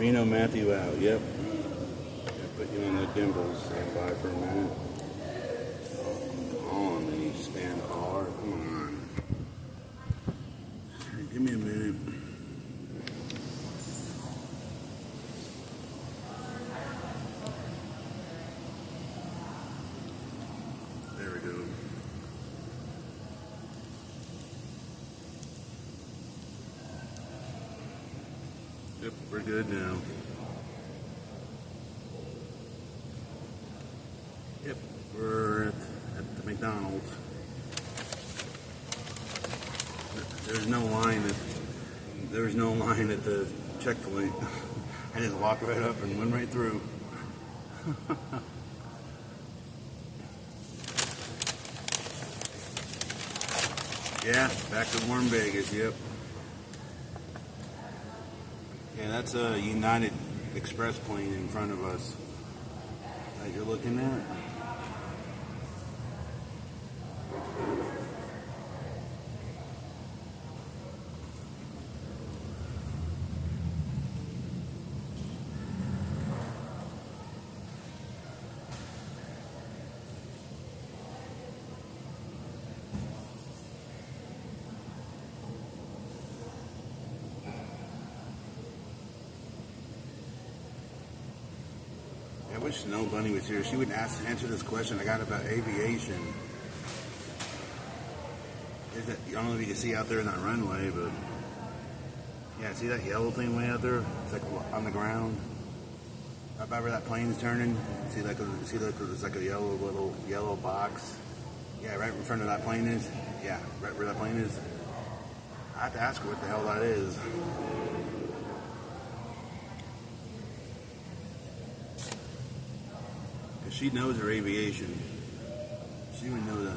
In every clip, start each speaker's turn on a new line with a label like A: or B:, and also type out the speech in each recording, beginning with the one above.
A: Reno Matthew out, yep. Put you on the gimbals. Stand by for a minute. Oh, come on, then you span hard. Come on. Hey, give me a minute. There we go. Yep, we're good now. Yep, we're at the McDonald's. There's no line at the checkpoint. I just walked right up and went right through. Yeah, back to warm Vegas, yep. Yeah, that's a United Express plane in front of us that you're looking at. I wish Snow Bunny was here. She would answer this question I got about aviation. I don't know if you can see out there in that runway, but yeah, see that yellow thing way out there? It's like on the ground. Right by where that plane's turning. See that? It's like a little yellow box. Yeah, right in front of that plane is. Yeah, right where that plane is. I have to ask her what the hell that is. She knows her aviation. She would know that.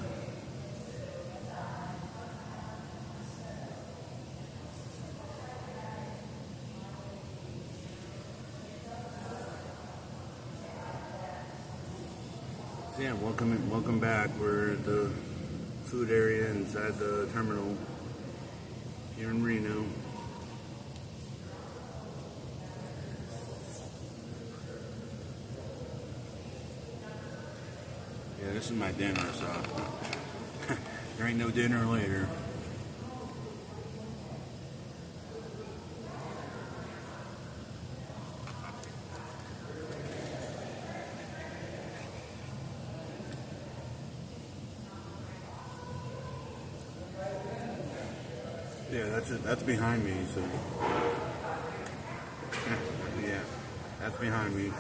A: So yeah, welcome back. We're at the food area inside the terminal here in Reno. Yeah, this is my dinner, so there ain't no dinner later. Yeah, that's behind me, so yeah, that's behind me.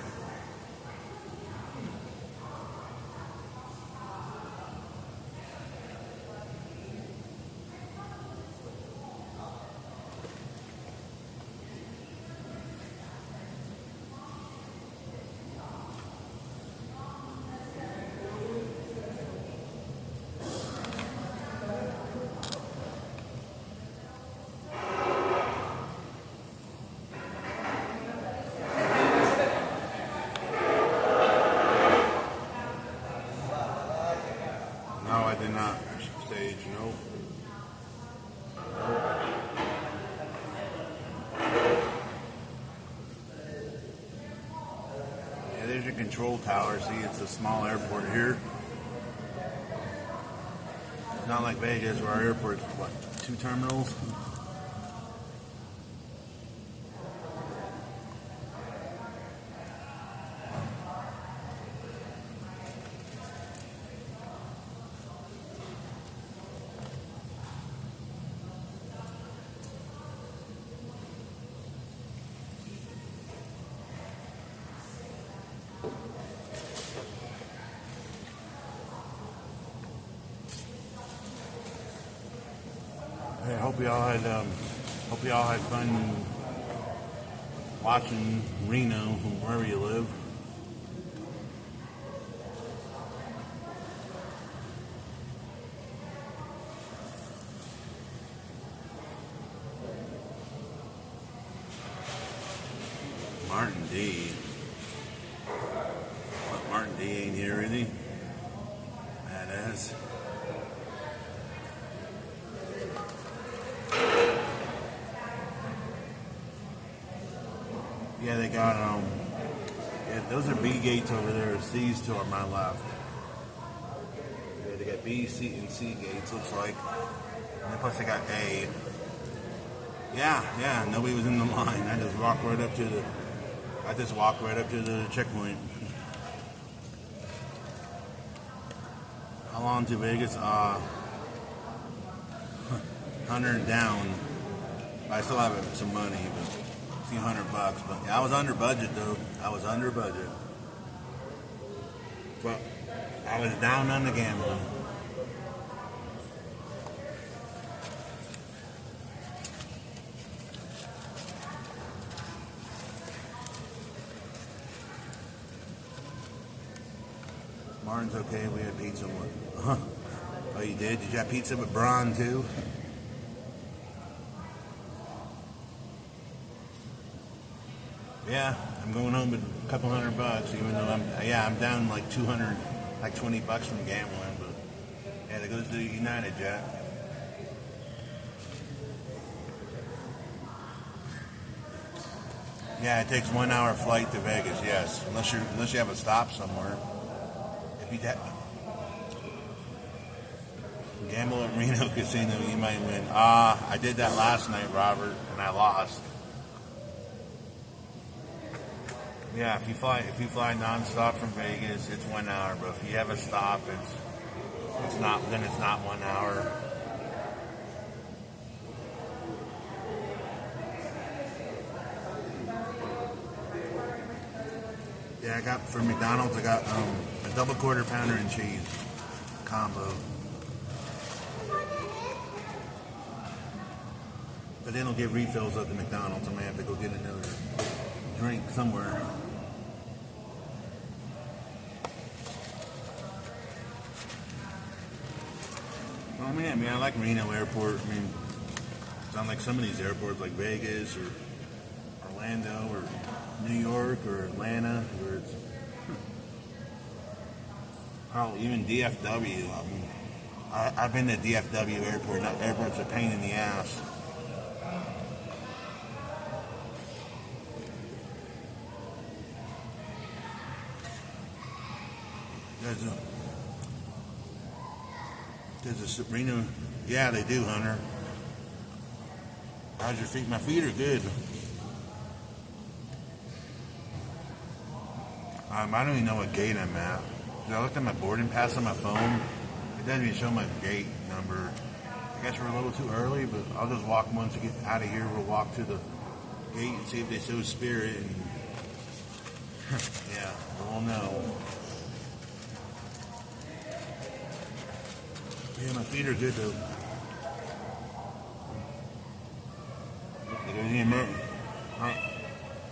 A: No, I did not stage, no. Yeah, there's your control tower. See, it's a small airport here. It's not like Vegas where our airport's, what, 2 terminals? I hope y'all had fun watching Reno from wherever you live. Martin D. But Martin D ain't here, is he? Badass. Yeah, those are B gates over there. C's to my left. Yeah, they got B, C, and C gates. Looks like. And then plus they got A. Yeah. Nobody was in the line. I just walked right up to the checkpoint. How long to Vegas? 100 down. I still have some money, but a few $100. But yeah, I was under budget though. But I was down on the gambling. Martin's okay. We had pizza. Huh? Oh, you did? Did you have pizza with Braun too? Yeah, I'm going home with a couple $100, even though I'm down like 200, like $20 from gambling. But yeah, that goes to United Jet. Yeah, it takes 1 hour flight to Vegas. Yes, unless you have a stop somewhere. If you gamble at Reno Casino, you might win. I did that last night, Robert, and I lost. Yeah, if you fly nonstop from Vegas, it's 1 hour. But if you have a stop, it's not 1 hour. Yeah, I got from McDonald's. I got a double quarter pounder and cheese combo. But they don't give refills at the McDonald's. I may have to go get another drink somewhere. Oh man, I like Reno Airport. I mean, it's unlike some of these airports like Vegas or Orlando or New York or Atlanta, where it's even DFW. I've been to DFW airport. That airport's a pain in the ass. There's a Reno. Yeah, they do, Hunter. How's your feet? My feet are good. I don't even know what gate I'm at. I looked at my boarding pass on my phone. It doesn't even show my gate number. I guess we're a little too early, but I'll just walk once we get out of here. We'll walk to the gate and see if they show Spirit. And yeah, we'll know. Yeah, my feet are good though.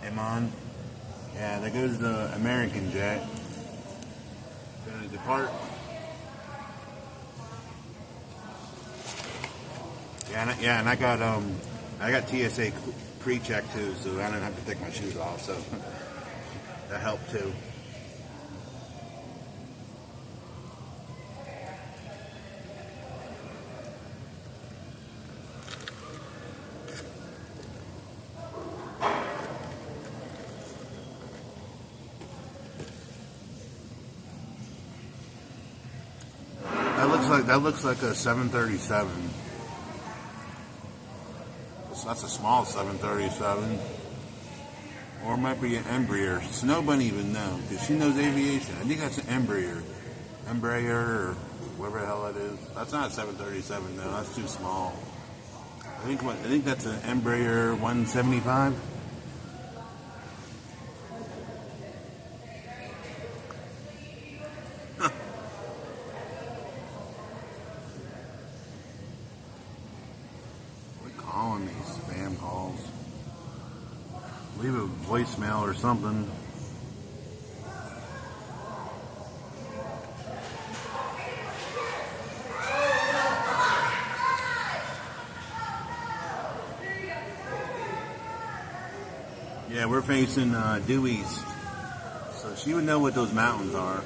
A: Am on? Yeah, there goes the American jet. Gonna depart. Yeah, and I got TSA pre-check too, so I don't have to take my shoes off. So that helped too. That looks like a 737. So that's a small 737. Or it might be an Embraer. Snow Bunny even know, because she knows aviation. I think that's an Embraer. Embraer, or whatever the hell that is. That's not a 737 though, that's too small. I think that's an Embraer 175. Calling these spam calls. Leave a voicemail or something. Yeah, we're facing due east, so she would know what those mountains are.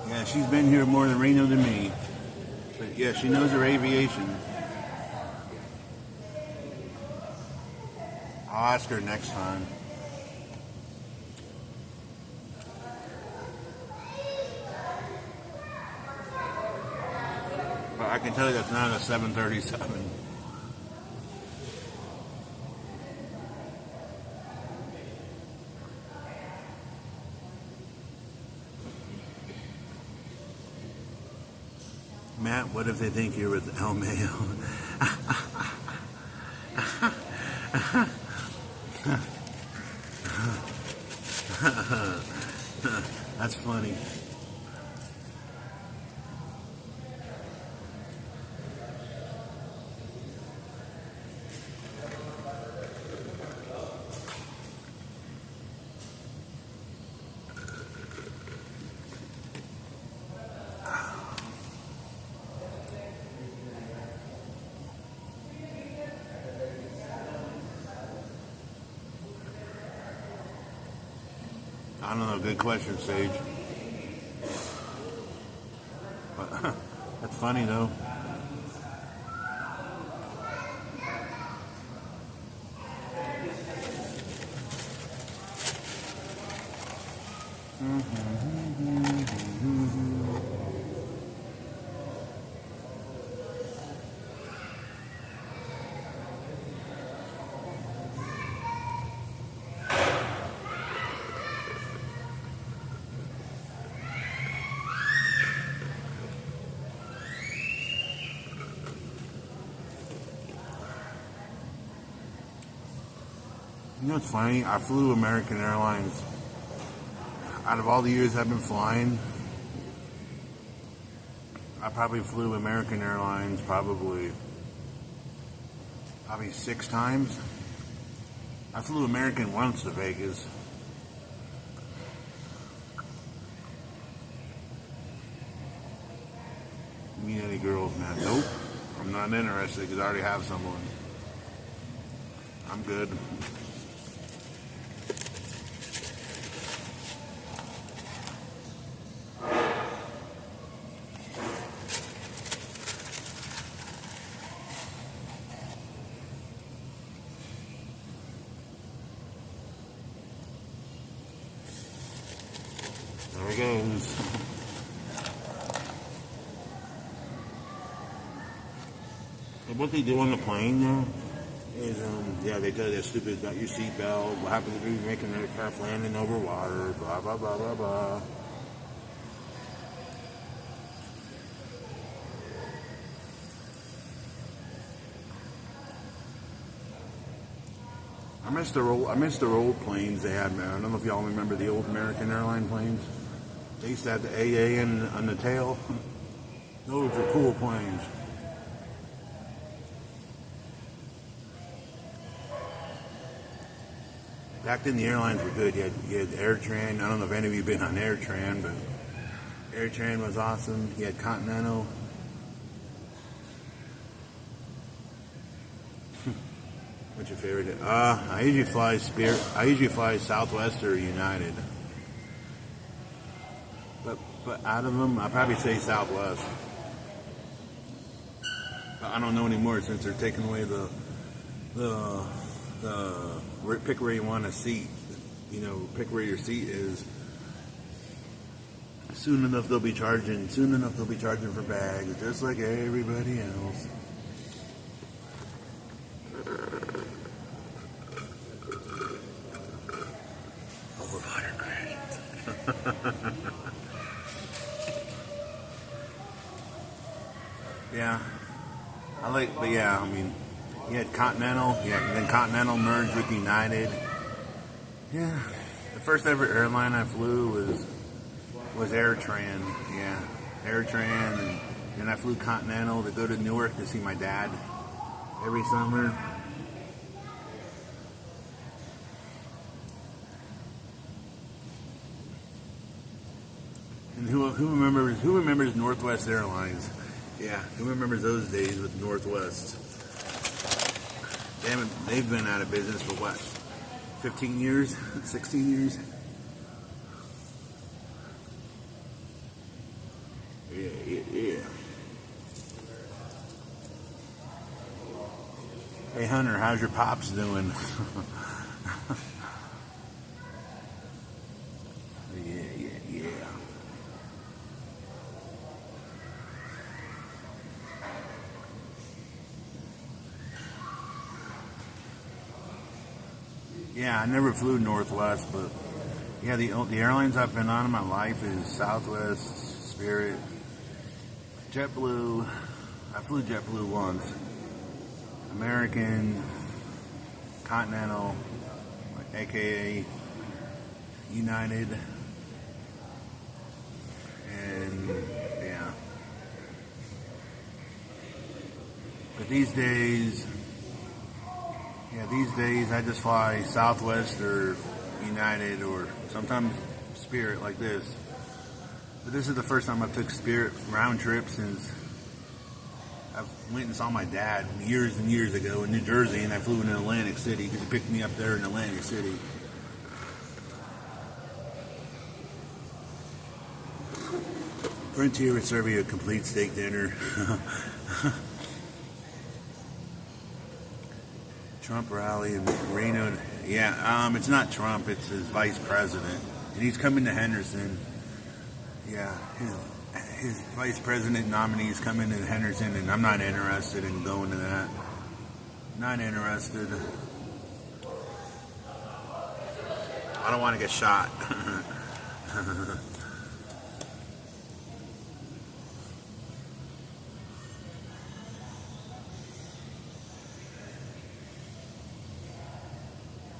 A: Yeah, she's been here more than Reno than me. But yeah, she knows her aviation. I'll ask her next time. But I can tell you that's not a 737. Matt, what if they think you're with El Mayo? That's funny. I don't know, good question, Sage. But that's funny though. You know what's funny? I flew American Airlines. Out of all the years I've been flying, I probably flew American Airlines probably 6 times. I flew American once to Vegas. Meet any girls, man? Nope. I'm not interested because I already have someone. I'm good. There he goes. And what they do on the plane there is, yeah, they tell you they're stupid about your seatbelt, what happens if you're making an aircraft landing over water, blah, blah, blah, blah, blah. I miss their old planes they had, man. I don't know if y'all remember the old American airline planes. They used to have the AA on the tail. Those were cool planes. Back then the airlines were good. You had AirTran. I don't know if any of you have been on AirTran, but AirTran was awesome. You had Continental. What's your favorite? I usually fly Spirit. I usually fly Southwest or United. But out of them, I probably say Southwest. But I don't know anymore since they're taking away the pick where you want a seat. You know, pick where your seat is. Soon enough they'll be charging for bags, just like everybody else. Over water crashes. Yeah. But yeah, I mean, you had Continental, then Continental merged with United. Yeah. The first ever airline I flew was AirTran. Yeah. AirTran, and then I flew Continental to go to Newark to see my dad every summer. And who remembers Northwest Airlines? Yeah, who remembers those days with Northwest? They've been out of business for what? 15 years? 16 years? Yeah. Hey Hunter, how's your pops doing? Yeah. Yeah, I never flew Northwest, but yeah, the airlines I've been on in my life is Southwest, Spirit, JetBlue. I flew JetBlue once. American, Continental, aka United, and yeah. But these days I just fly Southwest or United or sometimes Spirit like this. But this is the first time I've took Spirit round trip since I went and saw my dad years and years ago in New Jersey, and I flew into Atlantic City because he picked me up there in Atlantic City. Frontier would serve you a complete steak dinner. Trump rally in Reno. Yeah, it's not Trump, it's his vice president. And he's coming to Henderson. Yeah, his vice president nominee is coming to Henderson, and I'm not interested in going to that. Not interested. I don't want to get shot.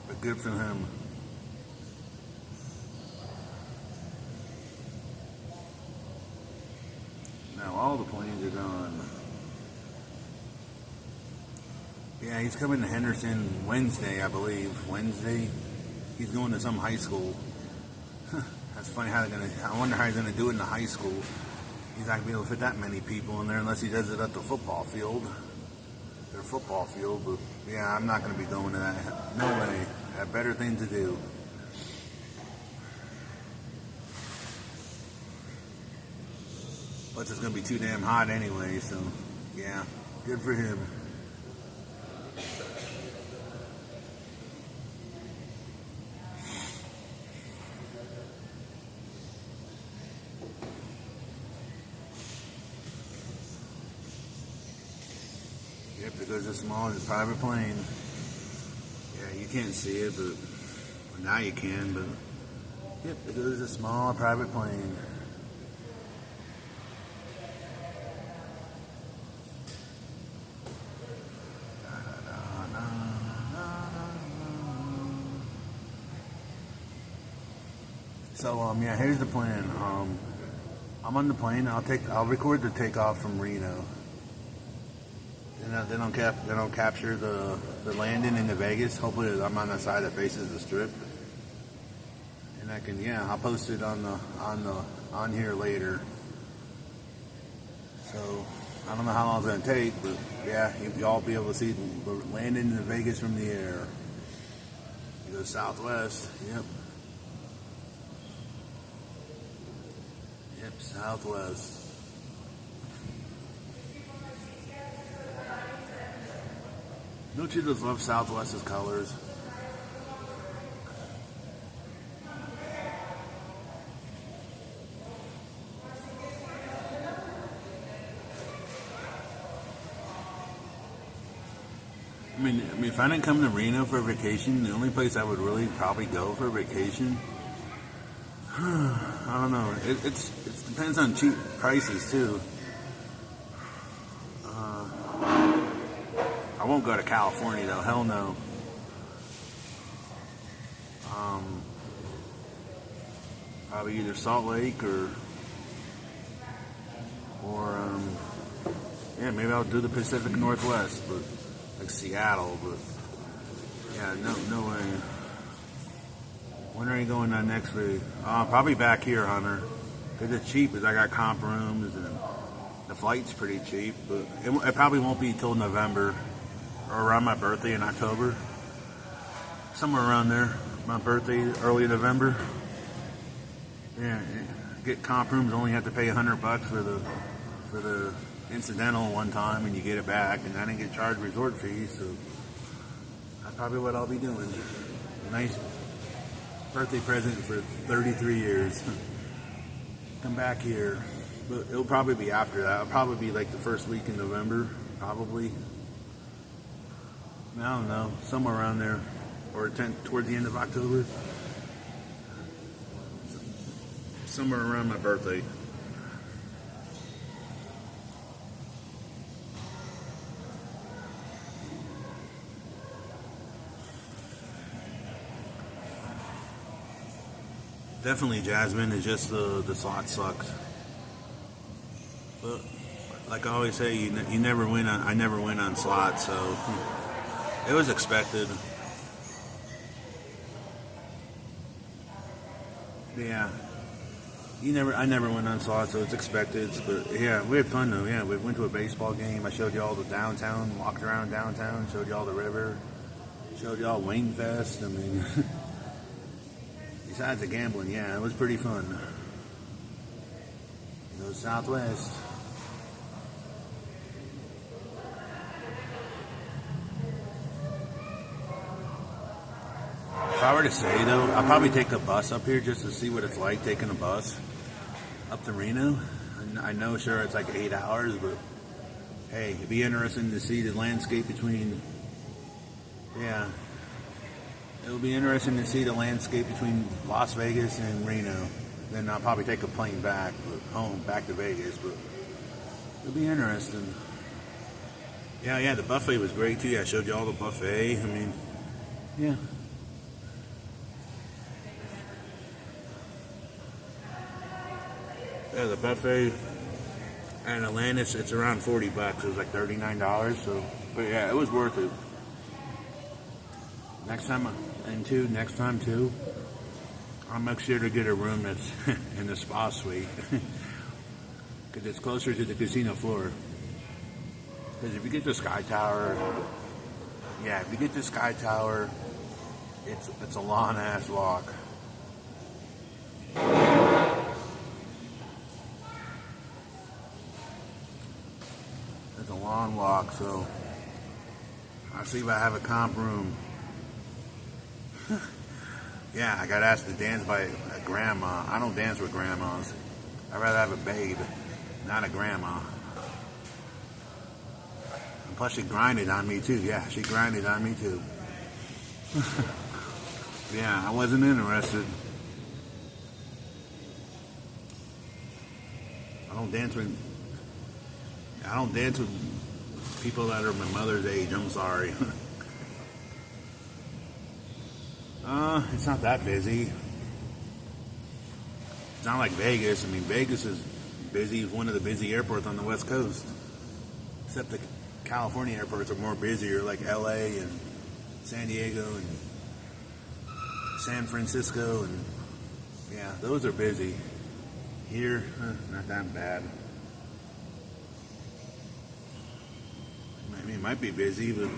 A: But good for him. Now all the planes are gone. Yeah, he's coming to Henderson Wednesday, I believe. Wednesday. He's going to some high school. That's funny how they're gonna. I wonder how he's gonna do it in the high school. He's not gonna be able to fit that many people in there unless he does it at the football field. Their football field, but yeah, I'm not gonna be going to that. No way. I have better thing to do. Plus, it's gonna be too damn hot anyway. So, yeah, good for him. Yep, because it's small, it's a private plane. Yeah, you can't see it, but well, now you can. But yep, because it's a small private plane. So yeah, here's the plan. I'm on the plane. I'll record the takeoff from Reno. Then I'll capture the landing into Vegas. Hopefully, I'm on the side that faces the strip, and I'll post it on here later. So I don't know how long it's gonna take, but yeah, y'all be able to see the landing into Vegas from the air. You go Southwest. Yep. Yep, Southwest. Don't you just love Southwest's colors? I mean, if I didn't come to Reno for vacation, the only place I would really probably go for vacation, I don't know. It depends on cheap prices too. I won't go to California though. Hell no. Probably either Salt Lake or yeah, maybe I'll do the Pacific Northwest, but like Seattle. But yeah, no way. When are you going on next week? Probably back here, Hunter, because it's cheap. As I got comp rooms and the flight's pretty cheap, but it probably won't be till November or around my birthday in October, somewhere around there. My birthday, early November. Yeah, get comp rooms. Only have to pay $100 for the incidental one time, and you get it back. And I didn't get charged resort fees, so That's probably what I'll be doing. A nice birthday present for 33 years. Come back here. But it'll probably be after that. It'll probably be like the first week in November, probably. I don't know, somewhere around there. Or towards the end of October. Somewhere around my birthday. Definitely Jasmine, it's just the slot sucked. But like I always say, you never win on, I never win on slots, so it was expected. Yeah. I never went on slots, so it's expected. But yeah, we had fun though. Yeah, we went to a baseball game. I showed you all the downtown, walked around downtown, showed you all the river, showed you all Wayne Fest. I mean, besides the gambling, yeah, it was pretty fun. Go Southwest. If I were to say though, I'll probably take a bus up here just to see what it's like taking a bus up to Reno. I know, sure, it's like 8 hours, but hey, it'd be interesting to see the landscape between. Yeah, it'll be interesting to see the landscape between Las Vegas and Reno. Then I'll probably take a plane back to Vegas, but it'll be interesting. Yeah, the buffet was great too. I showed you all the buffet. I mean, yeah. Yeah, the buffet at Atlantis, it's around $40. It was like $39. So, but yeah, it was worth it. Next time too, I'll make sure to get a room that's in the spa suite because it's closer to the casino floor. Because if you get the Sky Tower, it's a long ass walk. It's a long walk, so I'll see if I have a comp room. Yeah, I got asked to dance by a grandma. I don't dance with grandmas. I'd rather have a babe, not a grandma. And plus, she grinded on me too. Yeah, she grinded on me too. Yeah, I wasn't interested. I don't dance with people that are my mother's age. I'm sorry. It's not that busy. It's not like Vegas. I mean, Vegas is busy. It's one of the busy airports on the West Coast. Except the California airports are more busier, like LA and San Diego and San Francisco, and yeah, those are busy. Here, not that bad. I mean, it might be busy, but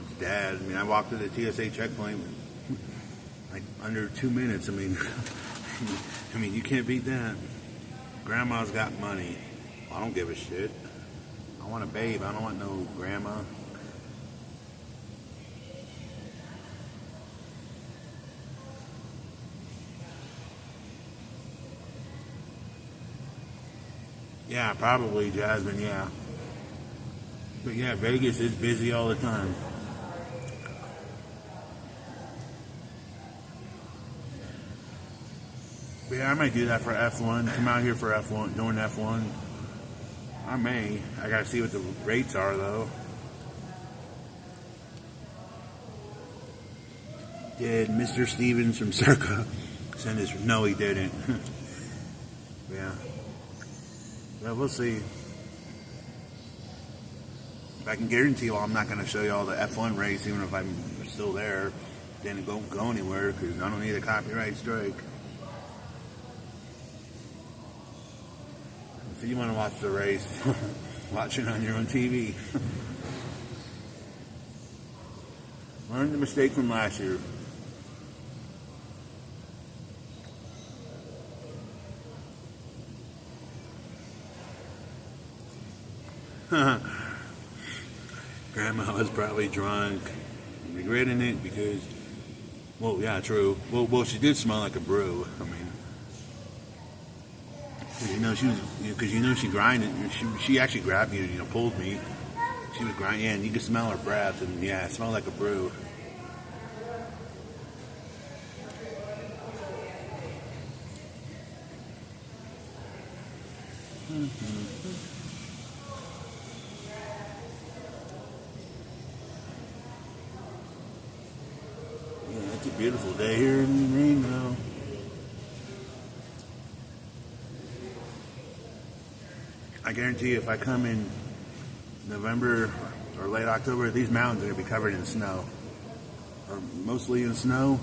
A: it's Dad. I mean, I walked to the TSA checkpoint like under 2 minutes. I mean, you can't beat that. Grandma's got money. I don't give a shit. I want a babe. I don't want no grandma. Yeah, probably Jasmine, yeah. But yeah, Vegas is busy all the time. But yeah, I might do that for F1. Come out here for F1, doing F1. I may. I gotta see what the rates are, though. Did Mr. Stevens from Circa send his... No, he didn't. Yeah. Well, we'll see. I can guarantee you I'm not going to show you all the F1 race, even if I'm still there. Then it won't go anywhere because I don't need a copyright strike. If you want to watch the race, watch it on your own TV. Learn the mistake from last year. Grandma was probably drunk. regretting it because, well, yeah, true. Well, she did smell like a brew. I mean, cause she was, because she grinded. She actually grabbed me, pulled me. She was grinding, and you could smell her breath, and yeah, it smelled like a brew. Yeah, it's a beautiful day here in Reno. I guarantee you, if I come in November or late October, these mountains are going to be covered in snow. Or mostly in snow.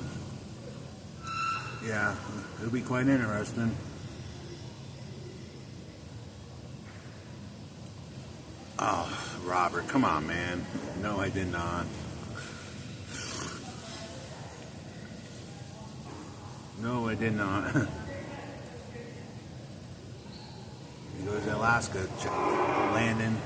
A: Yeah, it'll be quite interesting. Oh, Robert, come on, man. No, I did not. No, I did not. He goes to Alaska, landing.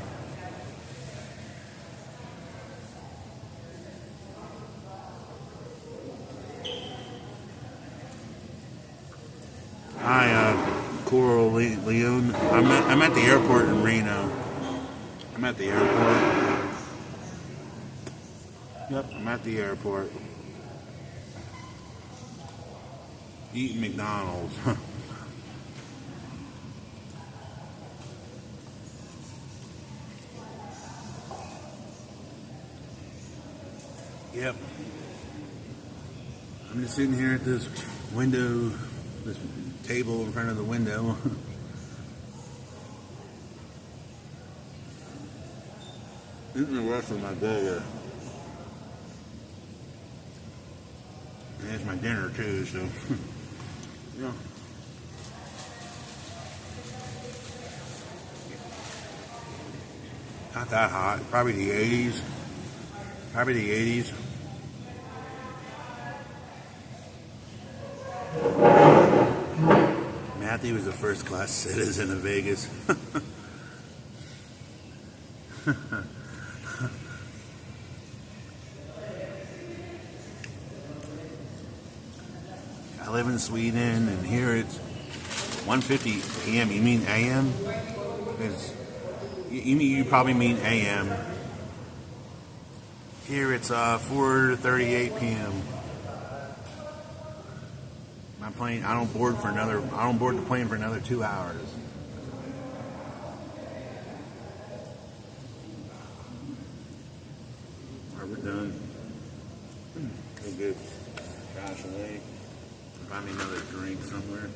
A: Hi, Coral Leone. I'm at the airport in Reno. I'm at the airport. Yep, I'm at the airport. Eating McDonald's. Yep. I'm just sitting here at this window, this table in front of the window. Eating the rest of my burger. And it's my dinner too, so yeah. Not that hot. Probably the 80s. Probably the 80s. Matthew was a first-class citizen of Vegas. I live in Sweden, and here it's 1:50 p.m. You mean a.m.? You probably mean a.m. Here it's 4:38 p.m. My plane. I don't board the plane for another 2 hours. Are we done? Okay, good. Gosh, away. Find me another drink somewhere.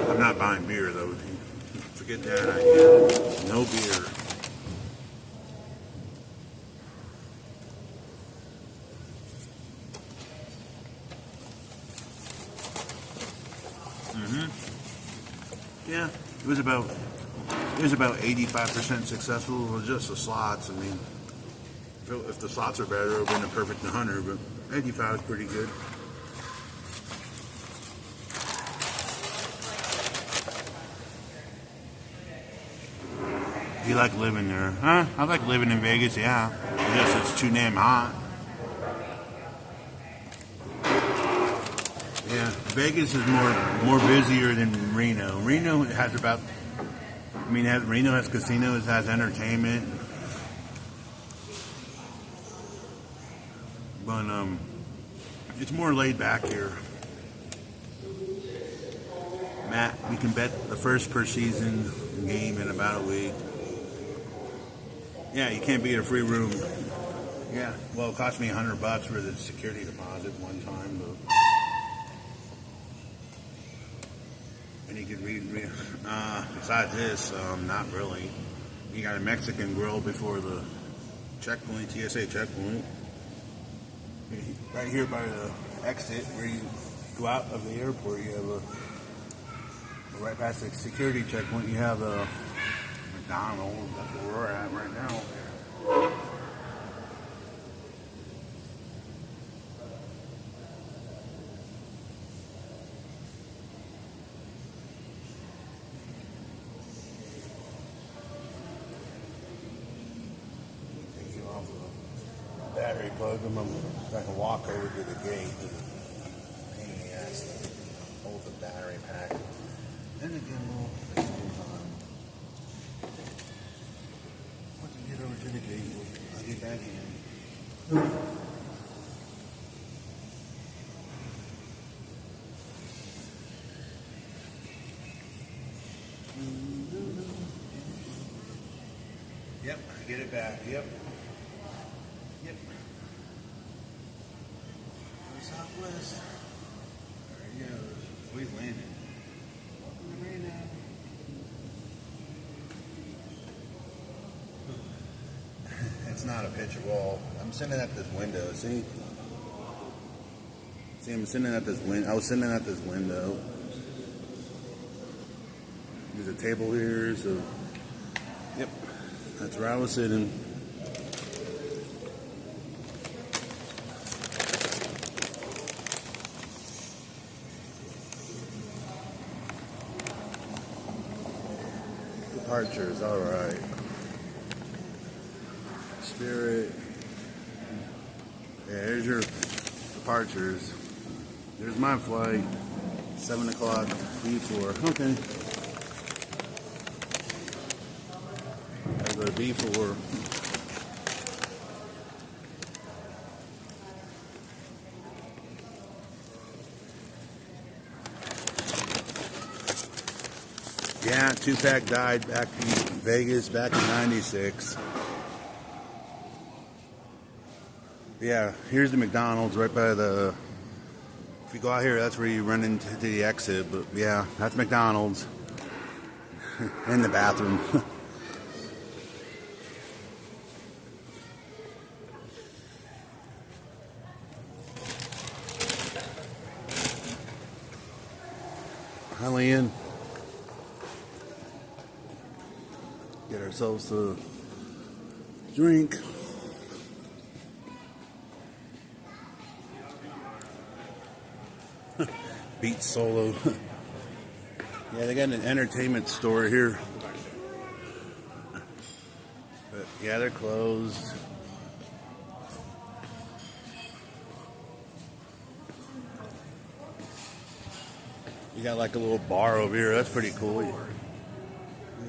A: I'm not buying beer though. Forget that idea. No beer. Yeah, it was about 85% successful. It was just the slots. I mean, if the slots are better, it would have been a perfect 100, but 85 is pretty good. You like living there? Huh? I like living in Vegas, yeah. It's too damn hot. Yeah, Vegas is more busier than Reno. Reno has about, Reno has casinos, has entertainment, but it's more laid back here. Matt, we can bet the first per season game in about a week. Yeah, you can't beat a free room. Yeah, well, it cost me $100 for the security deposit one time, but. And you could read besides this, not really. You got a Mexican grill before the checkpoint, TSA checkpoint. Right here by the exit where you go out of the airport, you have right past the security checkpoint, you have a McDonald's. That's where we're at right now. battery plug them so I can walk over to the gate. Pain in the ass to hold the battery pack. Then again, at the same time, once we get over to the gate, I'll get that in. Yep, get it back. Yep. Yep. Southwest. There he goes. Oh, he's landing. Welcome to Reno. It's not a picture wall. I'm sitting at this window. See, I'm sitting at this window. I was sitting at this window. There's a table here, so yep, that's where I was sitting. Departures, all right. Spirit. Yeah, there's your departures. There's my flight. 7 o'clock, B4. Okay. Gotta go to B4. Yeah, Tupac died back in Vegas back in '96. Yeah, here's the McDonald's right by the. If you go out here, that's where you run into the exit. But yeah, that's McDonald's. In the bathroom. Hi, Leanne. Get ourselves a drink. Beat Solo. Yeah, they got an entertainment store here. But yeah, they're closed. You got like a little bar over here. That's pretty cool. You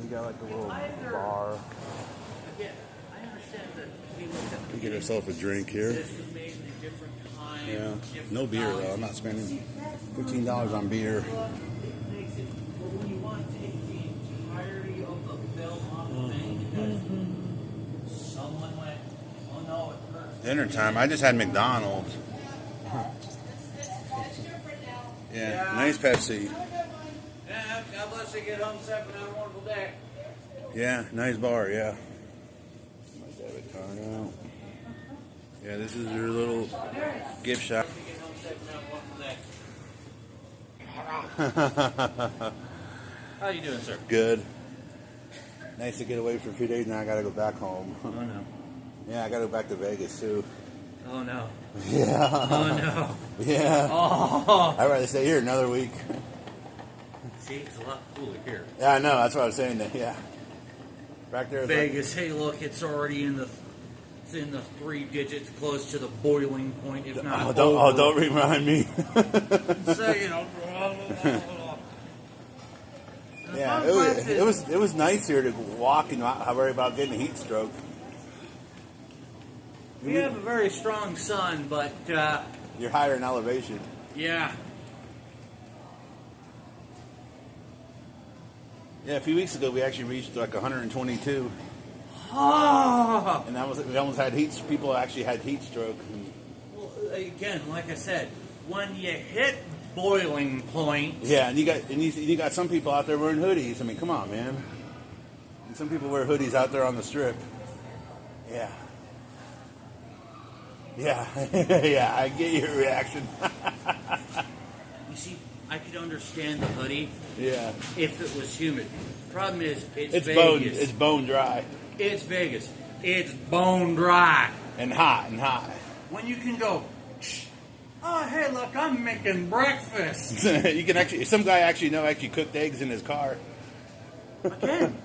A: got like a little bar. We get ourselves a drink here. Yeah, no beer though. I'm not spending $15 on beer. Dinner time. I just had McDonald's. Yeah, nice Pepsi.
B: Yeah, God bless you. Get home safe and have a wonderful day.
A: Yeah, nice bar. Yeah. My debit card out. Yeah, this is your little gift shop.
B: How you doing, sir?
A: Good. Nice to get away for a few days. Now I gotta go back home.
B: Oh no.
A: Yeah, I gotta go back to Vegas too.
B: Oh no.
A: Yeah.
B: Oh no.
A: Yeah.
B: Oh.
A: I'd rather stay here another week.
B: See, it's a lot cooler here.
A: Yeah, I know. That's what I was saying. Yeah. Back there.
B: Vegas. Hey, look, it's already in the 3 digits, close to the boiling point, if not.
A: Don't remind me.
B: So, you know.
A: Yeah, it was nice here to walk and not worry about getting a heat stroke.
B: We have a very strong sun, but
A: you're higher in elevation.
B: Yeah.
A: Yeah, a few weeks ago we actually reached like 122.
B: Oh.
A: And we almost had people actually had heat stroke.
B: Well, again, like I said, when you hit boiling point.
A: Yeah, and you got some people out there wearing hoodies. I mean, come on, man. And some people wear hoodies out there on the strip. Yeah. Yeah, yeah, I get your reaction.
B: You see, I could understand the hoodie.
A: Yeah.
B: If it was humid. Problem is, it's
A: Vegas. It's bone dry.
B: It's Vegas. It's bone dry.
A: And hot and hot.
B: When you can go, oh, hey, look, I'm making breakfast.
A: You can actually, some guy actually cooked eggs in his car.
B: Again.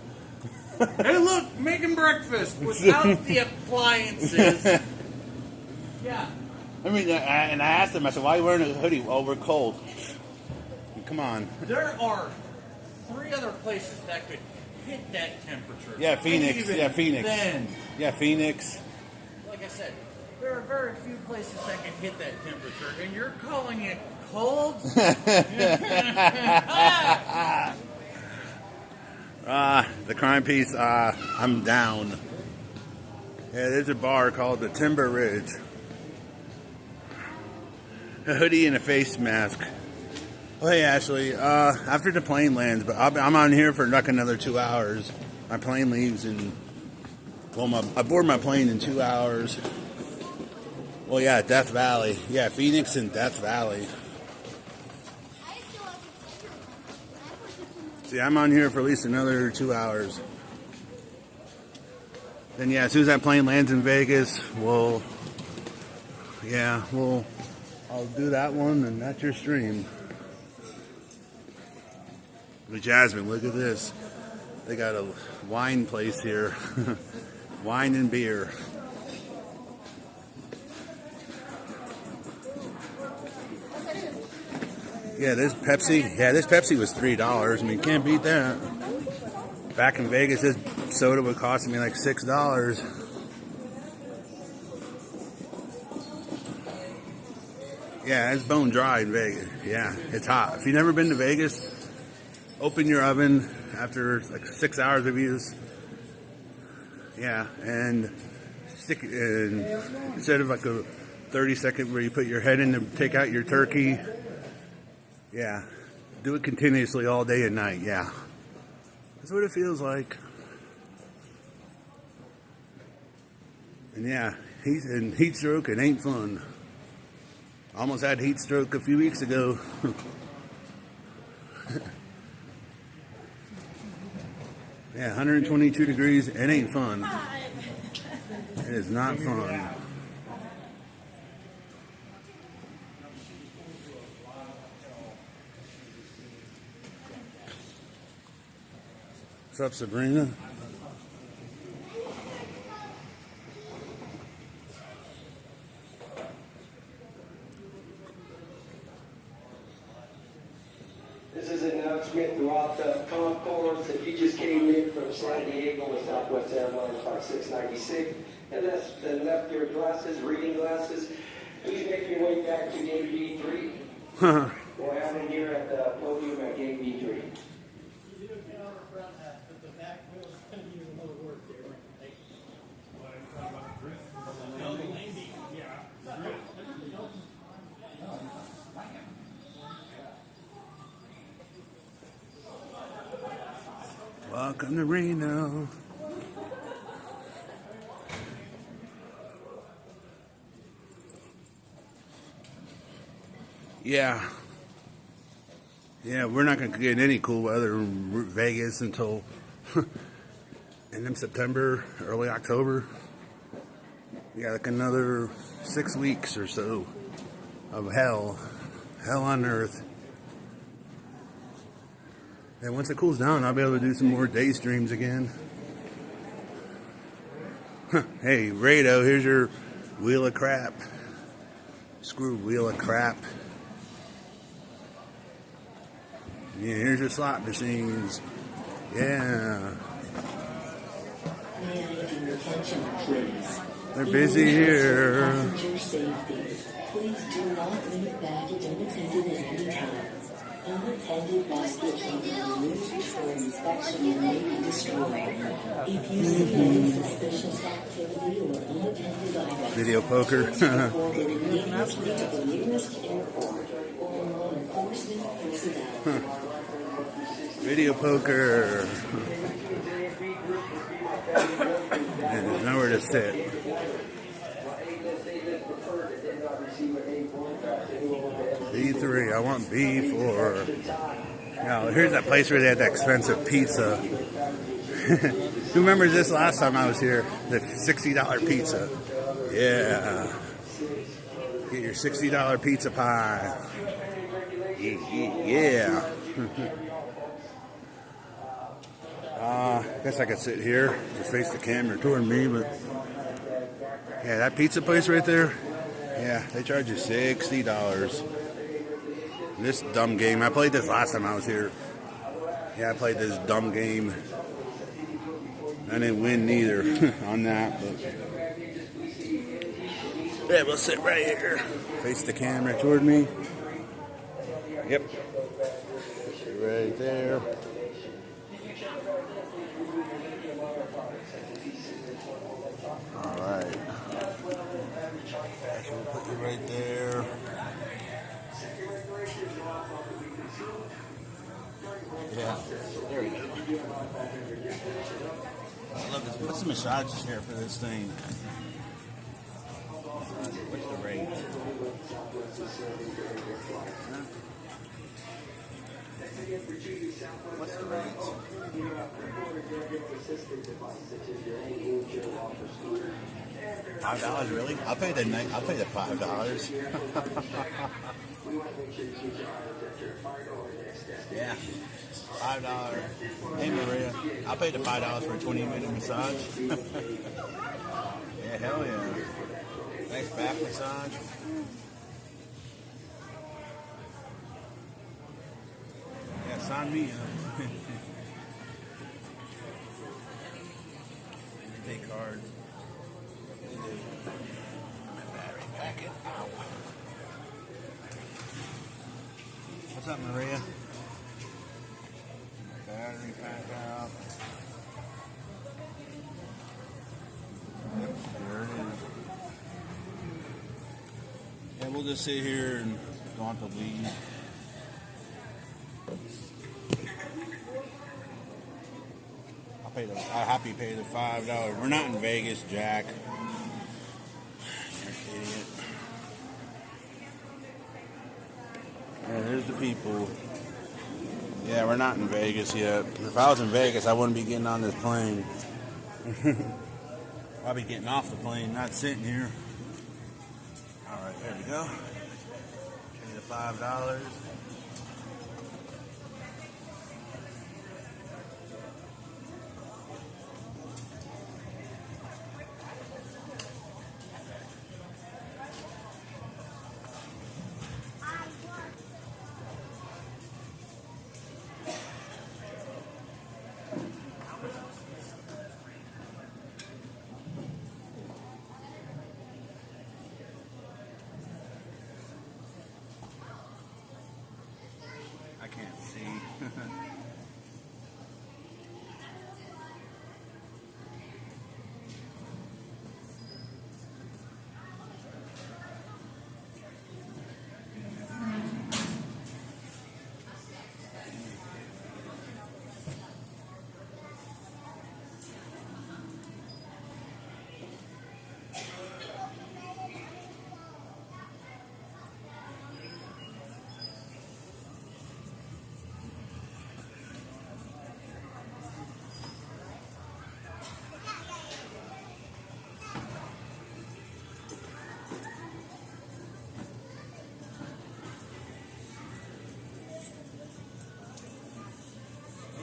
B: Hey, look, making breakfast without the appliances. Yeah.
A: I mean, and I asked him, I said, why are you wearing a hoodie? Oh, we're cold. Come on.
B: There are 3 other places that could hit that temperature.
A: Yeah, Phoenix.
B: Even
A: Yeah, Phoenix.
B: Then,
A: Yeah, Phoenix.
B: like I said, there are very few places that can hit that temperature, and you're calling it cold?
A: The crime piece, I'm down. Yeah, there's a bar called the Timber Ridge. A hoodie and a face mask. Oh, hey, Ashley. After the plane lands, but I'm on here for like another 2 hours. My plane leaves in... Well, I board my plane in 2 hours. Well, yeah, Death Valley. Yeah, Phoenix and Death Valley. See, I'm on here for at least another 2 hours. Then, yeah, as soon as that plane lands in Vegas, I'll do that one, and that's your stream. But Jasmine, look at this. They got a wine place here. Wine and beer. Yeah, this Pepsi was $3. I mean, you can't beat that. Back in Vegas, this soda would cost me like $6. Yeah, it's bone dry in Vegas. Yeah, it's hot. If you've never been to Vegas, open your oven after like 6 hours of use. Yeah, and stick it in, instead of like a 30-second where you put your head in to take out your turkey. Yeah, do it continuously all day and night. Yeah, that's what it feels like. And yeah, heat stroke, it ain't fun. Almost had heat stroke a few weeks ago. Yeah, 122 degrees, it ain't fun. It is not fun. What's up, Sabrina?
C: This is an announcement throughout the concourse. If you just came in from San Diego with Southwest Airlines Flight 696 and left your glasses, reading glasses, please make your way back to Gate B3. We'll have them here at the podium at Gate B3.
A: Welcome to Reno. Yeah, we're not going to get any cool weather in Vegas until end of September, early October. We got like another 6 weeks or so of hell on earth. And once it cools down, I'll be able to do some more day streams again. Hey, Reno, here's your wheel of crap. Screw wheel of crap. Yeah, here's your slot machines. Yeah.
D: May I have your attention, please?
A: They're busy here.
D: Passenger safety. Please do not leave baggage unattended at any time. Unattended baggage can be removed for inspection and may be destroyed. If you see any suspicious activity or unattended items,
A: Video poker.
D: report it immediately to the nearest airport or law enforcement personnel.
A: Video poker. And there's nowhere to sit. B3, I want B4. Now, here's that place where they had that expensive pizza. Who remembers this last time I was here? The $60 pizza. Yeah. Get your $60 pizza pie. Yeah. I guess I could sit here, just face the camera toward me, but yeah, that pizza place right there, Yeah, they charge you $60. This dumb game. I played this last time I was here. Yeah, I played this dumb game. I didn't win neither on that, but yeah, we'll sit right here. Face the camera toward me. Yep. Right there. Alright. Actually, we'll put you right there. Yeah, there we go. I love this. What's the massage chair for this thing? What's the rate? Huh? What's the rate? $5 really? I'll pay the $5. Yeah. $5. Hey Maria, I'll pay the $5 for a 20-minute massage. Yeah, hell yeah. Nice back massage. Yeah, sign me up. Take cards. My battery packet. Ow. What's up, Maria? Battery pack out. Yep, there it is. Yeah, we'll just sit here and don't have to leave. I'll happy pay the $5. We're not in Vegas, Jack. You're an idiot. Yeah, there's the people. Yeah, we're not in Vegas yet. If I was in Vegas, I wouldn't be getting on this plane. I'll be getting off the plane, not sitting here. All right, there we go. Pay the $5. I can't see.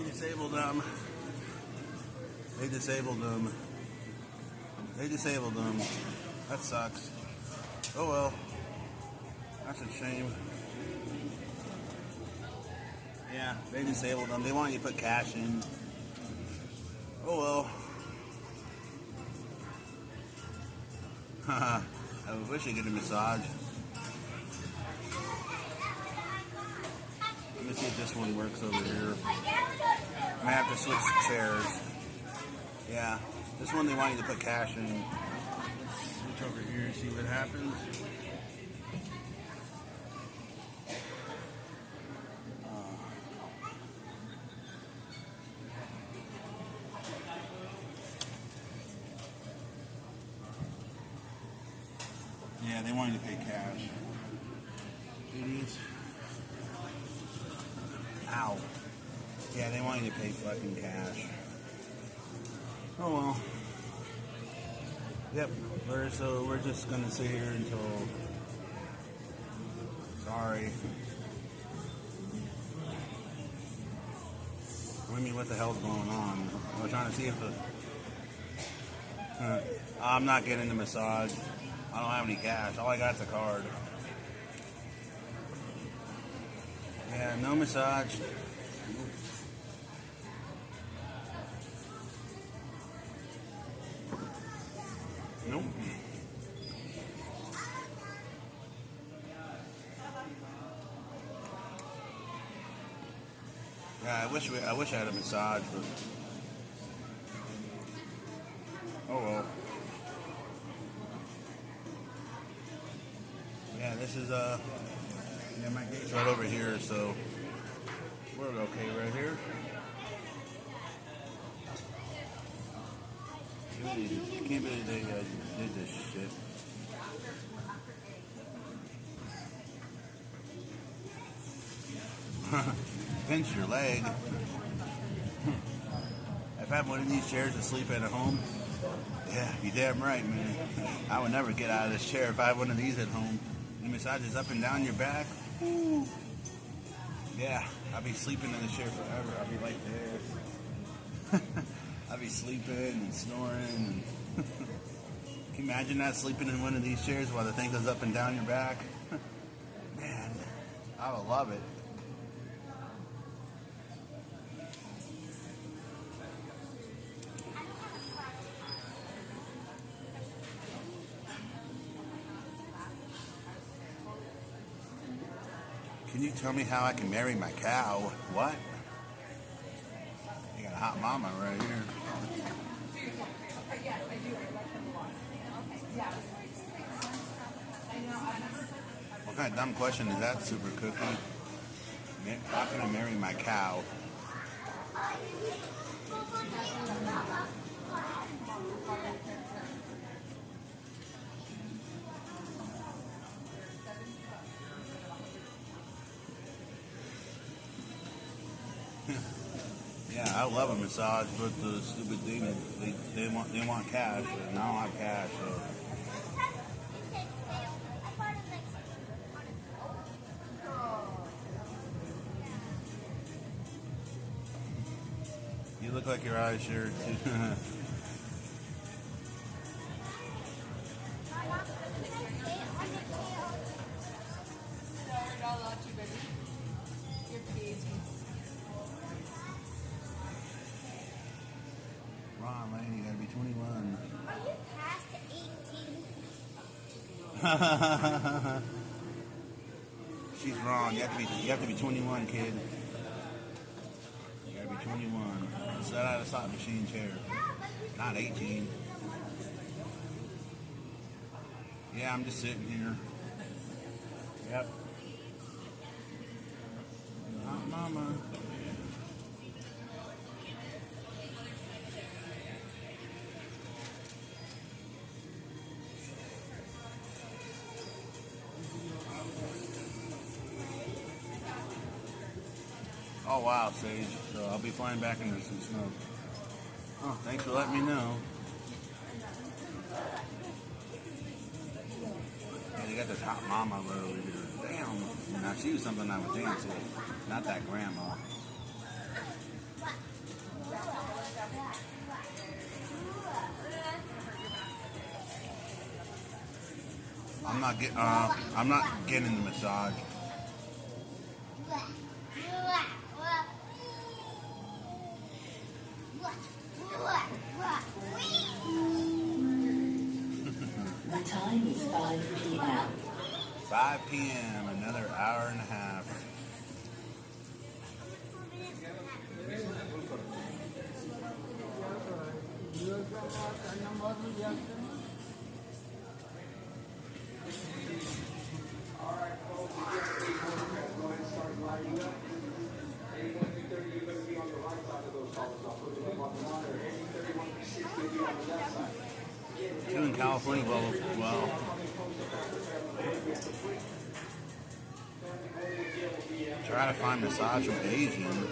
A: Disabled them. They disabled them. They disabled them. That sucks. Oh well. That's a shame. Yeah, they disabled them. They want you to put cash in. Oh well. Haha. I wish I could get a massage. Let me see if this one works over here. I might have to switch chairs. Yeah, this one they want you to put cash in. Switch over here and see what happens. Yeah, they want you to pay cash. Idiots. Ow. Yeah, they want you to pay fucking cash. Oh well. Yep. We're just gonna sit here until. Sorry. I mean, what the hell's going on? We're trying to see if the. I'm not getting the massage. I don't have any cash. All I got's a card. Yeah, no massage. Nope. Yeah, I wish I had a massage, but oh well. Yeah, this is yeah, my gate's right over here, so we're okay right here. Can't believe they did this shit. Pinch your leg. If I had one of these chairs to sleep at home, yeah, you're damn right, man. I would never get out of this chair if I had one of these at home. The massages up and down your back. Woo. Yeah, I'll be sleeping in the chair forever. I'll be like this. I'll be sleeping and snoring. Can you imagine that, sleeping in one of these chairs while the thing goes up and down your back? Man, I would love it. Can you tell me how I can marry my cow? What? You got a hot mama right here. What kind of dumb question is that, Super Cookie? How can I marry my cow? Yeah, I love a massage, but the stupid thing, they want cash, and I don't have cash. So. You look like your eyes sure too. Ron, lady, you gotta be 21.
E: Are you past 18?
A: She's wrong. You have to be 21, kid. You gotta be 21. Sit out of the slot machine chair. Not 18. Yeah, I'm just sitting here. Yep. Hot mama. Oh wow, Sage. So I'll be flying back into some snow. Oh, thanks for letting me know. Yeah, they got this hot mama right over here. Damn. Now she was something I would dance with. Not that grandma. I'm not getting the massage.
D: The time is 5 p.m.
A: 5 p.m., another hour and a half. You in California, well, try to find massage from Asian.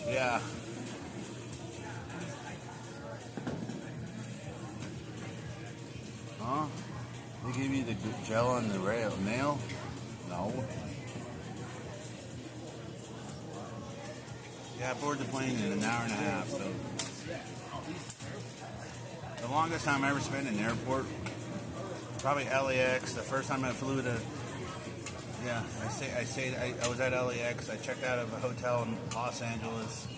A: Yeah, Huh? They give you the gel on the nail? No. Yeah, I boarded the plane in an hour and a half, so. The longest time I ever spent in an airport, probably LAX. The first time I flew to, yeah, I was at LAX. I checked out of a hotel in Los Angeles,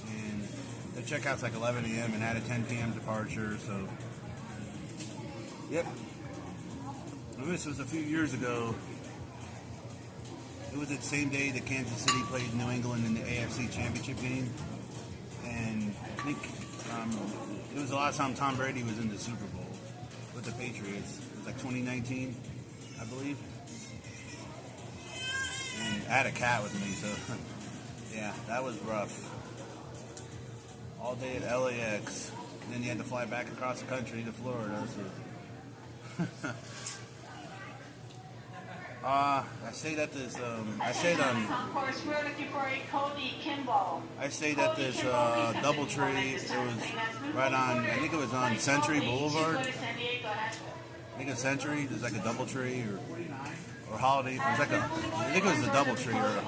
A: and the checkout's like 11 a.m. and had a 10 p.m. departure, so. Yep. This was a few years ago. It was the same day that Kansas City played New England in the AFC Championship game, and I think it was the last time Tom Brady was in the Super Bowl with the Patriots. It was like 2019, I believe. And I had a cat with me, so yeah, that was rough. All day at LAX, and then you had to fly back across the country to Florida. So. I stayed at this. I stayed at this DoubleTree. It was right on. I think it was on Century Boulevard. I think it's Century. There's like a DoubleTree or Holiday. It was like I think it was the DoubleTree or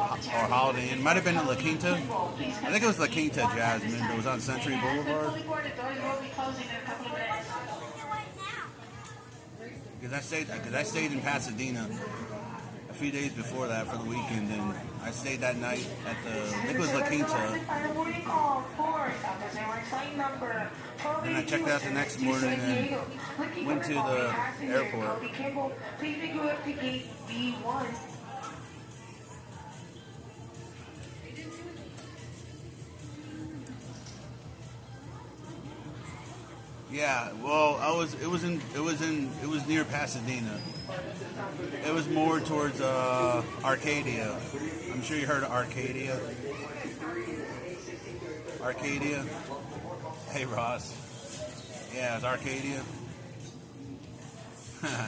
A: Holiday Inn. It might have been the La Quinta. I think it was La Quinta Jasmine. It was on Century Boulevard. Because I stayed in Pasadena a few days before that for the weekend, and I stayed that night at I think it was La Quinta. And I checked out the next morning and went to the airport. Yeah, well, it was near Pasadena. It was more towards Arcadia. I'm sure you heard of Arcadia. Arcadia. Hey, Ross. Yeah, it's Arcadia.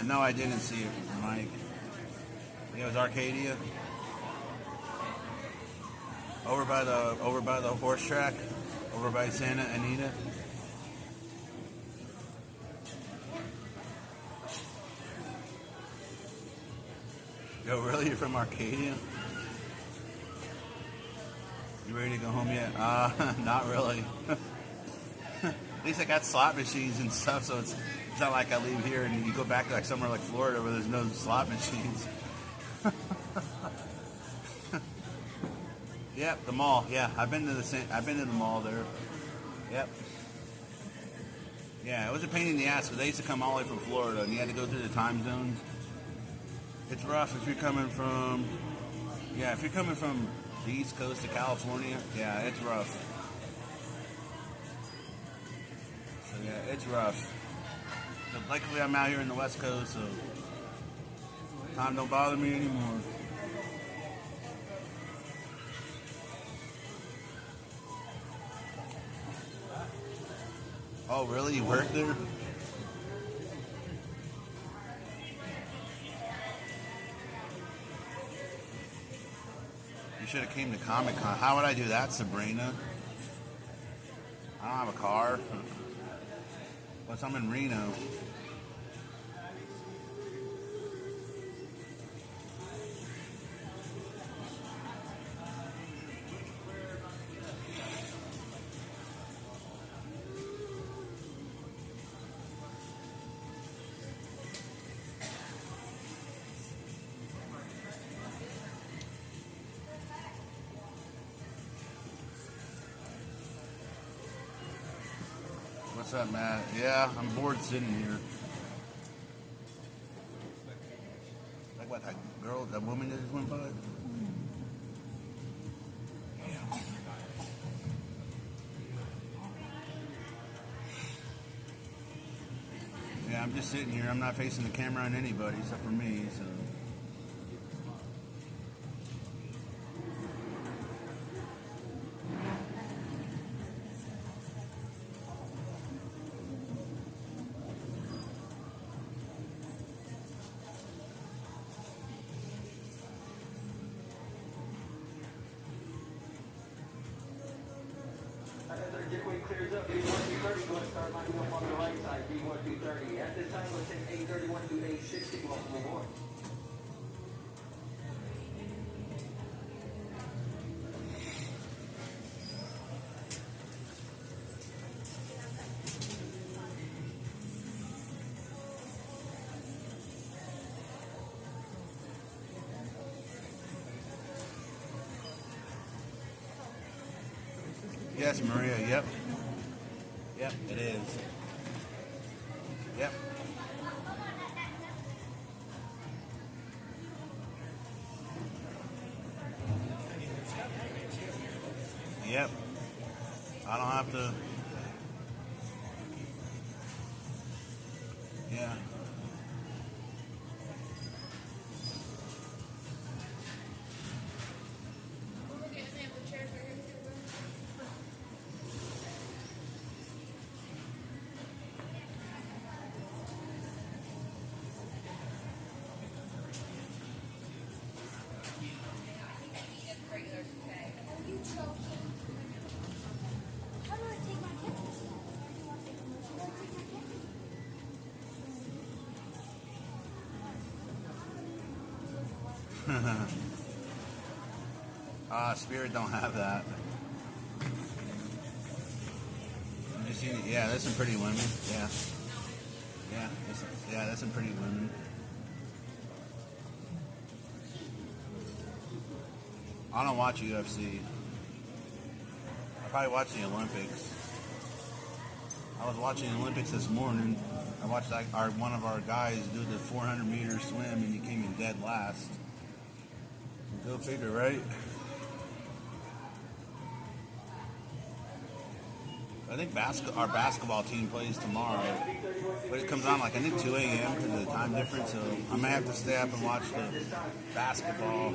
A: No, I didn't see it, Mike. Yeah, it was Arcadia. Over by the horse track, over by Santa Anita. Yo, really? You're from Arcadia? You ready to go home yet? Not really. At least I got slot machines and stuff, so it's not like I leave here and you go back to like somewhere like Florida where there's no slot machines. Yep, the mall. Yeah, I've been to the mall there. Yep. Yeah, it was a pain in the ass because they used to come all the way from Florida and you had to go through the time zones. It's rough if you're coming from the East Coast to California. Yeah, it's rough. So yeah, it's rough. But luckily I'm out here in the West Coast, so time don't bother me anymore. Oh, really? You work there? You should have came to Comic-Con. How would I do that, Sabrina? I don't have a car. Plus, I'm in Reno. What's up, Matt? Yeah, I'm bored sitting here. Like what, that woman that just went by? Yeah, I'm just sitting here. I'm not facing the camera on anybody except for me, so.
C: Jetway clears up. B1230 going to start lining up on the right side. B1230. At this time, let's take 831 to 860. Welcome aboard.
A: Yes, Maria. Yep. Yep, it is. Yep. Yep. I don't have to. Yeah. Spirit don't have that. You see, yeah, there's some pretty women. Yeah, there's some pretty women. I don't watch UFC. I probably watch the Olympics. I was watching the Olympics this morning. I watched one of our guys do the 400-meter swim, and he came in dead last. Go figure, right? I think our basketball team plays tomorrow, but it comes on like I think 2 a.m. because of the time difference. So I may have to stay up and watch the basketball.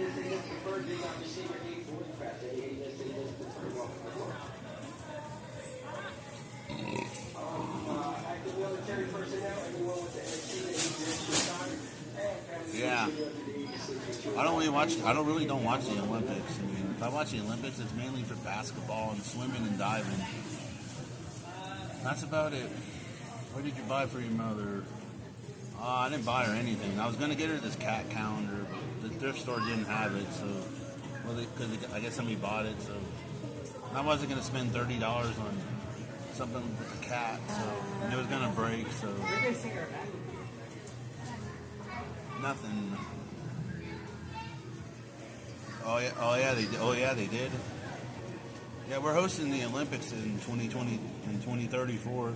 A: Yeah, I don't watch the Olympics. I mean, if I watch the Olympics, it's mainly for basketball and swimming and diving. That's about it. What did you buy for your mother? I didn't buy her anything. I was going to get her this cat calendar, but the thrift store didn't have it, so, because I guess somebody bought it, so I wasn't going to spend $30 on something with a cat, so, and it was going to break, so. Nothing. Oh yeah, they did. Yeah, we're hosting the Olympics in 2020 and 2034.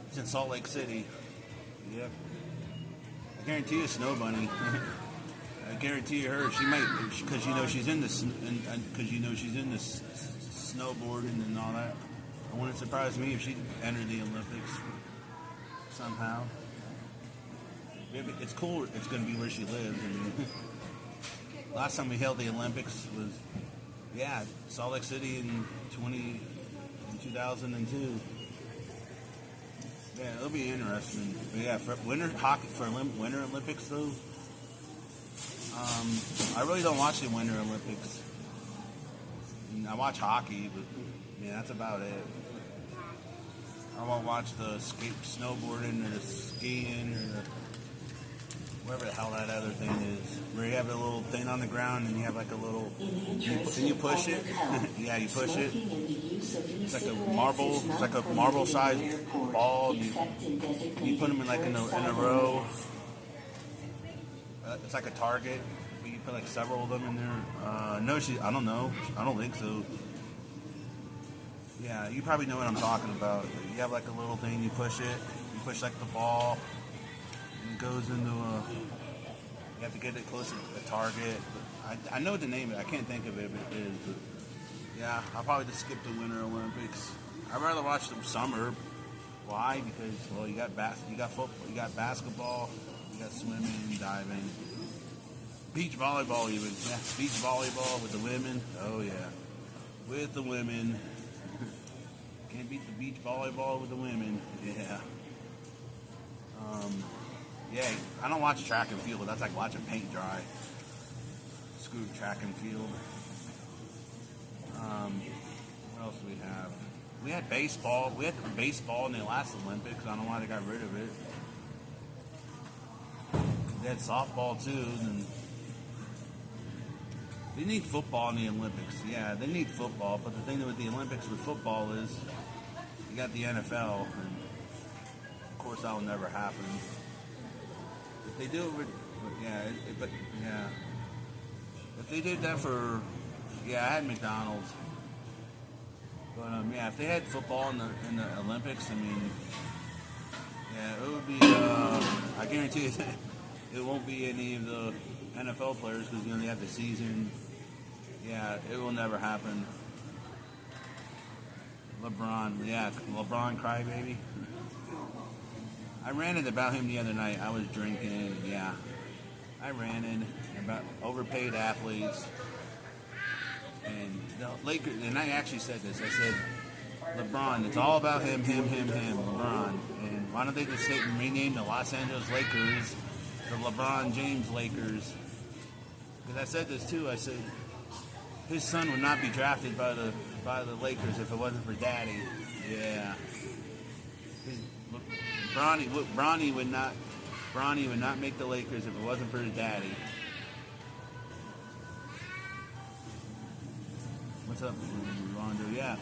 A: It's in Salt Lake City. Yep. I guarantee you, Snow Bunny. I guarantee you, her. She might, because she's in this, because she's in this snowboarding and all that. It wouldn't surprise me if she entered the Olympics somehow. Maybe it's cool. It's going to be where she lives. I mean, last time we held the Olympics was, Salt Lake City in 2002. Yeah, it'll be interesting. But yeah, for Winter Olympics though, I really don't watch the Winter Olympics. I watch hockey, but yeah, that's about it. I won't watch the snowboarding or the skiing or the whatever the hell that other thing is, where you have a little thing on the ground and you have like a little, you push it. Yeah, you push it. It's like a marble-sized ball. You put them in a row. It's like a target, but you put like several of them in there. No, I don't know. I don't think so. Yeah, you probably know what I'm talking about. You have like a little thing. You push it. You push like the ball. It goes into you have to get it close to a target. I know the name of it. I can't think of it, but it is. But yeah, I'll probably just skip the Winter Olympics. I'd rather watch the summer. Why? Because, well, you got football, you got basketball, you got swimming, diving, beach volleyball even. Yeah, beach volleyball with the women. Oh, yeah. With the women. Can't beat the beach volleyball with the women. Yeah. Yeah, I don't watch track and field. That's like watching paint dry. Screw track and field. What else do we have? We had baseball. We had baseball in the last Olympics. I don't know why they got rid of it. They had softball too. And they need football in the Olympics. Yeah, they need football. But the thing with the Olympics with football is you got the NFL. And of course, that will never happen. If they do it with, if they did that for, I had McDonald's. But if they had football in the Olympics, I mean, it would be. I guarantee you, it won't be any of the NFL players because they have the season. Yeah, it will never happen. LeBron crybaby. I ranted about him the other night. I was drinking. I ranted about overpaid athletes. And the Lakers, and I actually said this. I said, LeBron, it's all about him, LeBron. And why don't they just rename the Los Angeles Lakers the LeBron James Lakers? Because I said this too. I said his son would not be drafted by the Lakers if it wasn't for Daddy. Yeah. Bronny would not make the Lakers if it wasn't for his daddy. What's up, Rondo? Yeah.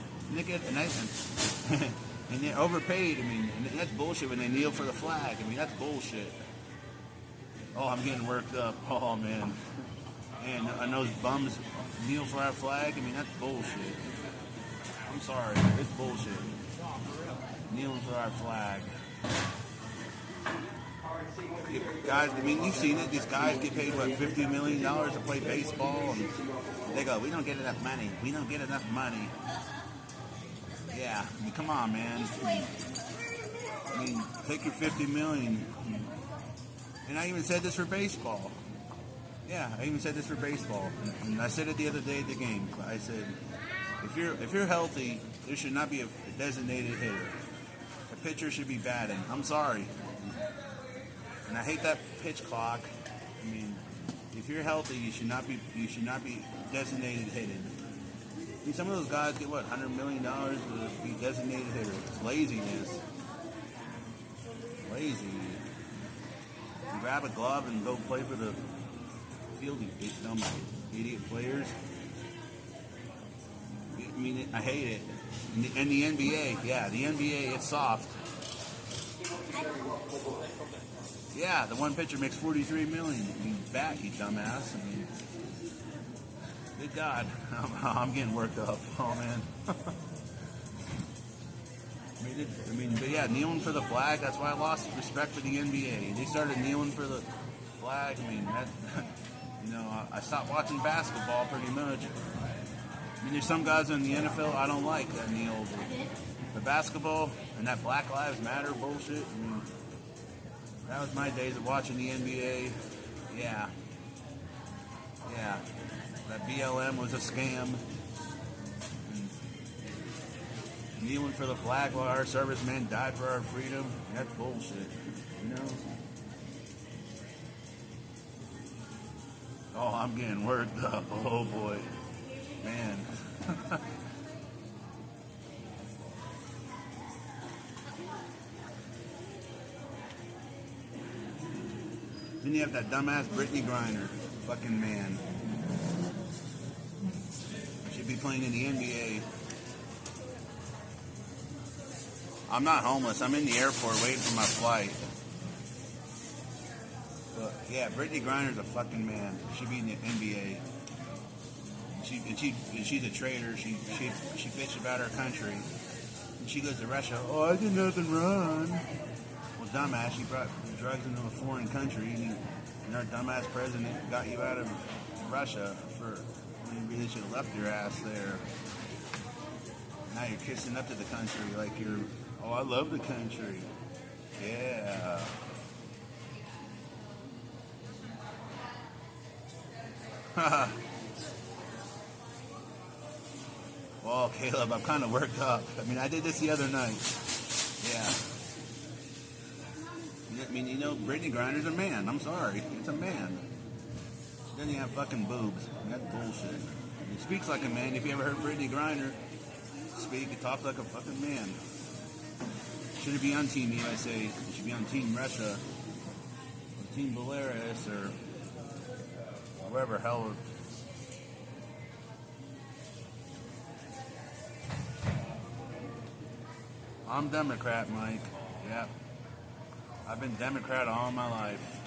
A: And they're overpaid. I mean, and that's bullshit when they kneel for the flag. I mean, that's bullshit. Oh, I'm getting worked up. Oh, man. And those bums kneel for our flag. I mean, that's bullshit. I'm sorry. It's bullshit. Kneeling for our flag. Guys, I mean, you've seen it. These guys get paid, $50 million to play baseball. And they go, we don't get enough money. Yeah, I mean, come on, man. I mean, take your $50 million. And I even said this for baseball. Yeah, I even said this for baseball. And I said it the other day at the game. I said, if you're healthy, there should not be a designated hitter. A pitcher should be batting. I'm sorry. And I hate that pitch clock. I mean, if you're healthy, you should not be designated hitting. I mean, some of those guys get $100 million to be designated hitter. It's laziness. Lazy. You grab a glove and go play for the field. You dumb idiot players. I mean, I hate it. And the NBA, the NBA, it's soft. Yeah, the one pitcher makes $43 million. He's back, you dumbass. I mean, good God, I'm getting worked up. Oh man. But yeah, kneeling for the flag. That's why I lost respect for the NBA. They started kneeling for the flag. I mean, I stopped watching basketball pretty much. I mean, there's some guys in the NFL I don't like that kneel. The basketball and that Black Lives Matter bullshit. I mean, that was my days of watching the NBA. Yeah. That BLM was a scam. And kneeling for the flag while our servicemen died for our freedom. That's bullshit. You know? Oh, I'm getting worked up. Oh boy. Man. Then you have that dumbass Brittany Griner. Fucking man. Should be playing in the NBA. I'm not homeless. I'm in the airport waiting for my flight. But yeah, Brittany Griner's a fucking man. She be in the NBA. She's a traitor. She bitched about her country. And she goes to Russia. Oh, I did nothing wrong. Well, dumbass, she brought drugs into a foreign country, and our dumbass president got you out of Russia for. You really should have left your ass there. Now you're kissing up to the country like you're. Oh, I love the country. Yeah. Well, Caleb, I'm kind of worked up. I mean, I did this the other night. Yeah. I mean, Brittany Griner's a man. I'm sorry. It's a man. She doesn't have fucking boobs. That's bullshit. He speaks like a man. If you ever heard Brittany Griner, speak and talk like a fucking man. Shouldn't be on Team USA. It should be on Team Russia, or Team Belarus, or whatever hell. I'm Democrat, Mike. Yep. I've been Democrat all my life.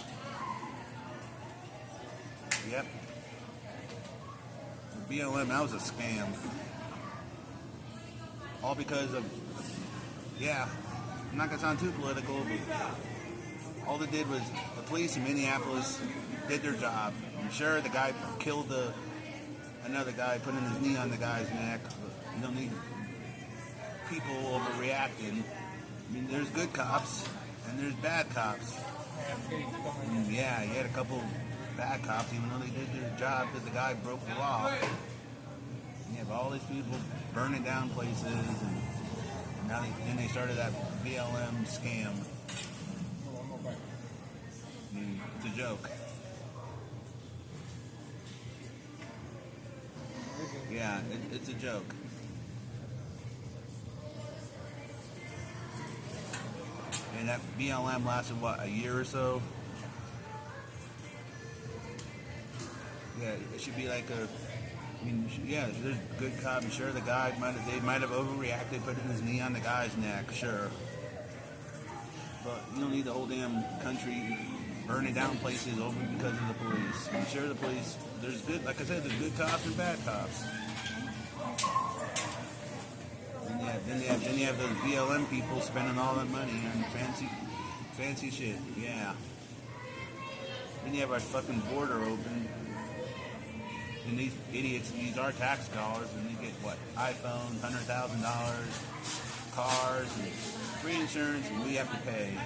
A: Yep. The BLM, that was a scam. All because of, yeah, I'm not going to sound too political, but all they did was, the police in Minneapolis did their job. I'm sure the guy killed another guy, putting his knee on the guy's neck. But you don't need people overreacting. I mean, there's good cops, and there's bad cops. And yeah, you had a couple bad cops, even though they did their job, because the guy broke the law. You have all these people burning down places, and now then they started that BLM scam. I mean, it's a joke. Yeah, it's a joke. And that BLM lasted, what, a year or so? Yeah, it should be like I mean, yeah, there's good cop. I'm sure the guy might have overreacted, putting his knee on the guy's neck, sure. But you don't need the whole damn country burning down places over because of the police. I'm sure the police, there's good, like I said, there's good cops and bad cops. And then you have those BLM people spending all that money on fancy shit. Yeah. Then you have our fucking border open. And these idiots use our tax dollars, and they get, what, iPhones, $100,000, cars, and free insurance, and we have to pay.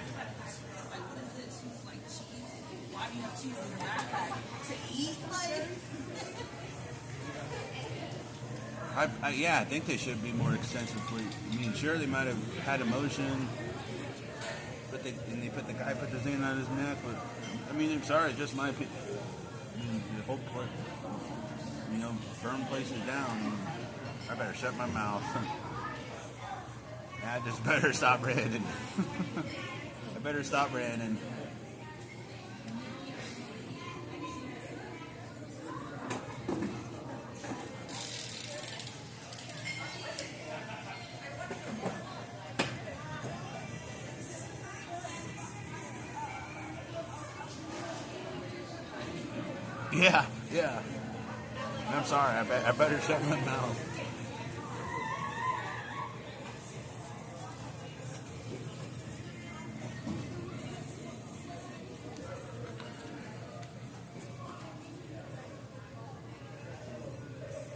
A: I think they should be more extensively. I mean, sure, they might have had a motion, but they put the guy put his hand on his neck. But I mean, I'm sorry, it's just my opinion. I mean, the whole place, burn places down. I better shut my mouth. I just better stop ranting. I better stop ranting. Yeah. I'm sorry. I better shut my mouth.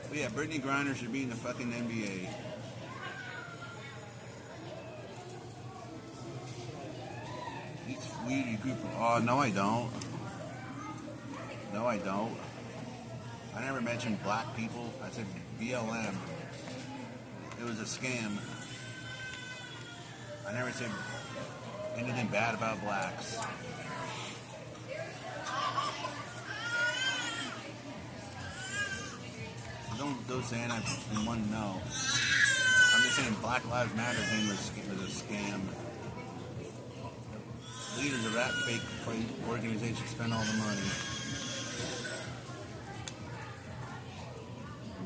A: But yeah, Brittany Griner should be in the fucking NBA. It's weird, you group of... Oh, no, I don't. No, I don't. I never mentioned black people. I said BLM. It was a scam. I never said anything bad about blacks. Don't go saying I didn't want to know. I'm just saying Black Lives Matter thing was a scam. Leaders of that fake organization spend all the money.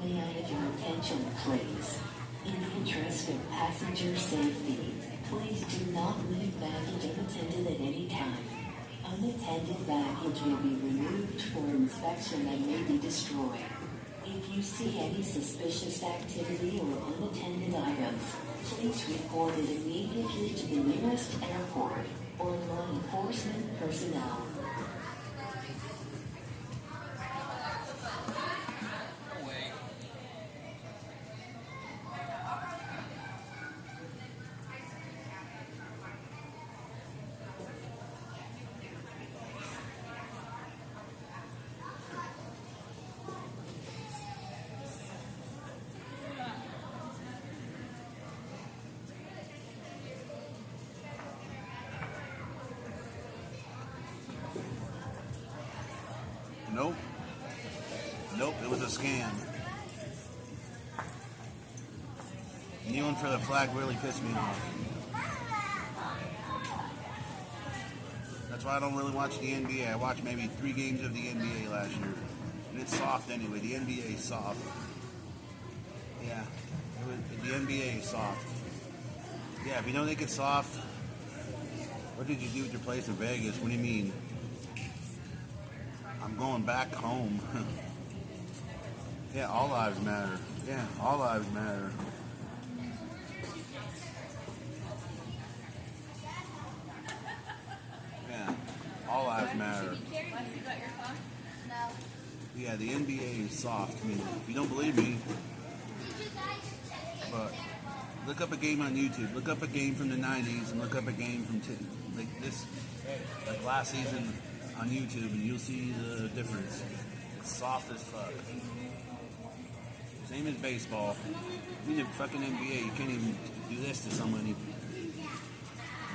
D: May I have your attention, please? In the interest of passenger safety, please do not leave baggage unattended at any time. Unattended baggage will be removed for inspection and may be destroyed. If you see any suspicious activity or unattended items, please report it immediately to the nearest airport or law enforcement personnel. Nope, it was a scam.
A: Kneeling for the flag really pissed me off. That's why I don't really watch the NBA. I watched maybe 3 games of the NBA last year. And it's soft anyway. The NBA is soft. Yeah. The NBA is soft. Yeah, if you don't think it's soft, what did you do with your place in Vegas? What do you mean? I'm going back home. Yeah, all lives matter. Yeah, all lives matter. Yeah, all lives matter. Yeah, the NBA is soft. I mean, if you don't believe me, but look up a game on YouTube. Look up a game from the 90s and look up a game from like last season on YouTube, and you'll see the difference. It's soft as fuck. Same as baseball. In the fucking NBA, you can't even do this to somebody.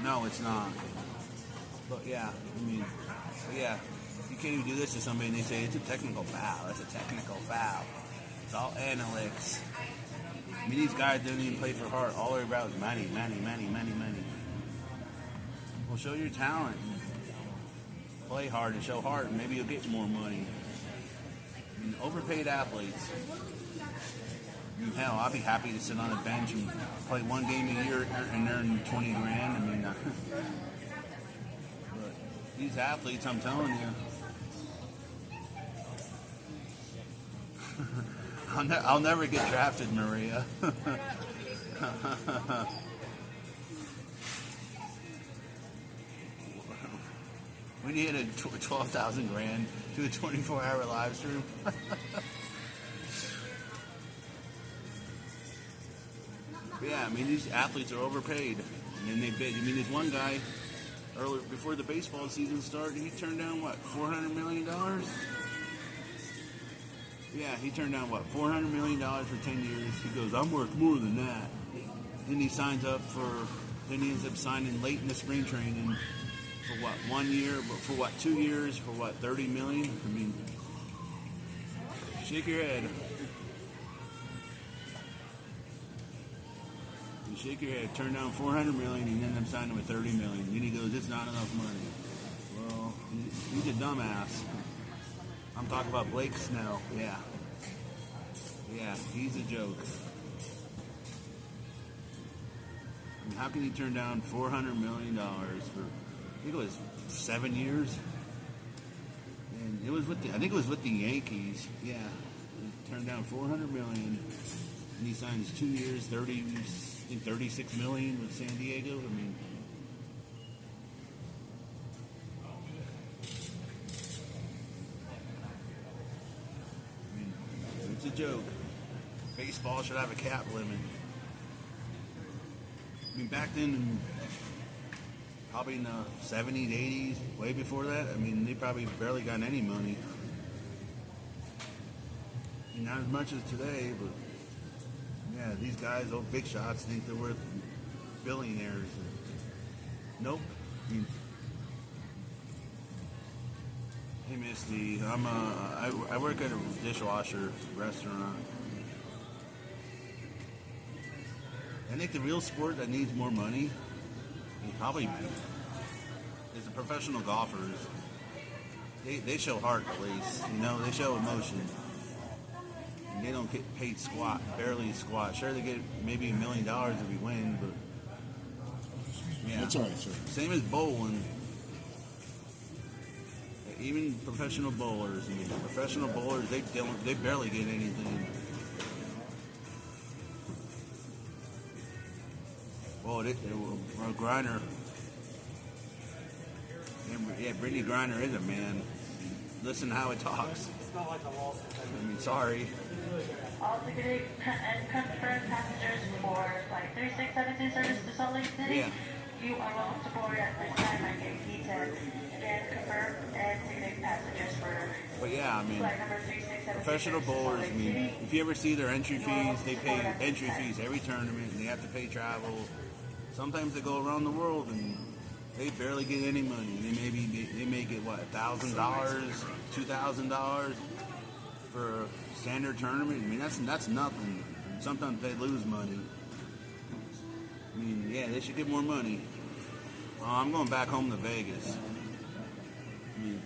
A: No, it's not. But yeah, you can't even do this to somebody and they say it's a technical foul. It's a technical foul. It's all analytics. I mean, these guys don't even play for heart. All they're about is money. Well, show your talent. Play hard and show heart, and maybe you'll get more money. I mean, overpaid athletes. I mean, hell, I'd be happy to sit on a bench and play 1 game a year and earn 20 grand. I mean, but these athletes, I'm telling you, I'll never get drafted, Maria. We need a 12,000 grand to a 24-hour live stream. But yeah, I mean, these athletes are overpaid. And then they bid. I mean, there's one guy, earlier, before the baseball season started, he turned down, what, $400 million? Yeah, he turned down, what, $400 million for 10 years. He goes, I'm worth more than that. Then he signs up then he ends up signing late in the spring training for, what, 1 year, but for, what, 2 years, for, what, $30 million? I mean, shake your head. You shake your head, turn down $400 million, and then I'm signing with $30 million. Then he goes, it's not enough money. Well, he's a dumbass. I'm talking about Blake Snell. Yeah. Yeah, he's a joke. I mean, how can you turn down $400 million for, I think it was 7 years? And it was I think it was with the Yankees. Yeah. He turned down $400 million, and he signs 2 years, $36 million with San Diego. I mean, it's a joke. Baseball should have a cap limit. I mean, back then, probably in the 70s, 80s, way before that, I mean, they probably barely got any money. I mean, not as much as today, but yeah, these guys, old big shots, think they're worth billionaires. Nope. I mean, hey, Misty, I work at a dishwasher restaurant. I think the real sport that needs more money is probably the professional golfers. They show heart, at least. You know, they show emotion. And they don't get paid squat, barely squat. Sure, they get maybe $1 million if we win, but yeah.
F: That's all right, sir.
A: Same as bowling. Even professional bowlers. I mean, professional bowlers, they barely get anything. Well, Griner. Yeah, Brittany Griner is a man. Listen to how it talks. I mean, sorry.
G: All ticketed and confirmed passengers for flight 3672 service to Salt Lake City.
A: Yeah.
G: You are welcome to board at this time at gate P10. Again, confirmed and ticketed passengers for
A: But yeah, I mean,
G: flight number 3672
A: professional
G: service to Salt
A: bowlers,
G: Lake
A: I mean,
G: City.
A: if you ever see their entry fees, they pay entry fees every tournament, and they have to pay travel. Sometimes they go around the world and they barely get any money. They may get what, $1,000, $2,000 for a standard tournament. I mean, that's nothing. Sometimes they lose money. I mean, yeah, they should get more money. I'm going back home to Vegas. I mean,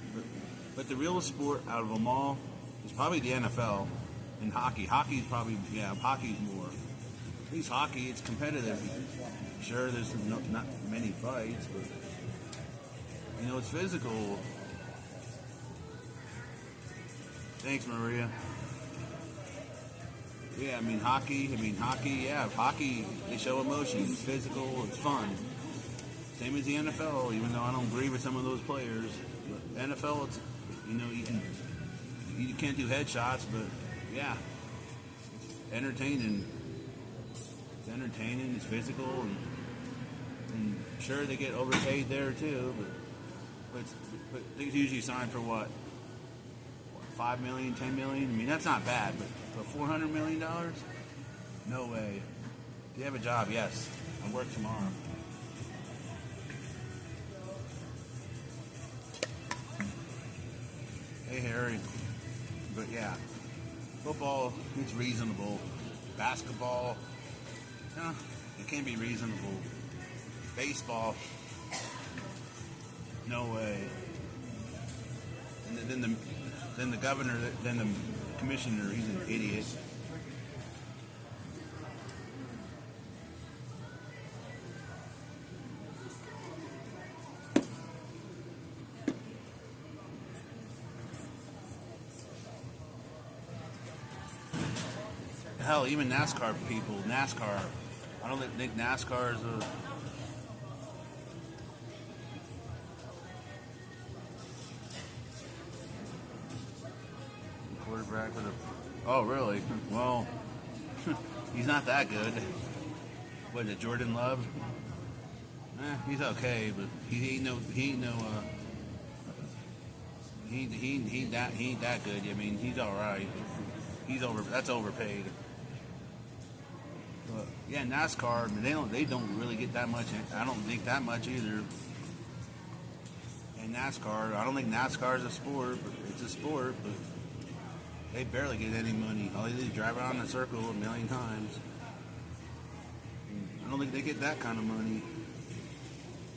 A: but the realest sport out of them all is probably the NFL and hockey. Hockey's probably, hockey's more. At least hockey, it's competitive. Sure, there's not many fights, but, you know, it's physical. Thanks, Maria. Yeah, I mean, hockey, hockey, they show emotion. It's physical, it's fun. Same as the NFL, even though I don't agree with some of those players. But NFL, it's, you know, you can't do headshots, but yeah, it's entertaining. It's entertaining, it's physical, and sure they get overpaid there too, but they usually sign for what, $5 million, $10 million? I mean, that's not bad, but $400 million? No way. Do you have a job? Yes. I work tomorrow. Hey, Harry. But yeah, football, it's reasonable. Basketball, it can't be reasonable. Baseball, no way. And then the governor, then the commissioner, he's an idiot. Hell, even NASCAR people, I don't think NASCAR is a... quarterback for the... Oh, really? Well, he's not that good. What is it, Jordan Love? He's okay, but he ain't that good. I mean, he's all right. That's overpaid. But yeah, NASCAR, they don't really get that much. I don't think that much either. And NASCAR, I don't think NASCAR is a sport, but it's a sport, but they barely get any money. All they do is drive around in a circle a million times. I don't think they get that kind of money.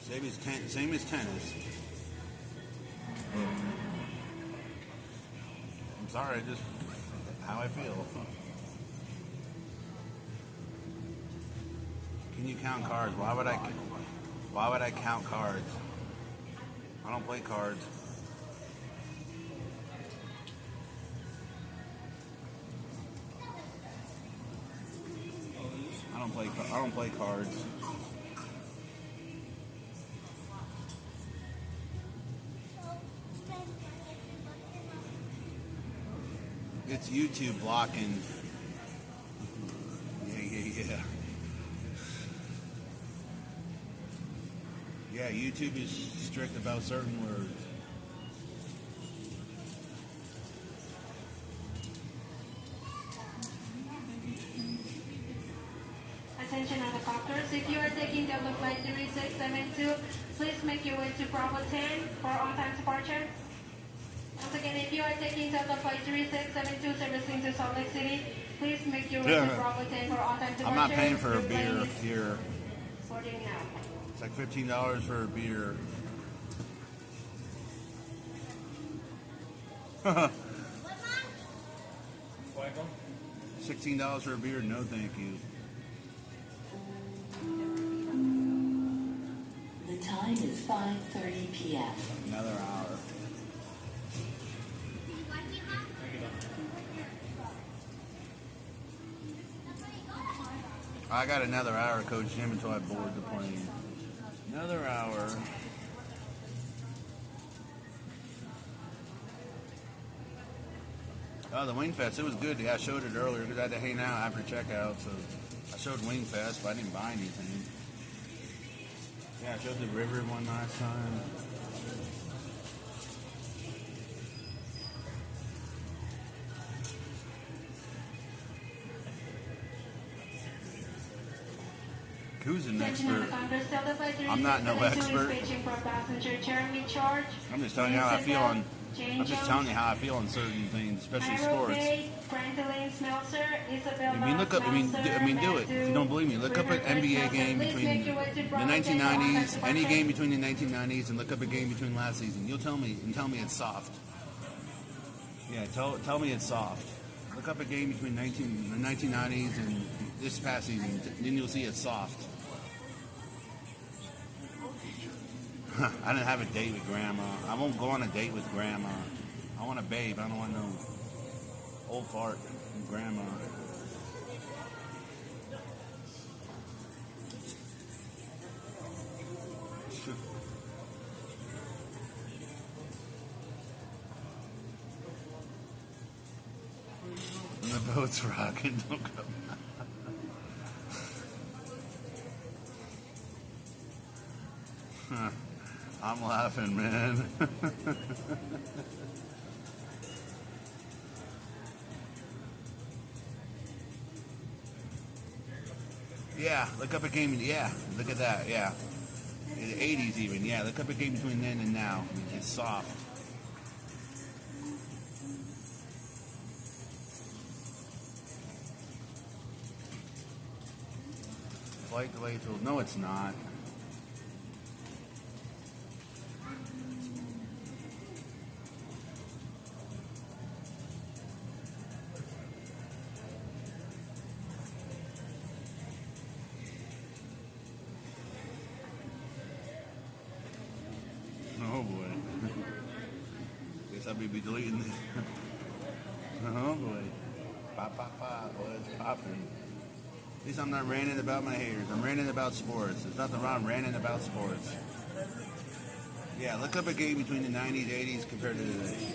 A: Same as tennis. I'm sorry, just how I feel. Can you count cards? Why would I count cards? I don't play cards. I don't play cards. It's YouTube blocking. Yeah. Yeah, YouTube is strict about certain words.
G: Attention helicopters, if you are taking Delta Flight 3672, please make your way to Bravo 10 for on-time departure. Once again, if you are taking Delta Flight 3672 servicing to Salt Lake City, please make your way to Bravo 10 for on-time departure.
A: I'm not paying for a beer here.
G: Boarding now.
A: It's like $15 for a beer. $16 for a beer? No, thank you.
D: The time is 5:30 p.m.
A: Another hour. I got another hour, Coach Jim, until I board the plane. Another hour. Oh, the Wing Fest, it was good. Yeah, I showed it earlier because I had to hang out after checkout. So I showed Wing Fest, but I didn't buy anything. Yeah, I showed the river one last time. Who's an expert? I'm not no expert. I'm just telling you how I feel on
G: Jane
A: I'm just
G: Jones,
A: telling you how I feel on certain things, especially
G: Tyro
A: sports.
G: Bay, Brandolin Smeltzer, Isabella
A: I mean, look up. I mean, do it. If you don't believe me, look up an NBA game between the 1990s, any game between the 1990s, and look up a game between last season. You'll tell me it's soft. Yeah, tell me it's soft. Look up a game between the 1990s and this past season, then you'll see it's soft. I didn't have a date with grandma. I won't go on a date with grandma. I want a babe. I don't want no old fart from grandma. The boat's rocking. Don't go. I'm laughing, man. Yeah, look up a game. Yeah, look at that. Yeah, the 80s even. Yeah, look up a game between then and now. It's soft. Flight delay till no, it's not. Oh boy. Guess I'll be deleting this. Oh boy. Pop, pop, pop. Boy, it's popping. At least I'm not ranting about my haters. I'm ranting about sports. There's nothing wrong ranting about sports. Yeah, look up a game between the 90s, 80s compared to today.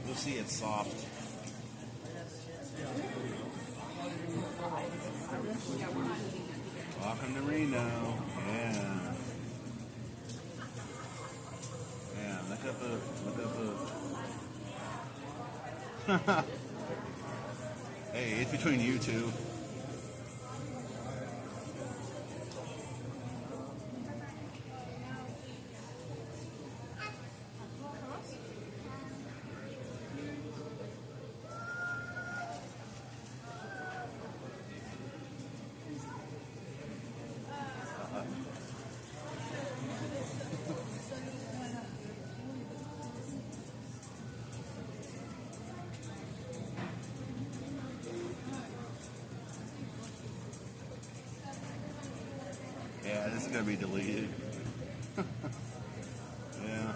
A: You'll see it's soft. Welcome to Reno. Yeah. Yeah, look up a hey, it's between you two. Yeah, this is gonna be deleted. Yeah.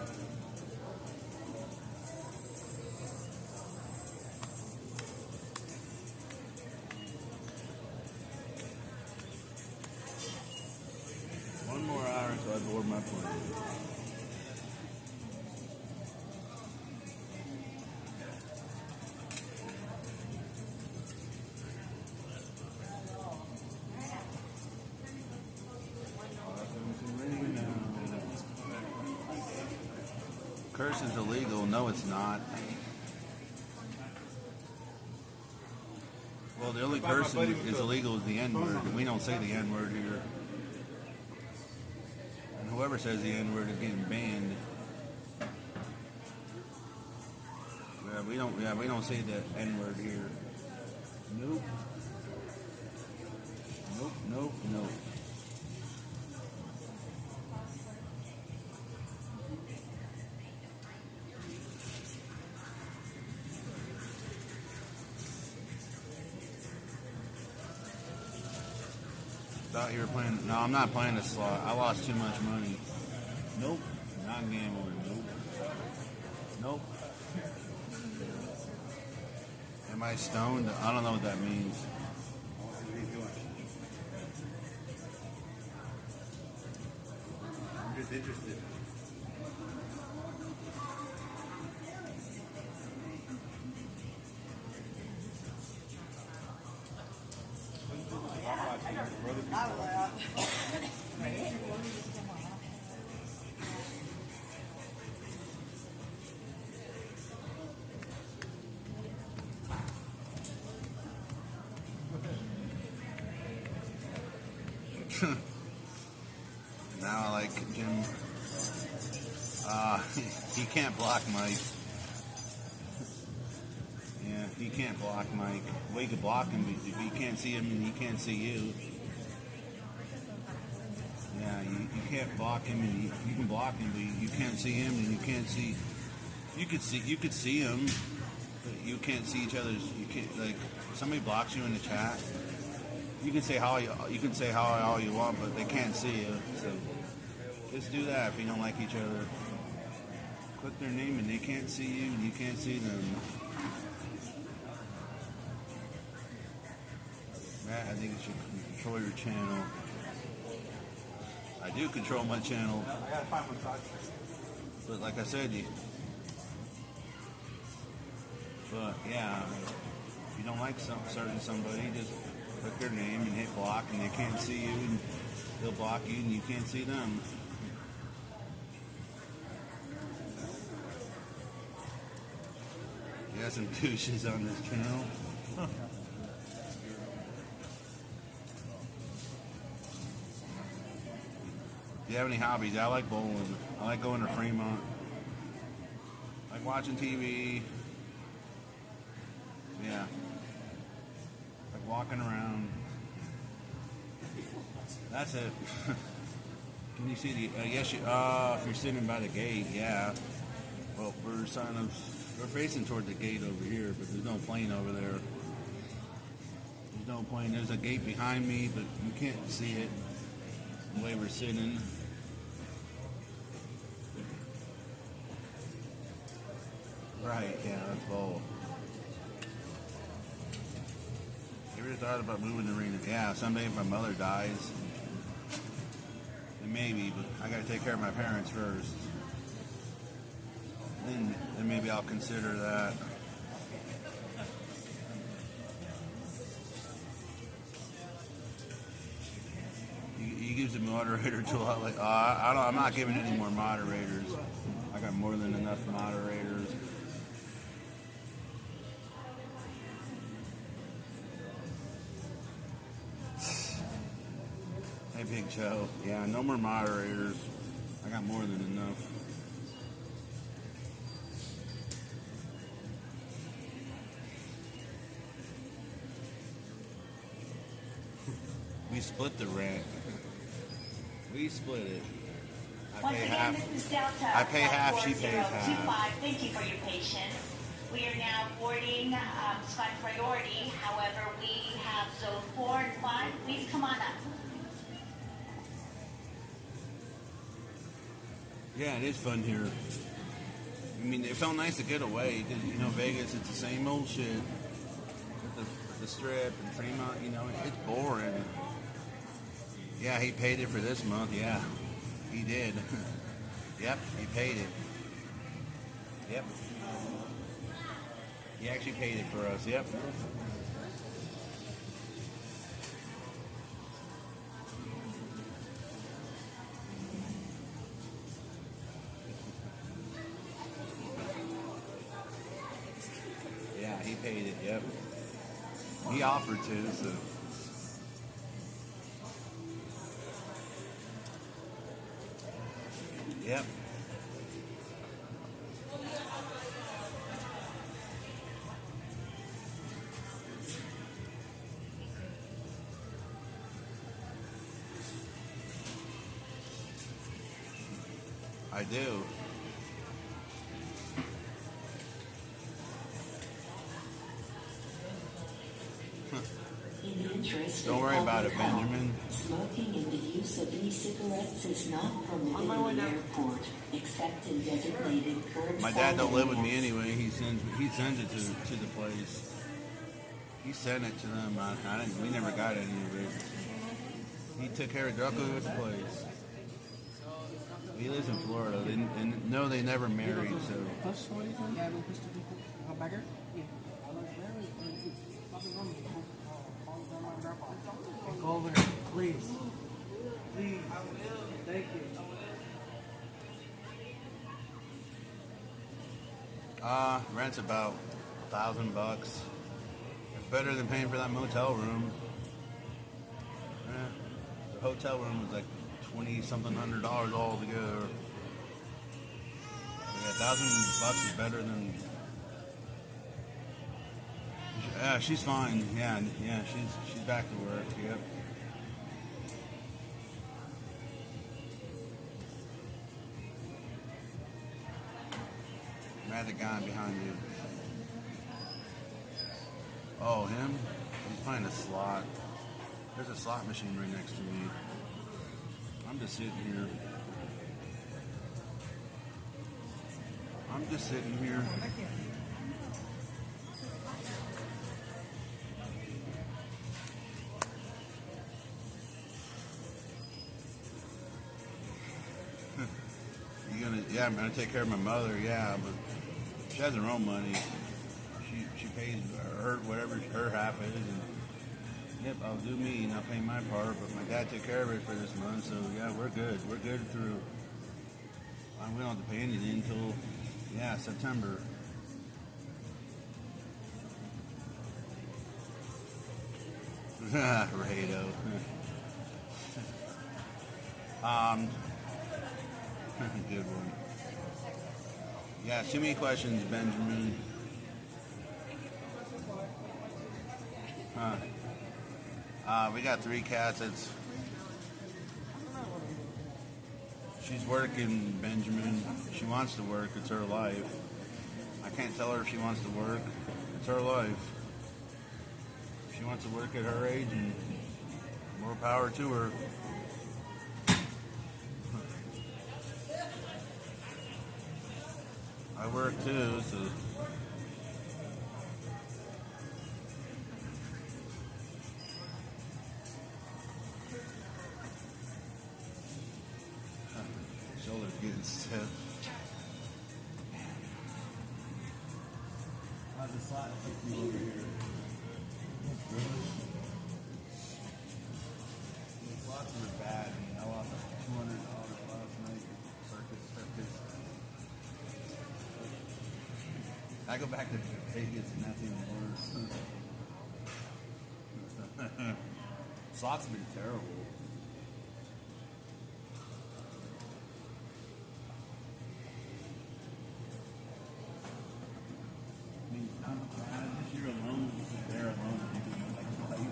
A: One more hour until I board my plane. Curse is illegal. No, it's not. Well, the only curse is illegal is the N-word. We don't say the N-word here. And whoever says the N-word is getting banned. Yeah, we don't say the N-word here. Nope. Nope, nope, nope. Thought you were playing. No, I'm not playing the slot. I lost too much money. Nope. Not gambling. Nope. Nope. Am I stoned? I don't know what that means.
E: I'm just interested.
A: Now I like Jim. He can't block Mike. You can't block Mike. Well, you can block him, but if you can't see him and he can't see you. Yeah, you can't block him, and you can block him, but you can't see him, and you can't see. You could see him, but you can't see each other's. You can't, like, if somebody blocks you in the chat. You can say hi all you want, but they can't see you. So just do that if you don't like each other. Click their name, and they can't see you, and you can't see them. Matt, I think you should control your channel. I do control my channel. But like I said, but yeah, if you don't like certain somebody, just click their name and hit block, and they can't see you, and they'll block you, and you can't see them. You got some douches on this channel. If you have any hobbies, I like bowling. I like going to Fremont. I like watching TV. Yeah. Like walking around. That's it. Can you see the? Yes, if you're sitting by the gate, yeah. Well, we're facing toward the gate over here, but there's no plane over there. There's no plane. There's a gate behind me, but you can't see it the way we're sitting. Right, yeah, that's bold. You ever thought about moving to Reno? Yeah, someday if my mother dies, then maybe, but I gotta take care of my parents first. Then maybe I'll consider that. He gives the moderator to like, I'm not giving any more moderators. I got more than enough moderators. Hey, Big Joe. Yeah, no more moderators. I got more than enough. We split the rent. We split it. I pay half. I pay half. She pays half.
F: Thank you for your patience. We are now boarding Sky Priority. However, we have Zone 4 and 5. Please come on up.
A: Yeah, it is fun here. I mean, it felt nice to get away because, you know, Vegas, it's the same old shit. With the strip and Fremont, you know, it's boring. Yeah, he paid it for this month. Yeah, he did. Yep, he paid it. Yep. He actually paid it for us. Yep. Yeah, he paid it. Yep. He offered to, so. Yep. I do.
D: In the interest
A: Don't
D: of
A: worry about it,
D: public health,
A: Benjamin.
D: Smoking and the use of e-cigarettes is not permitted in the airport, except in designated curbside
A: My dad don't live with me
D: areas.
A: anyway. He sends it to the place. He sent it to them. We never got any of it. He took care of Drucko at the place. He lives in Florida. And no, they never married. So
B: Go over there, please. Please. Thank you.
A: Rent's about $1,000. It's better than paying for that motel room. The hotel room was like $20-something $100 altogether. Yeah, $1,000 is better than She's fine. Yeah, she's back to work. Yep. Mad the guy behind you. Oh, him? He's playing a slot. There's a slot machine right next to me. I'm just sitting here. Yeah, I'm gonna take care of my mother. Yeah, but she has her own money. She pays her whatever her half is, and yep, I'll do me and I'll pay my part. But my dad took care of it for this month, so yeah, we're good. We're good through. We don't have to pay anything until September. Reno. Good one. Yeah, too many questions, Benjamin. We got 3 cats. She's working, Benjamin. She wants to work. It's her life. I can't tell her if she wants to work. It's her life. She wants to work at her age, and more power to her. I work too, so. Shoulder's getting stiff. How's the slot take you over here? The slots were bad. I lost like $200 last night. Circus. I go back to Vegas and that's even worse. Slots have been terrible. I mean, this year alone, there alone, like,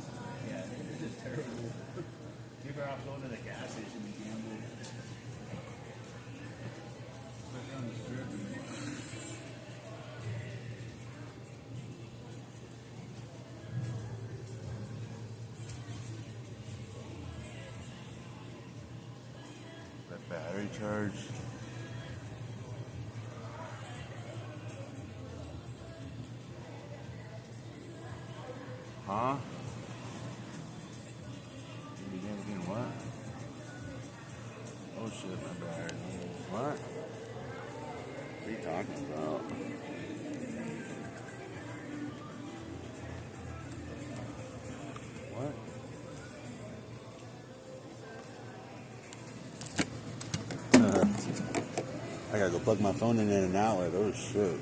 A: yeah, it's just terrible. You're better off going to the gas station and gamble. Especially on the strip. That battery charge. Huh? You again, what? Oh shit, my bad. What? What are you talking about? What? I gotta go plug my phone in an outlet. Oh shit.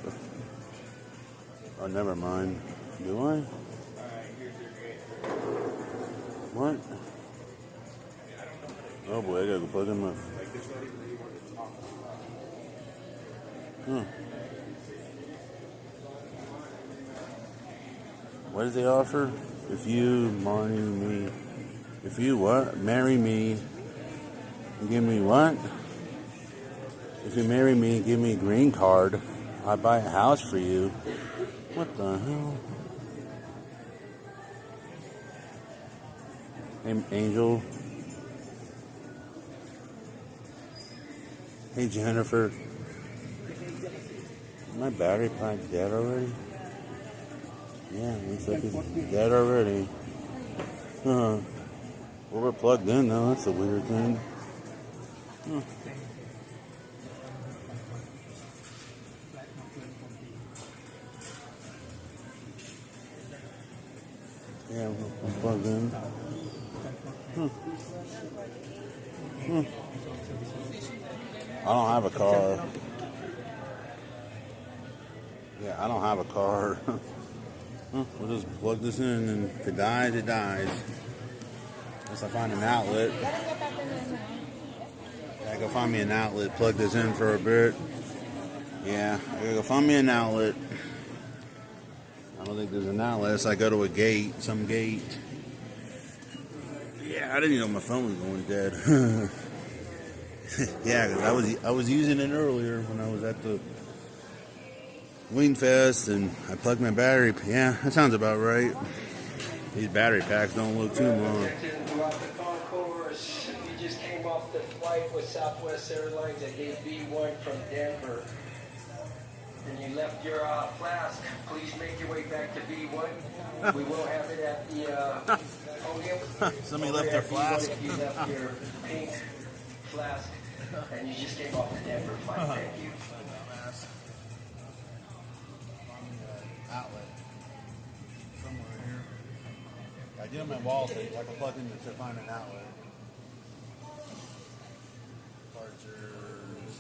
A: Oh, never mind. Do I? What? Oh boy, I gotta go plug in my. What does they offer? If you marry me, if you what? Marry me, and give me what? If you marry me, give me a green card, I buy a house for you. What the hell? Hey, Angel. Hey, Jennifer. My battery pack dead already? Yeah, looks like it's dead already. Well, we're plugged in though. That's a weird thing. Yeah, I'm plugged in. I don't have a car. Yeah, I don't have a car. We'll just plug this in, and if it dies, it dies. Unless I find an outlet. I gotta go find me an outlet, plug this in for a bit. Yeah, I gotta go find me an outlet. I don't think there's an outlet unless I go to a gate, some gate. Yeah, I didn't even know my phone was going dead. Yeah, because I was using it earlier when I was at the Wing Fest, and I plugged my battery. Yeah, that sounds about right. These battery packs don't look too long.
C: Throughout the concourse, you just came off the flight with Southwest Airlines at gate B1 from Denver. And you left your flask. Please make your way back to B1. We will have it at the podium.
A: Somebody left their flask.
C: You left your pink flask, and you just came off the Denver flight. Thank you.
A: Outlet. Somewhere here. I did on my wall things. I can plug in to find an outlet. Departures.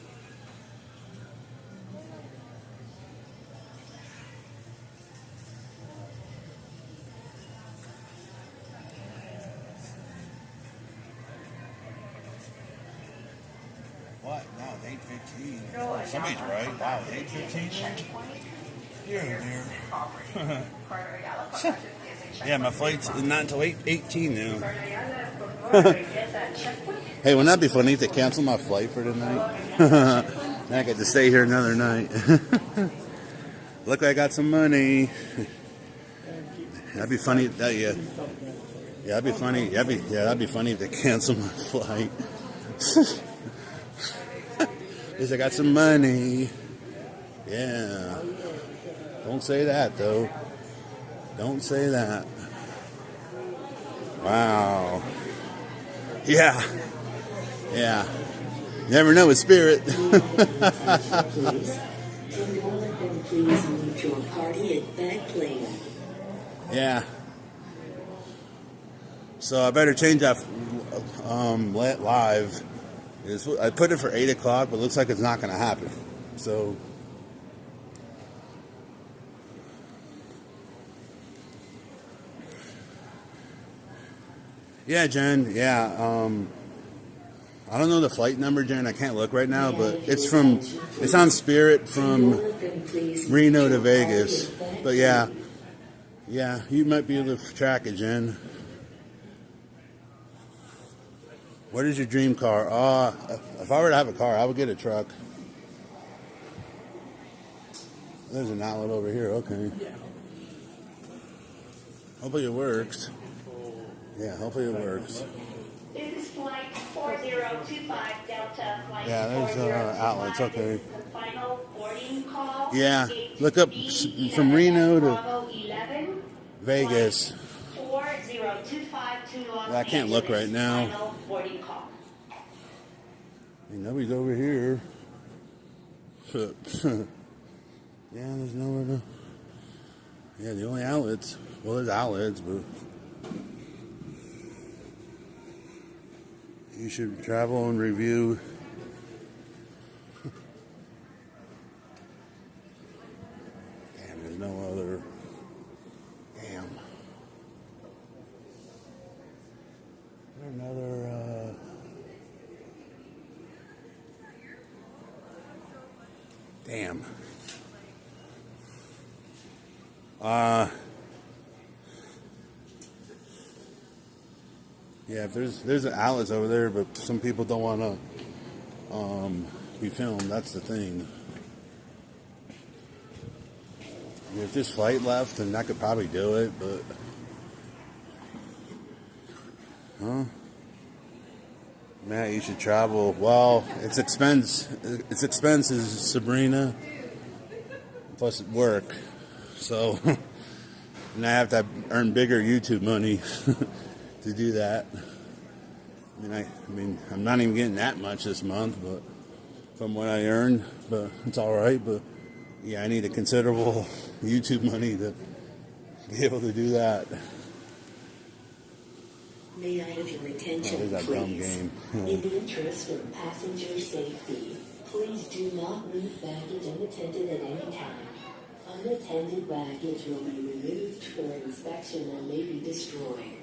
A: What? No, it's 8:15. Somebody's right. Wow, 8:15. Dear. Yeah, my flight's not until 8:18 now. Hey, wouldn't that be funny if they cancel my flight for tonight? Now I get to stay here another night. Look, I got some money. That'd be funny. Yeah, that'd be funny. That'd be funny if they cancel my flight. At least I got some money. Yeah. Don't say that, though. Don't say that. Wow. Yeah. Yeah. Never know with spirit.
D: Can all of them please meet your party at back lane?
A: Yeah. So I better change that live. I put it for 8 o'clock, but it looks like it's not going to happen. So... Yeah, Jen. Yeah. I don't know the flight number, Jen. I can't look right now, but it's on Spirit from Reno to Vegas. But yeah, you might be able to track it, Jen. What is your dream car? If I were to have a car, I would get a truck. There's an outlet over here. Okay. Hopefully it works. Yeah, hopefully it works.
F: This is flight 4025 Delta. Flight
A: Yeah, there's outlets. Okay.
F: Final boarding call.
A: Yeah, look up from Reno to Vegas.
F: 4025 to Los
A: I can't look right now.
F: Final boarding call.
A: Hey, nobody's over here. Yeah, there's nowhere to. Yeah, the only outlets. Well, there's outlets, but. You should travel and review. Damn, there's no other. Damn. There's another. Damn. Yeah, if there's an outlets over there, but some people don't want to be filmed. That's the thing. If this flight left, then I could probably do it, but Matt, you should travel. Well, it's expenses, Sabrina, plus work. So, and I have to earn bigger YouTube money. To do that. I mean, I'm not even getting that much this month, but from what I earned, but it's all right. But yeah, I need a considerable YouTube money to be able to do that.
D: May I have your attention,
A: there's that dumb game.
D: In the interest of passenger safety, please do not leave baggage unattended at any time. Unattended baggage will be removed for inspection and may be destroyed.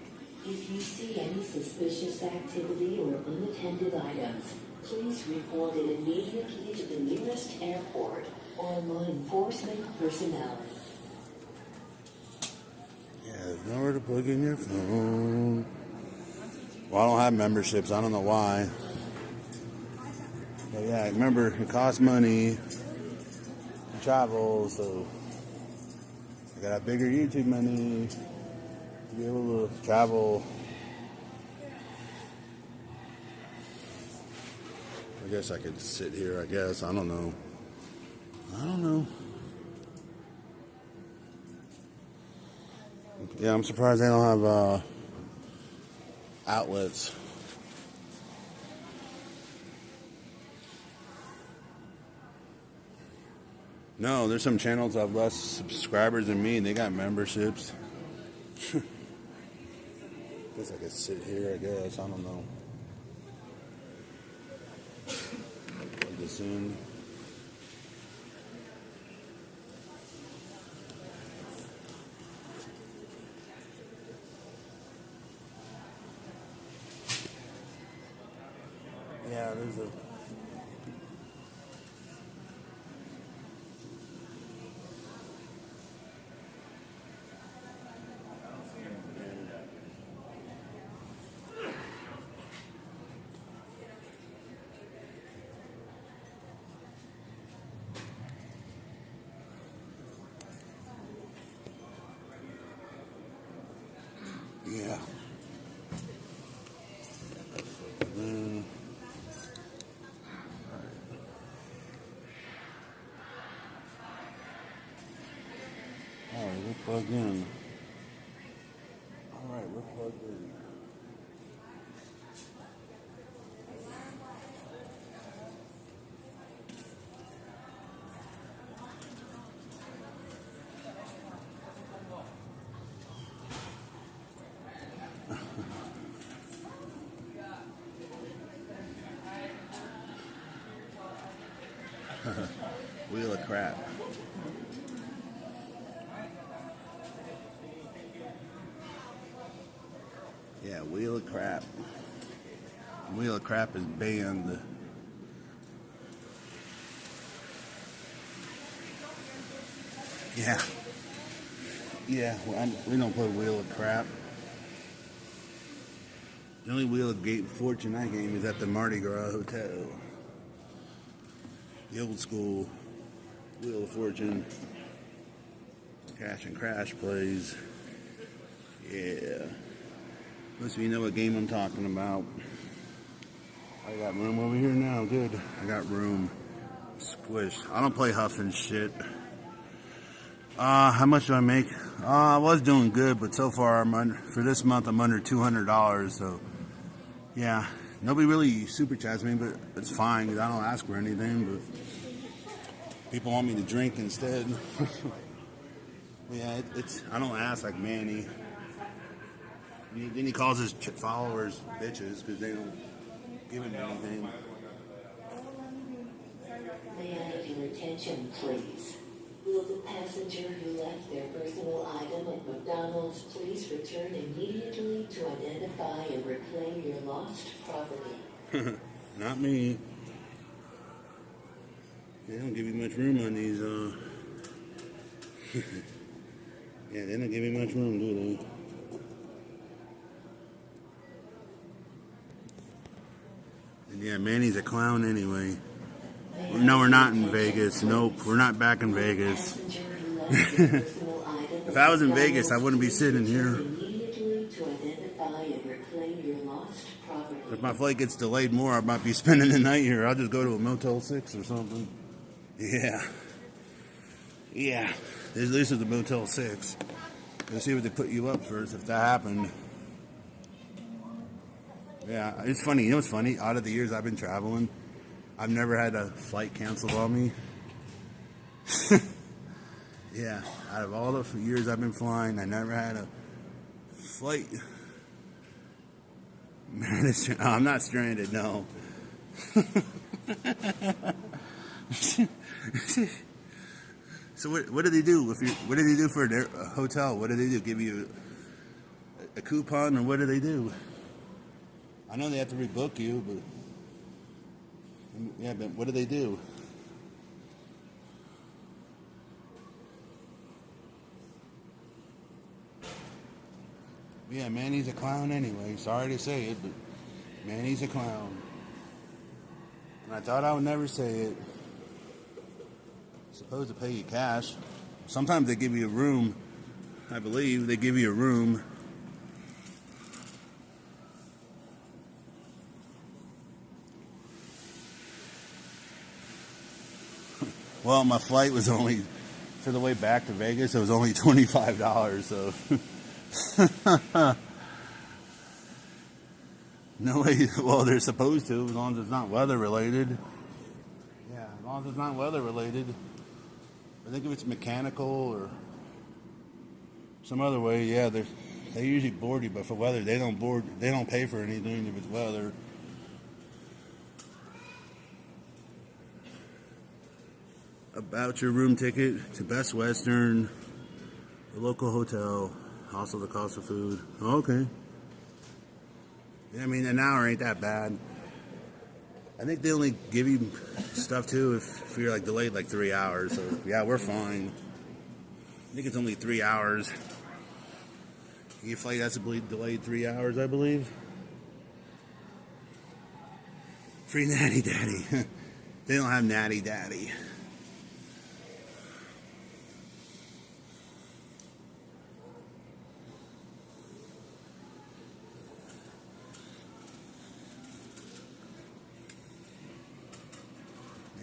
D: If you see any suspicious activity or unattended items, please report it immediately to the nearest airport or law enforcement personnel.
A: there's nowhere to plug in your phone. Well, I don't have memberships. I don't know why. But yeah, remember, it costs money to travel, so I got bigger YouTube money to be able to travel. I guess I could sit here, I guess. I don't know. Yeah, I'm surprised they don't have outlets. No, there's some channels that have less subscribers than me, and they got memberships. Guess I could sit here, I guess. I don't know. Plug this in. Yeah, there's a... Yeah. Alright, we're plugged in. Alright, we're plugged in. Wheel of crap. Yeah, wheel of crap. Wheel of crap is banned. Yeah. Yeah, well, we don't play wheel of crap. The only wheel of fortune I game is at the Mardi Gras Hotel. The old school Wheel of Fortune. Cash and Crash plays. Yeah. Most of you know what game I'm talking about. I got room over here now. Good. I got room. Squish. I don't play huff and shit. How much do I make? I was doing good, but so far for this month I'm under $200. So yeah, nobody really super chats me, but it's fine because I don't ask for anything. But people want me to drink instead. Yeah, I don't ask like Manny. Then he calls his followers bitches because they don't give him anything.
D: May I have your attention, please? Will the passenger who left their personal item at McDonald's please return immediately to identify and reclaim your lost property?
A: Not me. They don't give you much room on these, yeah, they don't give you much room, do they? And yeah, Manny's a clown anyway. No, we're not in Vegas. Nope, we're not back in Vegas. If I was in Vegas, I wouldn't be sitting here. If my flight gets delayed more, I might be spending the night here. I'll just go to a Motel 6 or something. Yeah. Yeah. At least at the Motel 6. Let's see what they put you up first if that happened. Yeah, it's funny. You know what's funny? Out of the years I've been traveling, I've never had a flight canceled on me. Yeah, out of all the years I've been flying, I never had a flight. I'm not stranded, no. So what do they do? What do they do for a hotel? What do they do? Give you a coupon, or what do they do? I know they have to rebook you, but yeah, but what do they do? Yeah, Manny's a clown anyway. Sorry to say it, but Manny's a clown. And I thought I would never say it. Supposed to pay you cash. Sometimes they give you a room. I believe they give you a room. Well, my flight was only, for the way back to Vegas, it was only $25, so. No way, well, they're supposed to, as long as it's not weather related. Yeah, as long as it's not weather related. I think if it's mechanical or some other way, yeah, they usually board you, but for weather, they don't pay for anything if it's weather. About your room ticket to Best Western, the local hotel, also the cost of food. Oh, okay. Yeah, I mean, an hour ain't that bad. I think they only give you stuff too if you're like delayed like 3 hours. So yeah, we're fine. I think it's only 3 hours. Your flight has to be delayed 3 hours, I believe. Free Natty Daddy. They don't have Natty Daddy.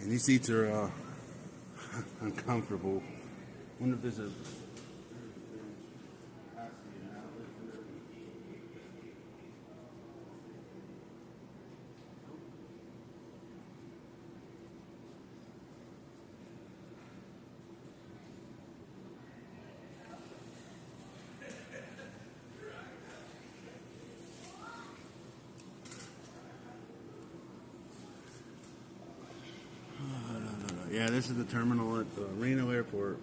A: And these seats are uncomfortable. Wonder if there's a yeah, this is the terminal at the Reno Airport.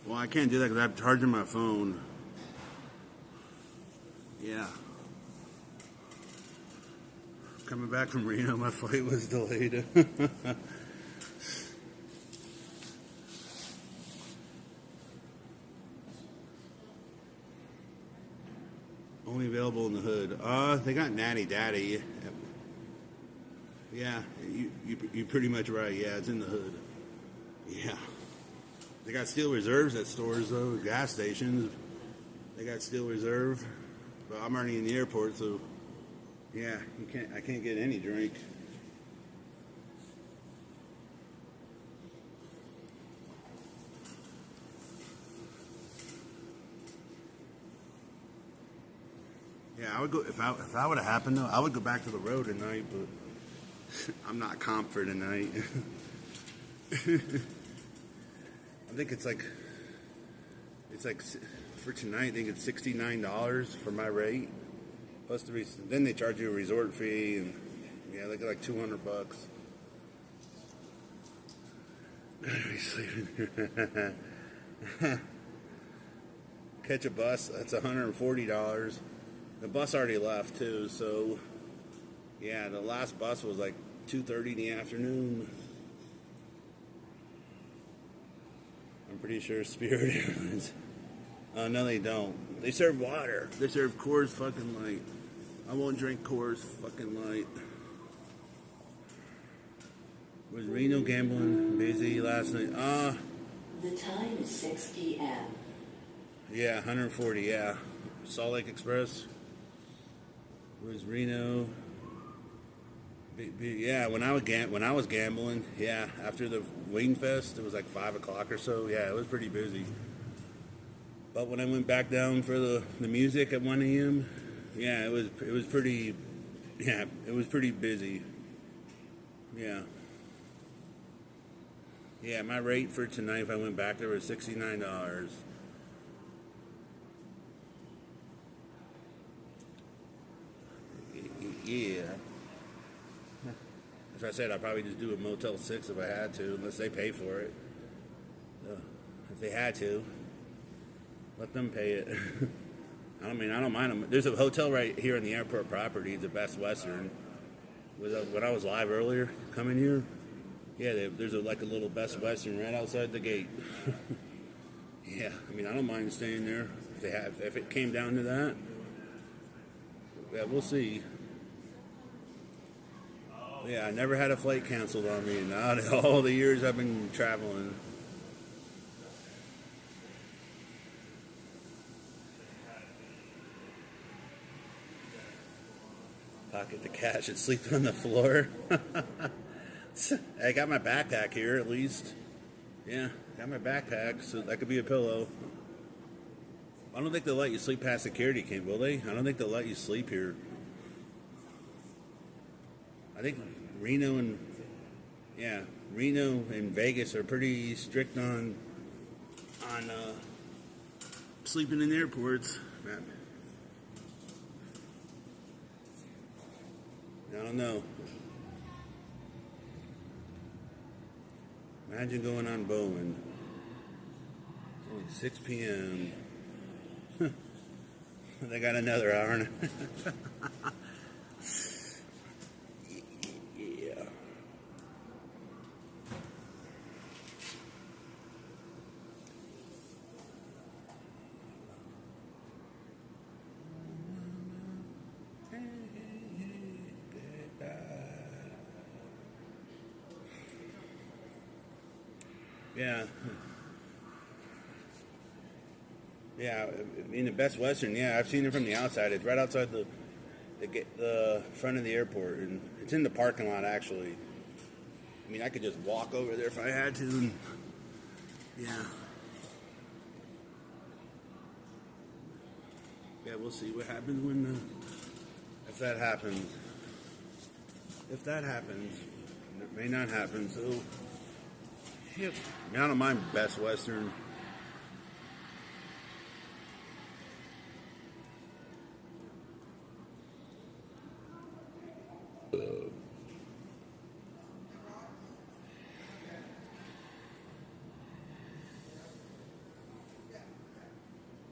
A: Well, I can't do that because I'm charging my phone. Yeah. Coming back from Reno, my flight was delayed. Only available in the hood. They got Natty Daddy. Yeah, you're pretty much right. Yeah, it's in the hood. Yeah. They got Steel Reserves at stores, though, gas stations. They got Steel Reserve. But I'm already in the airport, so yeah, I can't get any drink. Yeah, I would go if I would have happened though. I would go back to the road at night, but I'm not comped for tonight. I think it's like for tonight. I think it's $69 for my rate plus then they charge you a resort fee and yeah, they get like $200. Gotta be sleeping. Catch a bus. That's $140. The bus already left too, so yeah, the last bus was like 2:30 in the afternoon. I'm pretty sure Spirit Airlines. No, they don't. They serve water. They serve Coors fucking Light. I won't drink Coors fucking Light. Was Reno gambling busy last night?
D: The time is 6 p.m.
A: Yeah, 140. Yeah, Salt Lake Express. Was Reno? Yeah, when I was gambling, yeah, after the Wing Fest, it was like 5 o'clock or so. Yeah, it was pretty busy. But when I went back down for the music at 1 a.m., yeah, it was pretty. Yeah, it was pretty busy. Yeah. Yeah, my rate for tonight, if I went back there, was $69. Yeah. As I said, I'd probably just do a Motel 6 if I had to, unless they pay for it. If they had to, let them pay it. I don't mind them. There's a hotel right here on the airport property, the Best Western. when I was live earlier coming here. Yeah, there's like a little Best Western right outside the gate. Yeah, I mean I don't mind staying there if it came down to that. Yeah, we'll see. Yeah, I never had a flight canceled on me, not all the years I've been traveling. Pocket the cash and sleep on the floor. I got my backpack here at least. Yeah, got my backpack, so that could be a pillow. I don't think they'll let you sleep past security, King, will they? I don't think they'll let you sleep here. I think Reno and Vegas are pretty strict on sleeping in airports. I don't know. Imagine going on Bowen. It's only 6 p.m. They got another hour. Yeah. Yeah. Yeah, I mean the Best Western. Yeah, I've seen it from the outside. It's right outside the front of the airport, and it's in the parking lot actually. I mean, I could just walk over there if I had to. And, yeah. Yeah, we'll see what happens if that happens. If that happens, it may not happen. So, yep. I mean, I don't mind Best Western.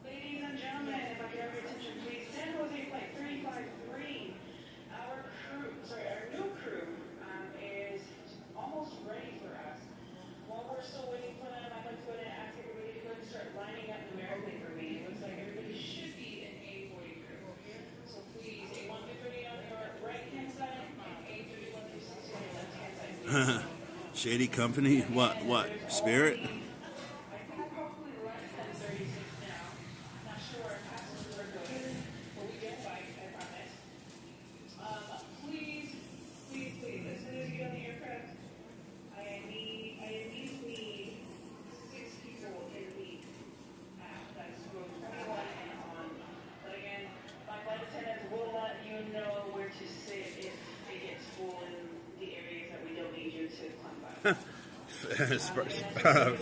H: Ladies and gentlemen, if I could have your attention, please. San Jose Flight 353. Our new crew is almost ready for us. While we're still waiting for them, I'd like to go ahead and ask everybody to go ahead and start lining up numerically for me. It looks like everybody should be an A40 crew. So please, A130 on your right-hand side and A31 through 60 on your left-hand side.
A: Shady company? What? Spirit?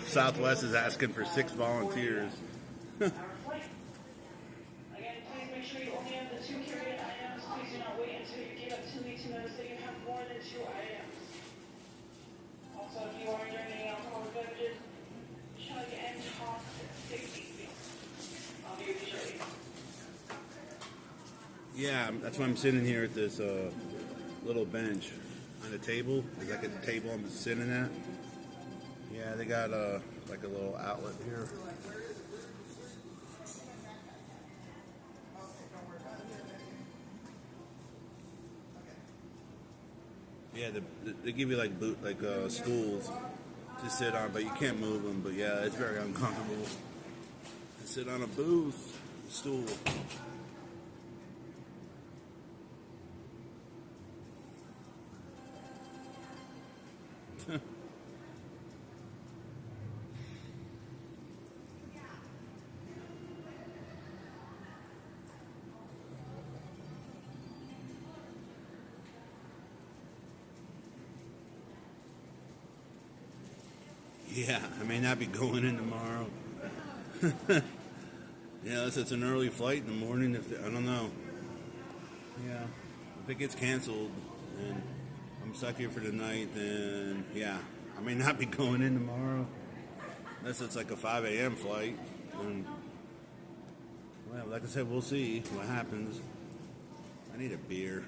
A: Southwest is asking for 6 volunteers.
H: Again, please make sure you only have the 2 carry items. Please do not wait until you give up 2 weeks to notice that you have more than 2 items. Also, if you are drinking alcoholic beverages, chug and toss safety. I'll be with you shortly.
A: Yeah, that's why I'm sitting here at this little bench on the table. There's like a table I'm sitting at. Yeah, they got like a little outlet here. Yeah, they give you like stools to sit on, but you can't move them. But yeah, it's very uncomfortable to sit on a stool. Yeah, I may not be going in tomorrow. Yeah, unless it's an early flight in the morning. I don't know. Yeah, if it gets canceled and I'm stuck here for the night, then yeah, I may not be going in tomorrow. Unless it's like a 5 a.m. flight. And, well, like I said, we'll see what happens. I need a beer.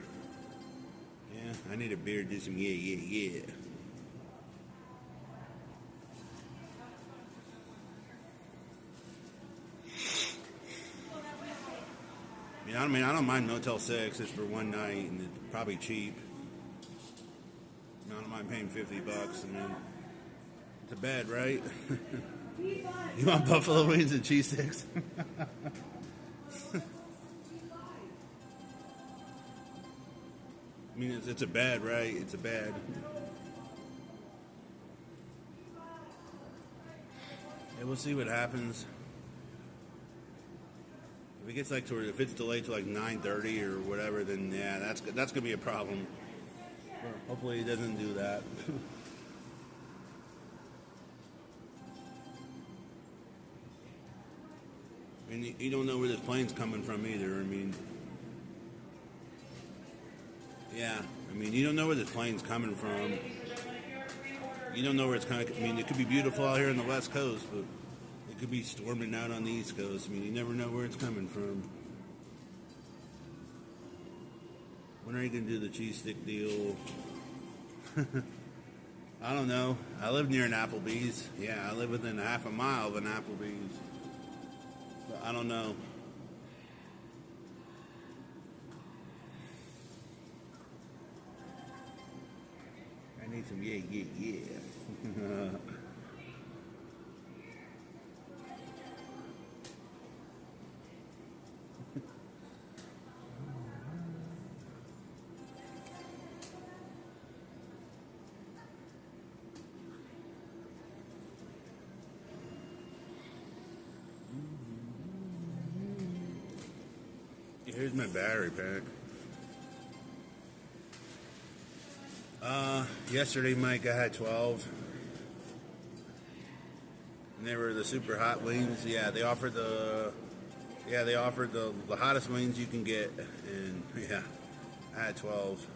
A: Yeah, I need a beer to do some yeah. I don't mind Motel 6. It's for one night and it's probably cheap. I don't mind paying $50. I mean, it's a bed, right? You want buffalo wings and cheese sticks? I mean, it's a bed, right? It's a bed. Yeah, we'll see what happens. If it gets if it's delayed to like 9:30 or whatever, then yeah, that's gonna be a problem. Well, hopefully, he doesn't do that. And you don't know where this plane's coming from either. I mean, yeah. I mean, you don't know where this plane's coming from. You don't know where it's coming. I mean, it could be beautiful out here on the West Coast, but it could be storming out on the East Coast. I mean, you never know where it's coming from. When are you going to do the cheese stick deal? I don't know. I live near an Applebee's. Yeah, I live within half a mile of an Applebee's. But I don't know. I need some yeah. Here's my battery pack. Yesterday, Mike, I had 12. And they were the super hot wings. Yeah, they offered the hottest wings you can get. And yeah, I had 12.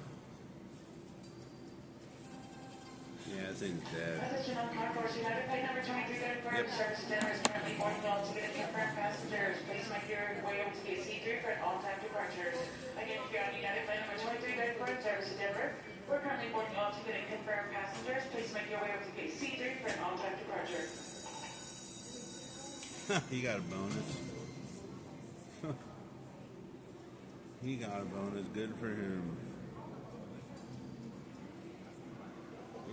A: Yeah, this thing's dead.
H: United Flight number 2334, service dinner is currently boarding all ticket confirmed passengers. Please make your way over to gate C3 for all-time departures. Again, if you're on United Flight number 2334, service to Denver, we're currently boarding all ticket and confirmed passengers. Please make your way over to gate C3 for an all-time departure.
A: He got a bonus. He got a bonus. Good for him.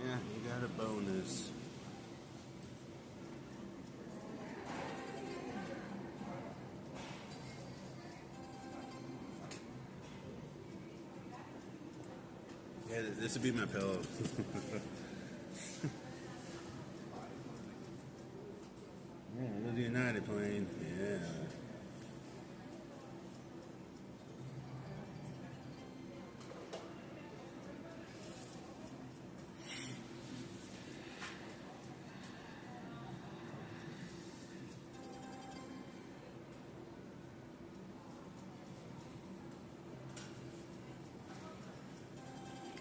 A: Yeah, he got a bonus. Yeah, this would be my pillow. Yeah, there's the United plane. Yeah.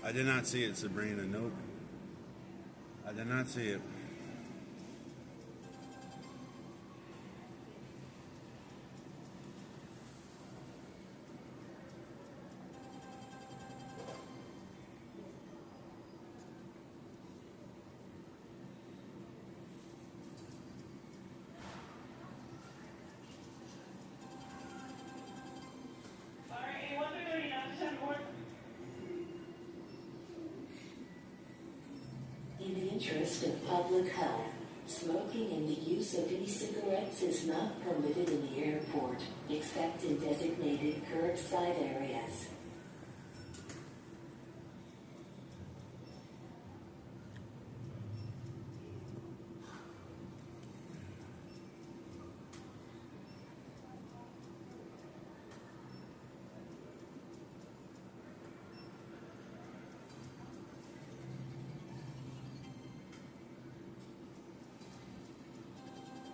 A: I did not see it, Sabrina. Nope. I did not see it.
D: In the interest of public health, smoking and the use of e-cigarettes is not permitted in the airport, except in designated curbside areas.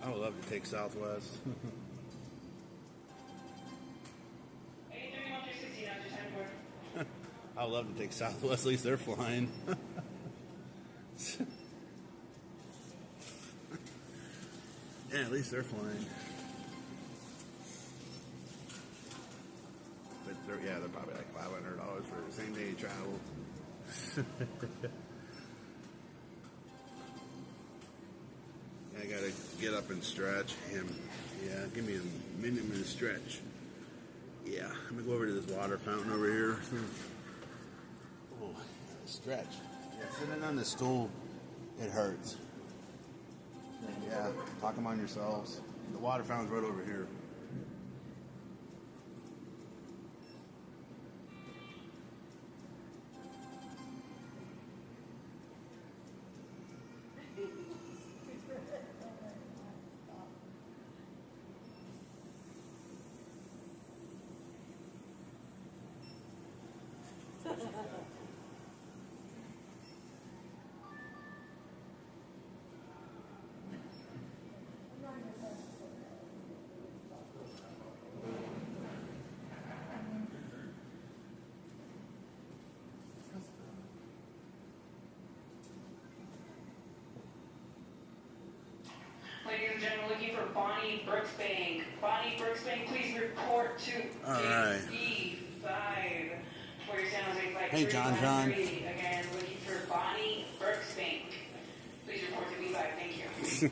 A: I would love to take Southwest. I would love to take Southwest. At least they're flying. Yeah, at least they're flying. But Yeah, they're probably like $500 for the same day travel. I gotta get up and stretch him. Yeah, give me a minute to stretch. Yeah, I'm gonna go over to this water fountain over here. Oh, stretch. Yeah, sitting on the stool, it hurts. Yeah, talk among yourselves. The water fountain's right over here.
H: Ladies and gentlemen, looking for Bonnie Brooksbank. Bonnie Brooksbank, please report to
A: All right.
H: E5 for your San Jose flight.
A: Hey, John.
H: Again, looking for Bonnie Brooksbank. Please report to E5. Thank you.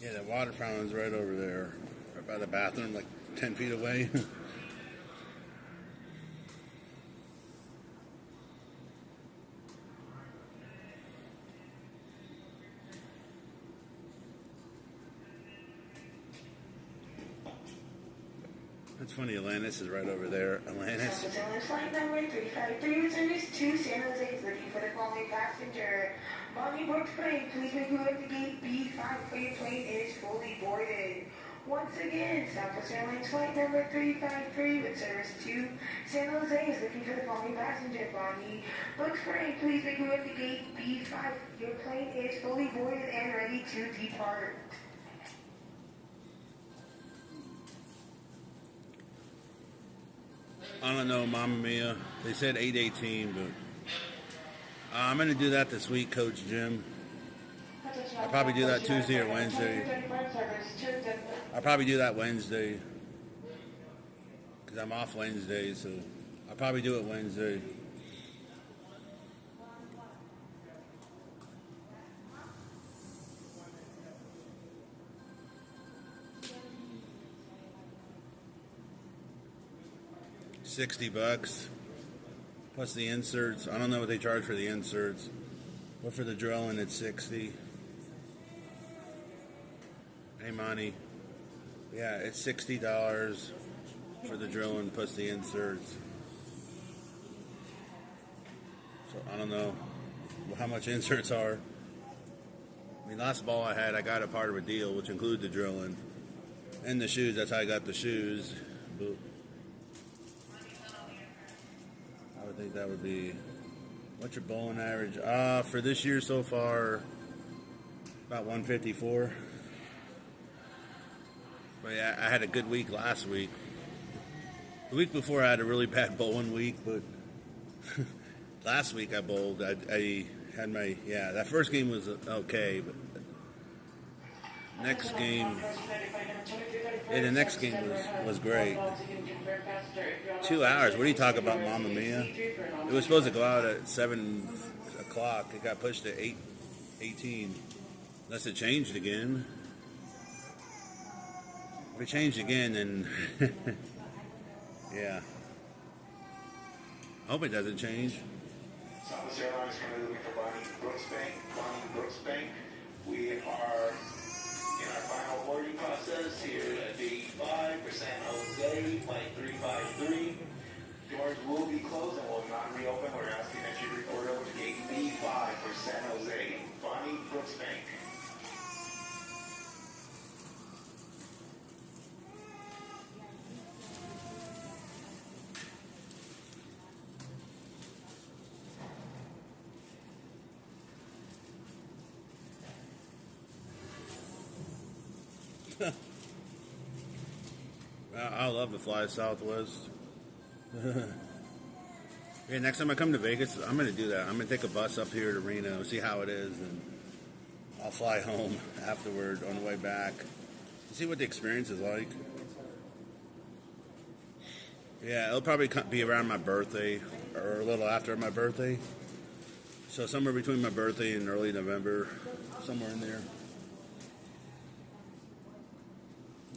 A: Yeah, the water fountain's right over there, right by the bathroom, like 10 feet away. That's funny, Atlantis is right over there. Atlantis.
I: Flight number 353 with service to San Jose is looking for the following passenger. Bonnie Brooksbank, please make your way to gate B5 for your plane is fully boarded. Once again, Southwest Airlines flight number 353 with service to San Jose is looking for the following passenger. Bonnie Brooksbank, please make your way to gate B5. Your plane is fully boarded and ready to depart.
A: I don't know, Mamma Mia. They said 8:18, but I'm going to do that this week, Coach Jim. I'll probably do that Tuesday or Wednesday. I'll probably do that Wednesday because I'm off Wednesday, so I'll probably do it Wednesday. $60 plus the inserts. I don't know what they charge for the inserts, but for the drilling it's $60. Hey Monty, yeah, it's $60 for the drilling plus the inserts. So I don't know how much inserts are. I mean, last ball I had, I got a part of a deal which included the drilling and the shoes. That's how I got the shoes. But I would think that would be, what's your bowling average? For this year so far, about 154. But yeah, I had a good week last week. The week before I had a really bad bowling week, but last week I bowled. I had my, that first game was okay, but next game, the next game was great. 2 hours. What are you talking about, Mamma Mia? It was supposed to go out at 7 o'clock. It got pushed to 8:18. Unless it changed again. If it changed again, then yeah. I hope it doesn't change.
J: Southwest Airlines currently looking for Bonnie Brooksbank. Bonnie Brooksbank. We are in our final boarding process here at the 5 for San Jose, flight 353. Doors will be closed and will not reopen. We're asking that you report over to gate B5 for San Jose. Bonnie Brooksbank.
A: I love to fly Southwest. Yeah, next time I come to Vegas, I'm going to do that. I'm going to take a bus up here to Reno, see how it is, and I'll fly home afterward on the way back. See what the experience is like. Yeah, it'll probably be around my birthday or a little after my birthday. So somewhere between my birthday and early November, somewhere in there.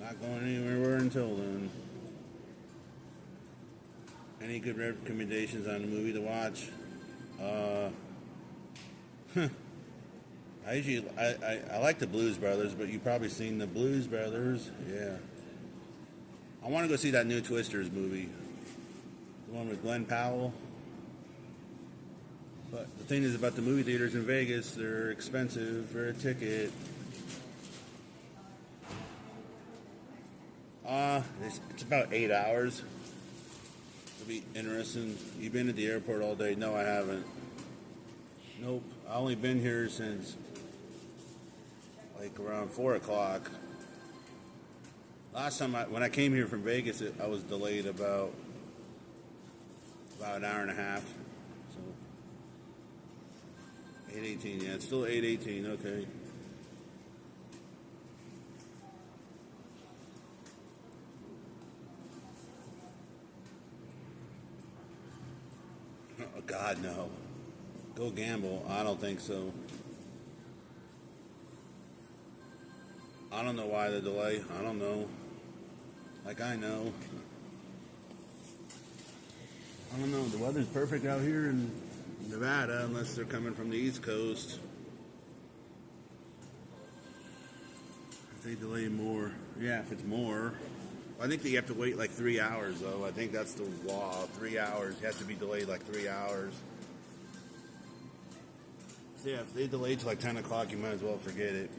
A: Not going anywhere until then. Any good recommendations on a movie to watch? I like the Blues Brothers, but you've probably seen the Blues Brothers. Yeah. I want to go see that new Twisters movie. The one with Glenn Powell. But the thing is about the movie theaters in Vegas, they're expensive for a ticket. It's about 8 hours. It'll be interesting. You've been at the airport all day? No, I haven't. Nope. I've only been here since like around 4 o'clock. Last time when I came here from Vegas, I was delayed about an hour and a half. So 8:18, yeah, it's still 8:18. Okay. Oh God, no. Go gamble? I don't think so. I don't know why the delay. I don't know. Like I know. I don't know. The weather's perfect out here in Nevada, unless they're coming from the East Coast. If they delay more, yeah. If it's more, I think that you have to wait like 3 hours, though. I think that's the law. 3 hours. It has to be delayed like 3 hours. So yeah, if they delay to like 10 o'clock, you might as well forget it.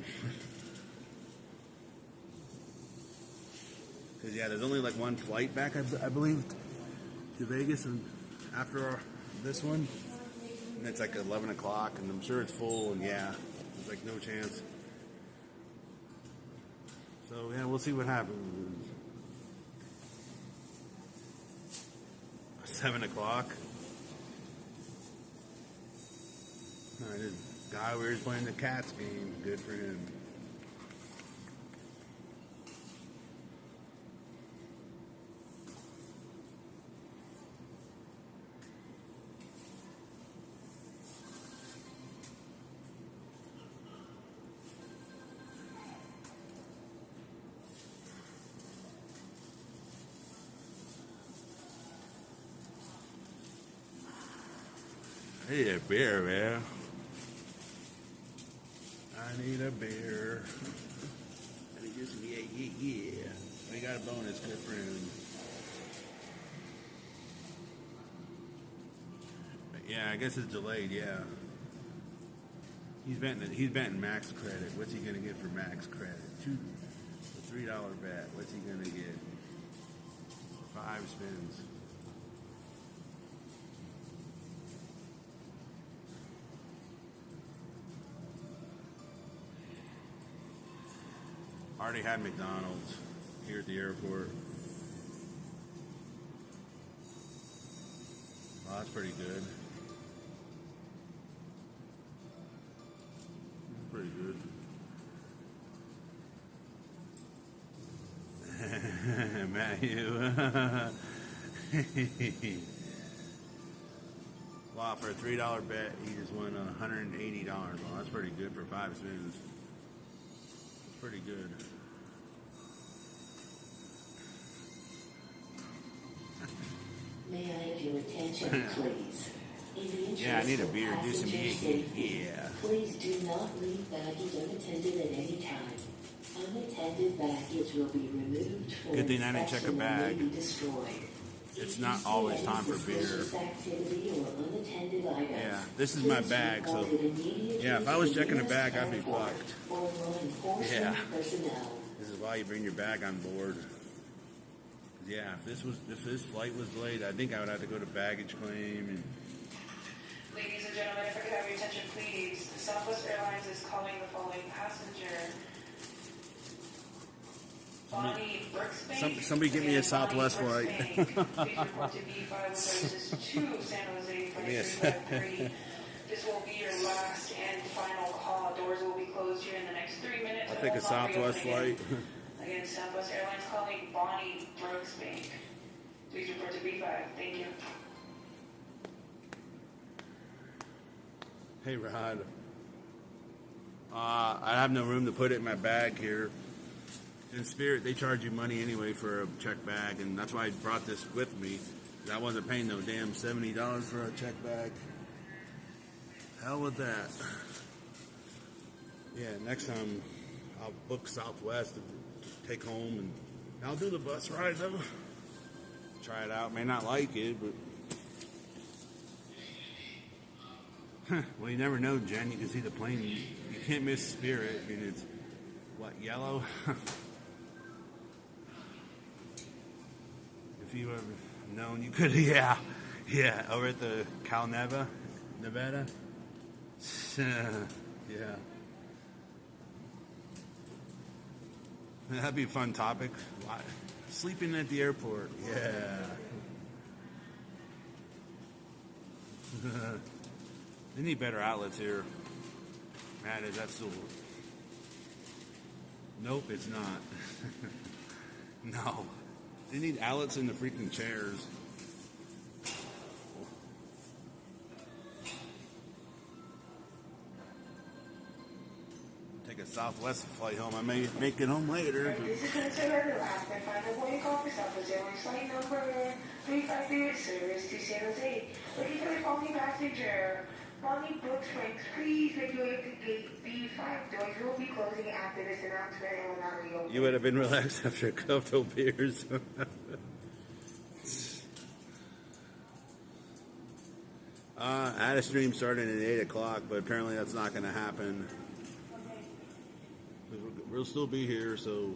A: Because, yeah, there's only like one flight back, I believe, to Vegas and after this one. And it's like 11 o'clock, and I'm sure it's full, and yeah, there's like no chance. So, yeah, we'll see what happens. 7 o'clock. This guy we were playing the Cats game. Good for him. I need a beer, man. I need a beer. I need just yeah. We got a bonus, good friend. But yeah, I guess it's delayed. Yeah. He's betting max credit. What's he gonna get for max credit? A $3 bet. What's he gonna get? 5 spins. Already had McDonald's here at the airport. Well, that's pretty good. Pretty good. Matthew. Wow, for a $3 bet, he just won $180. Well, that's pretty good for 5 spins. Pretty good.
D: May I have your attention, please? In the interest
A: Yeah, I need a
D: of
A: beer. Do some
D: passenger safety,
A: yeah.
D: please do not leave baggage unattended at any time. Unattended baggage will be removed for
A: Good thing I didn't check a
D: inspection
A: bag.
D: and may be destroyed.
A: It's
D: If
A: not
D: you see
A: always
D: any
A: time for beer.
D: suspicious activity or unattended items,
A: Yeah, this is my
D: please
A: bag, so
D: report it immediately
A: yeah, if I
D: to
A: was
D: the
A: checking a
D: U.S.
A: bag, I'd be
D: Transport
A: fucked.
D: or law enforcement
A: Yeah.
D: personnel.
A: This is why you bring your bag on board. Yeah, if this flight was delayed, I think I would have to go to baggage claim and.
H: Ladies and gentlemen, if I could have your attention, please. Southwest Airlines is calling the following passenger. Bonnie Brooksbank.
A: Somebody give me a
H: Again,
A: Southwest
H: Bonnie
A: flight.
H: Brooksbank. Please report to B5 with services to San Jose
A: Give me a-
H: Flight 353. This will be your last and final call. Doors will be closed here in the next 3 minutes.
A: I'll
H: and
A: take
H: will
A: a
H: not
A: Southwest
H: reopen
A: flight.
H: Again, Southwest Airlines calling Bonnie Brooksbank. Please report to B5. Thank you.
A: Hey, Rod. I have no room to put it in my bag here. In Spirit, they charge you money anyway for a check bag, and that's why I brought this with me. I wasn't paying no damn $70 for a check bag. Hell with that. Yeah, next time I'll book Southwest to take home, and I'll do the bus ride though. Try it out. May not like it, but well, you never know, Jen. You can see the plane. You can't miss Spirit. I mean, it's what, yellow? If you ever known, you could. Yeah, over at the Cal Neva, Nevada. Yeah. That'd be a fun topic. Sleeping at the airport. Yeah. They need better outlets here. Man, is that still... Nope, it's not. No. They need outlets in the freaking chairs. Take a Southwest flight home. I may make it home later. But...
I: This is considered the last and final boarding call for Southwest Airlines flight number 353 service to San Jose. Looking for the following passenger. Bonnie Brooksbanks, please make your way to gate B5. Doors will be closing after this announcement and will not reopen.
A: You would have been relaxed after a couple of beers. I had a stream starting at 8 o'clock, but apparently that's not going to happen. We'll still be here, so...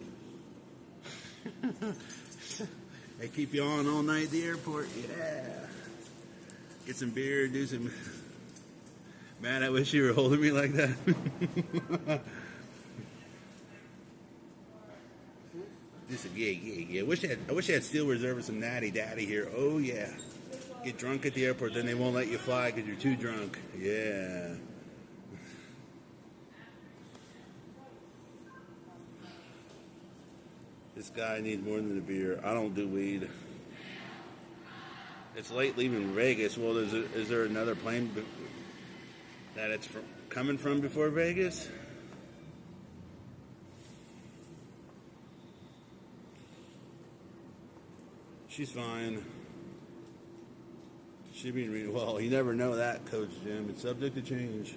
A: They keep you on all night at the airport. Yeah. Get some beer, do some... Man, I wish you were holding me like that. Yeah. I wish I had Steel Reserve with some Natty Daddy here. Oh, yeah. Get drunk at the airport, then they won't let you fly because you're too drunk. Yeah. This guy needs more than a beer. I don't do weed. It's late leaving Vegas. Well, is there another plane that it's coming from before Vegas? She's fine. She'll be in Reno. Well, you never know that, Coach Jim. It's subject to change.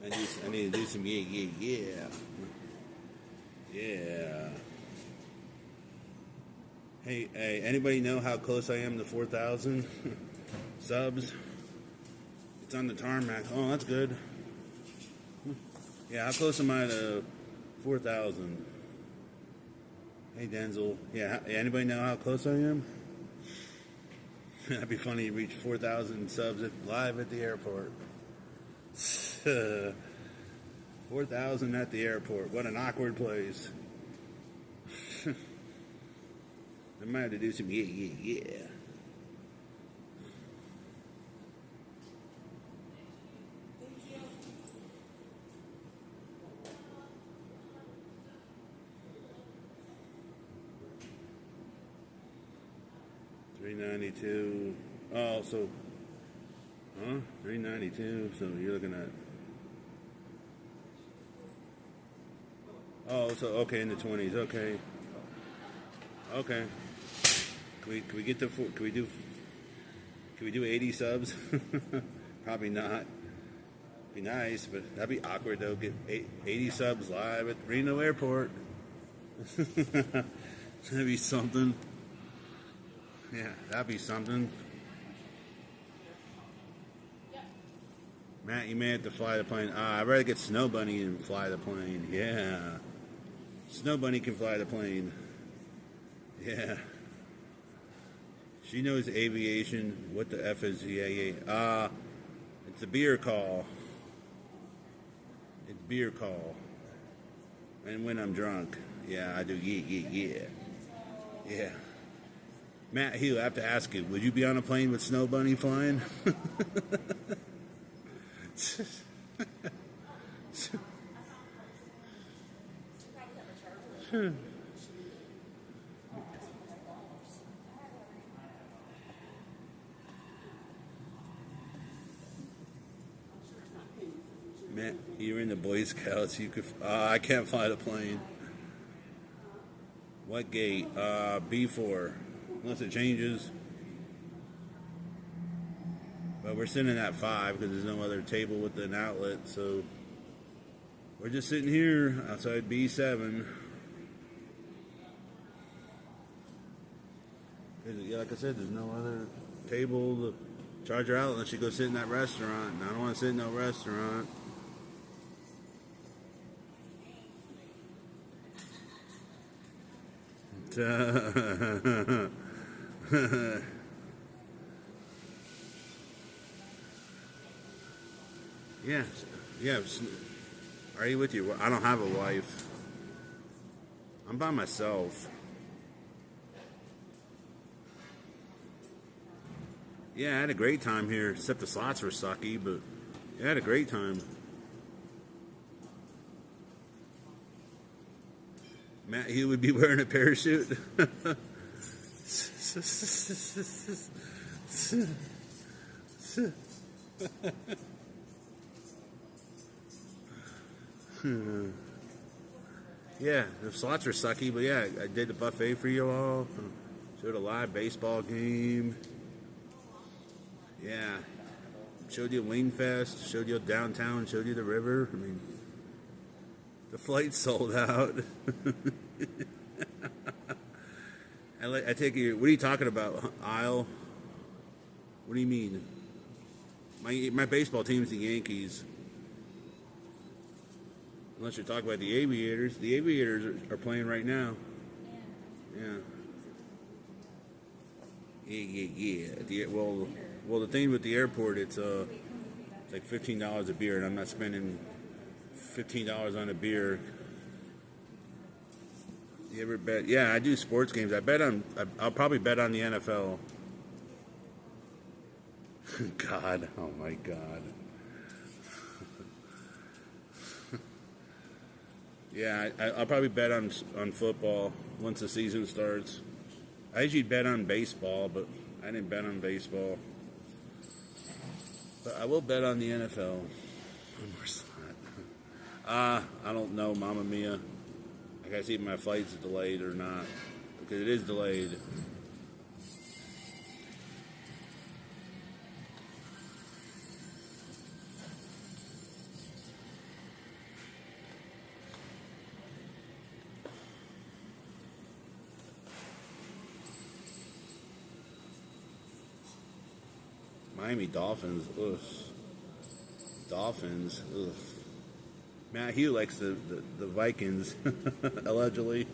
A: I need to do some yeah. Hey, anybody know how close I am to 4,000 subs? It's on the tarmac. Oh, that's good. Yeah, how close am I to 4,000? Hey, Denzel. Yeah, anybody know how close I am? That'd be funny to reach 4,000 subs live at the airport. 4,000 at the airport. What an awkward place. I might have to do some yeah. 392. Oh, so, 392. So you're looking at. Oh, so okay, in the 20s. Okay. Can we get to? Can we do 80 subs? Probably not. Be nice, but that'd be awkward though. Get 80 subs live at Reno Airport. That'd be something. Yeah, that'd be something. Matt, you may have to fly the plane. I'd rather get Snow Bunny and fly the plane. Yeah. Snow Bunny can fly the plane. Yeah. She knows aviation. What the F is yeah. It's a beer call. It's beer call. And when I'm drunk. Yeah, I do yeah. Matt Hugh, I have to ask you, would you be on a plane with Snow Bunny flying? Matt, you're in the Boy Scouts. You could. I can't fly the plane. What gate? B4. Unless it changes. But we're sitting at 5 because there's no other table with an outlet. So we're just sitting here outside B7. Yeah, like I said, there's no other table to charge her out unless you go sit in that restaurant. And I don't want to sit in no restaurant. Yeah. Are you with you? I don't have a wife. I'm by myself. Yeah, I had a great time here, except the slots were sucky, but I had a great time. Matt Hugh would be wearing a parachute. Yeah, the slots were sucky, but yeah, I did the buffet for you all. Showed a live baseball game. Yeah, showed you Wing Fest, showed you downtown, showed you the river. I mean, the flight sold out. I take you. What are you talking about, Isle? What do you mean? My baseball team's the Yankees. Unless you're talking about the Aviators. The Aviators are playing right now. Yeah. Well, the thing with the airport, it's like $15 a beer, and I'm not spending $15 on a beer. You ever bet? Yeah, I do sports games. I'll probably bet on the NFL. God, oh my God. Yeah, I'll probably bet on football once the season starts. I usually bet on baseball, but I didn't bet on baseball. But I will bet on the NFL. One more slot. I don't know, Mamma Mia. I gotta see if my flight's delayed or not, because it is delayed. Miami Dolphins, ugh. Dolphins, ugh. Matt Hugh likes the Vikings, allegedly.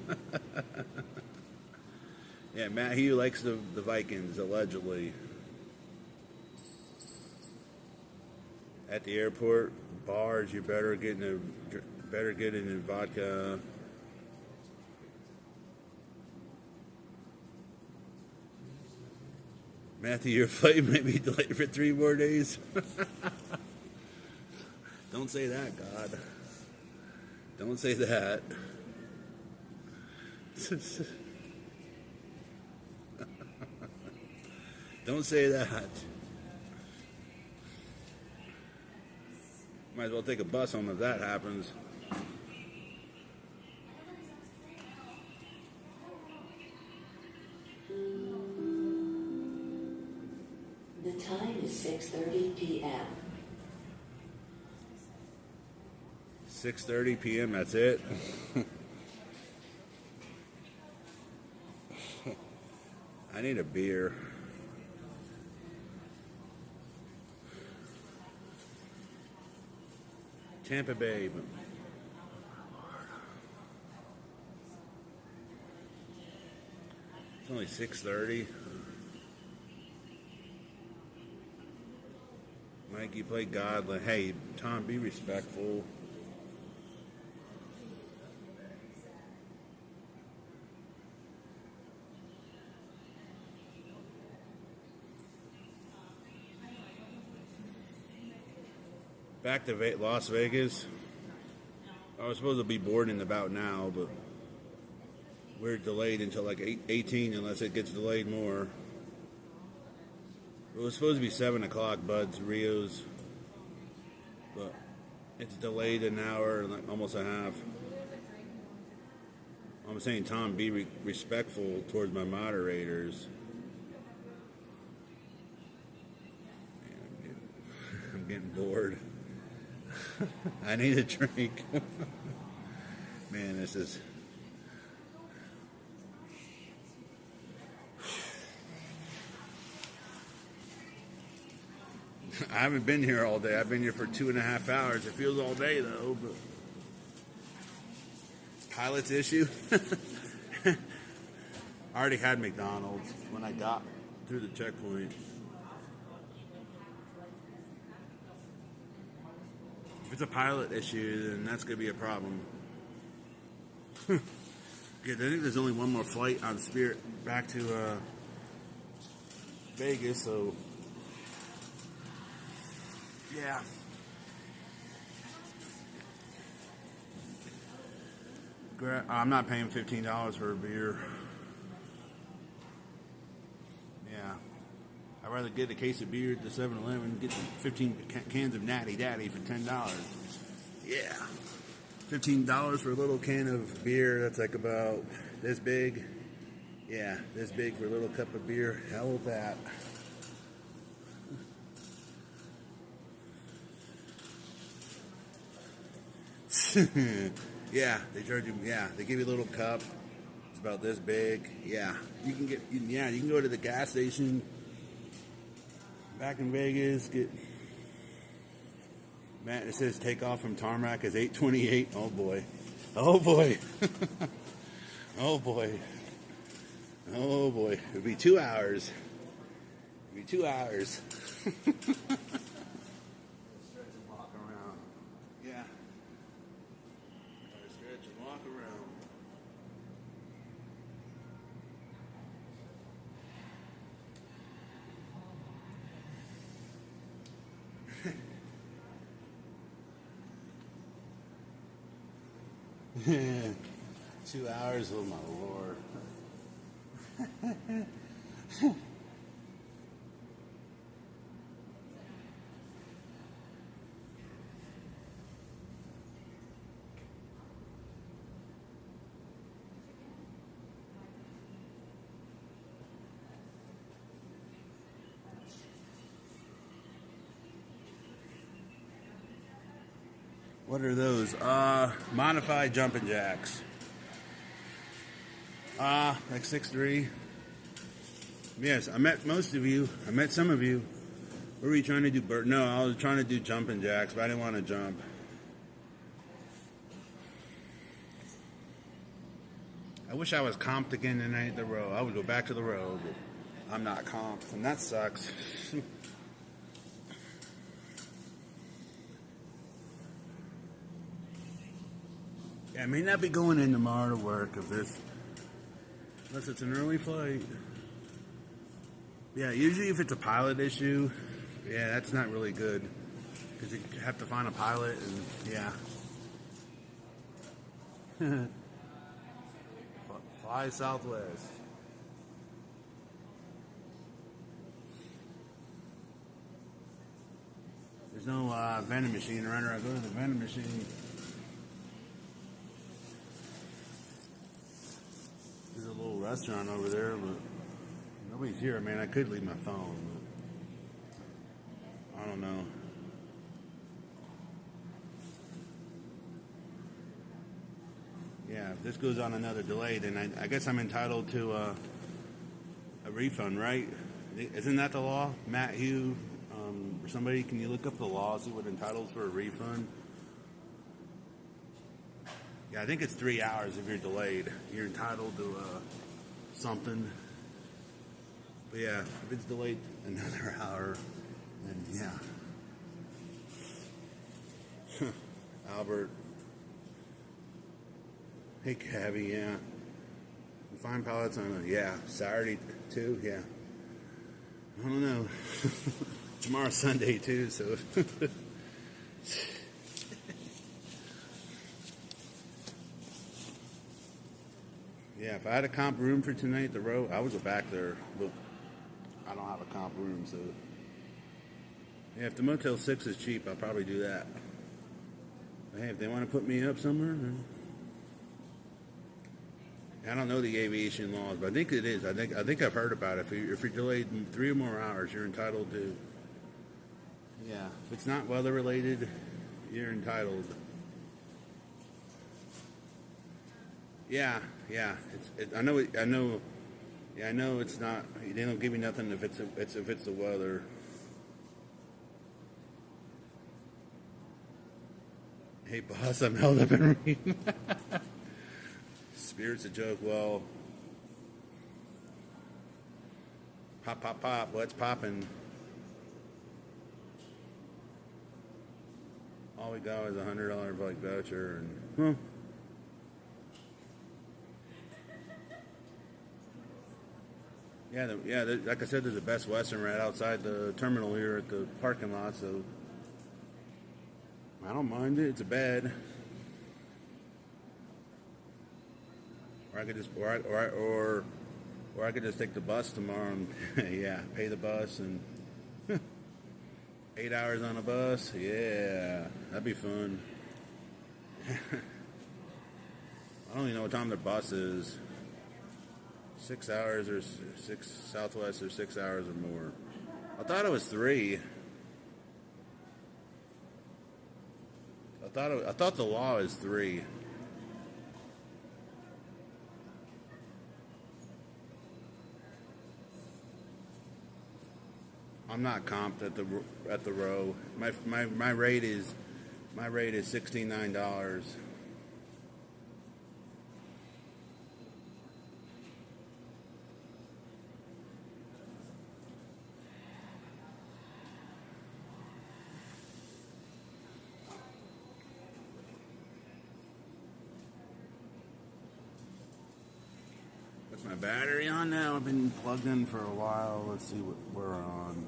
A: Yeah, Matt Hugh likes the Vikings, allegedly. At the airport, bars, you better get in vodka. Matthew, your flight may be delayed for 3 more days. Don't say that, God. Don't say that. Don't say that. Might as well take a bus home if that happens.
D: The time is 6:30 p.m.
A: 6:30 p.m., that's it? I need a beer. Tampa Bay. It's only 6:30. Mike, you play God. Hey, Tom, be respectful. Back to Las Vegas. I was supposed to be boarding about now, but we're delayed until like 18 unless it gets delayed more. It was supposed to be 7 o'clock, Bud's, Rio's, but it's delayed an hour, like almost a half. I'm saying, Tom, be respectful towards my moderators. Man, I'm getting bored. I need a drink. Man, this is... I haven't been here all day. I've been here for 2.5 hours. It feels all day, though, but... Pilot's issue? I already had McDonald's when I got through the checkpoint. If it's a pilot issue, then that's going to be a problem. Good. I think there's only one more flight on Spirit back to Vegas, so yeah. I'm not paying $15 for a beer. Yeah. I'd rather get a case of beer at the 7-Eleven and get the 15 cans of Natty Daddy for $10. Yeah. $15 for a little can of beer that's like about this big. Yeah, this big for a little cup of beer. Hell with that. Yeah, they charge you. Yeah, they give you a little cup. It's about this big. Yeah, you can get. Yeah, you can go to the gas station back in Vegas. Get. Man, it says takeoff from tarmac is 8:28. Oh boy. Oh boy. Oh boy. Oh boy. It'll be 2 hours. It'll be 2 hours. Yeah. 2 hours, oh my lord. What are those? Modified jumping jacks. Like 6'3". Yes, I met most of you. I met some of you. What were you trying to do? No, I was trying to do jumping jacks, but I didn't want to jump. I wish I was comped again tonight at the row. I would go back to the row, but I'm not comped, and that sucks. I may not be going in tomorrow to work unless it's an early flight. Yeah, usually if it's a pilot issue, yeah, that's not really good because you have to find a pilot and yeah. Fly Southwest. There's no vending machine around here. I go to the vending machine. There's a little restaurant over there, but nobody's here. I mean, I could leave my phone, but I don't know. Yeah, if this goes on another delay, then I guess I'm entitled to a refund, right? Isn't that the law? Matt Hugh, or somebody, can you look up the law, see what entitles for a refund? Yeah, I think it's 3 hours if you're delayed. You're entitled to something. But yeah, if it's delayed another hour, then yeah. Albert. Hey, Cabby, yeah. Fine pilots on Saturday too, yeah. I don't know. Tomorrow's Sunday too, so Yeah, if I had a comp room for tonight, the row, I would go back there, but I don't have a comp room, so yeah, if the Motel 6 is cheap, I'll probably do that. But hey, if they want to put me up somewhere, then I don't know the aviation laws, but I think it is. I think I've heard about it. If you're delayed 3 or more hours, you're entitled to. Yeah, if it's not weather related, you're entitled. Yeah. I know. Yeah, I know it's not. They don't give you nothing if it's the weather. Hey boss, I'm held up in rain. Spirit's a joke. Well, pop. What's popping? All we got was $100 bike voucher, and like I said, there's a Best Western right outside the terminal here at the parking lot, so I don't mind it. It's a bed. Or I could just, or I could just take the bus tomorrow and yeah, pay the bus and 8 hours on a bus. Yeah, that'd be fun. I don't even know what time their bus is. 6 hours or 6 Southwest or 6 hours or more. I thought it was 3. I thought the law is 3. I'm not comped at the row. My rate is $69. What's my battery on now? I've been plugged in for a while. Let's see what we're on.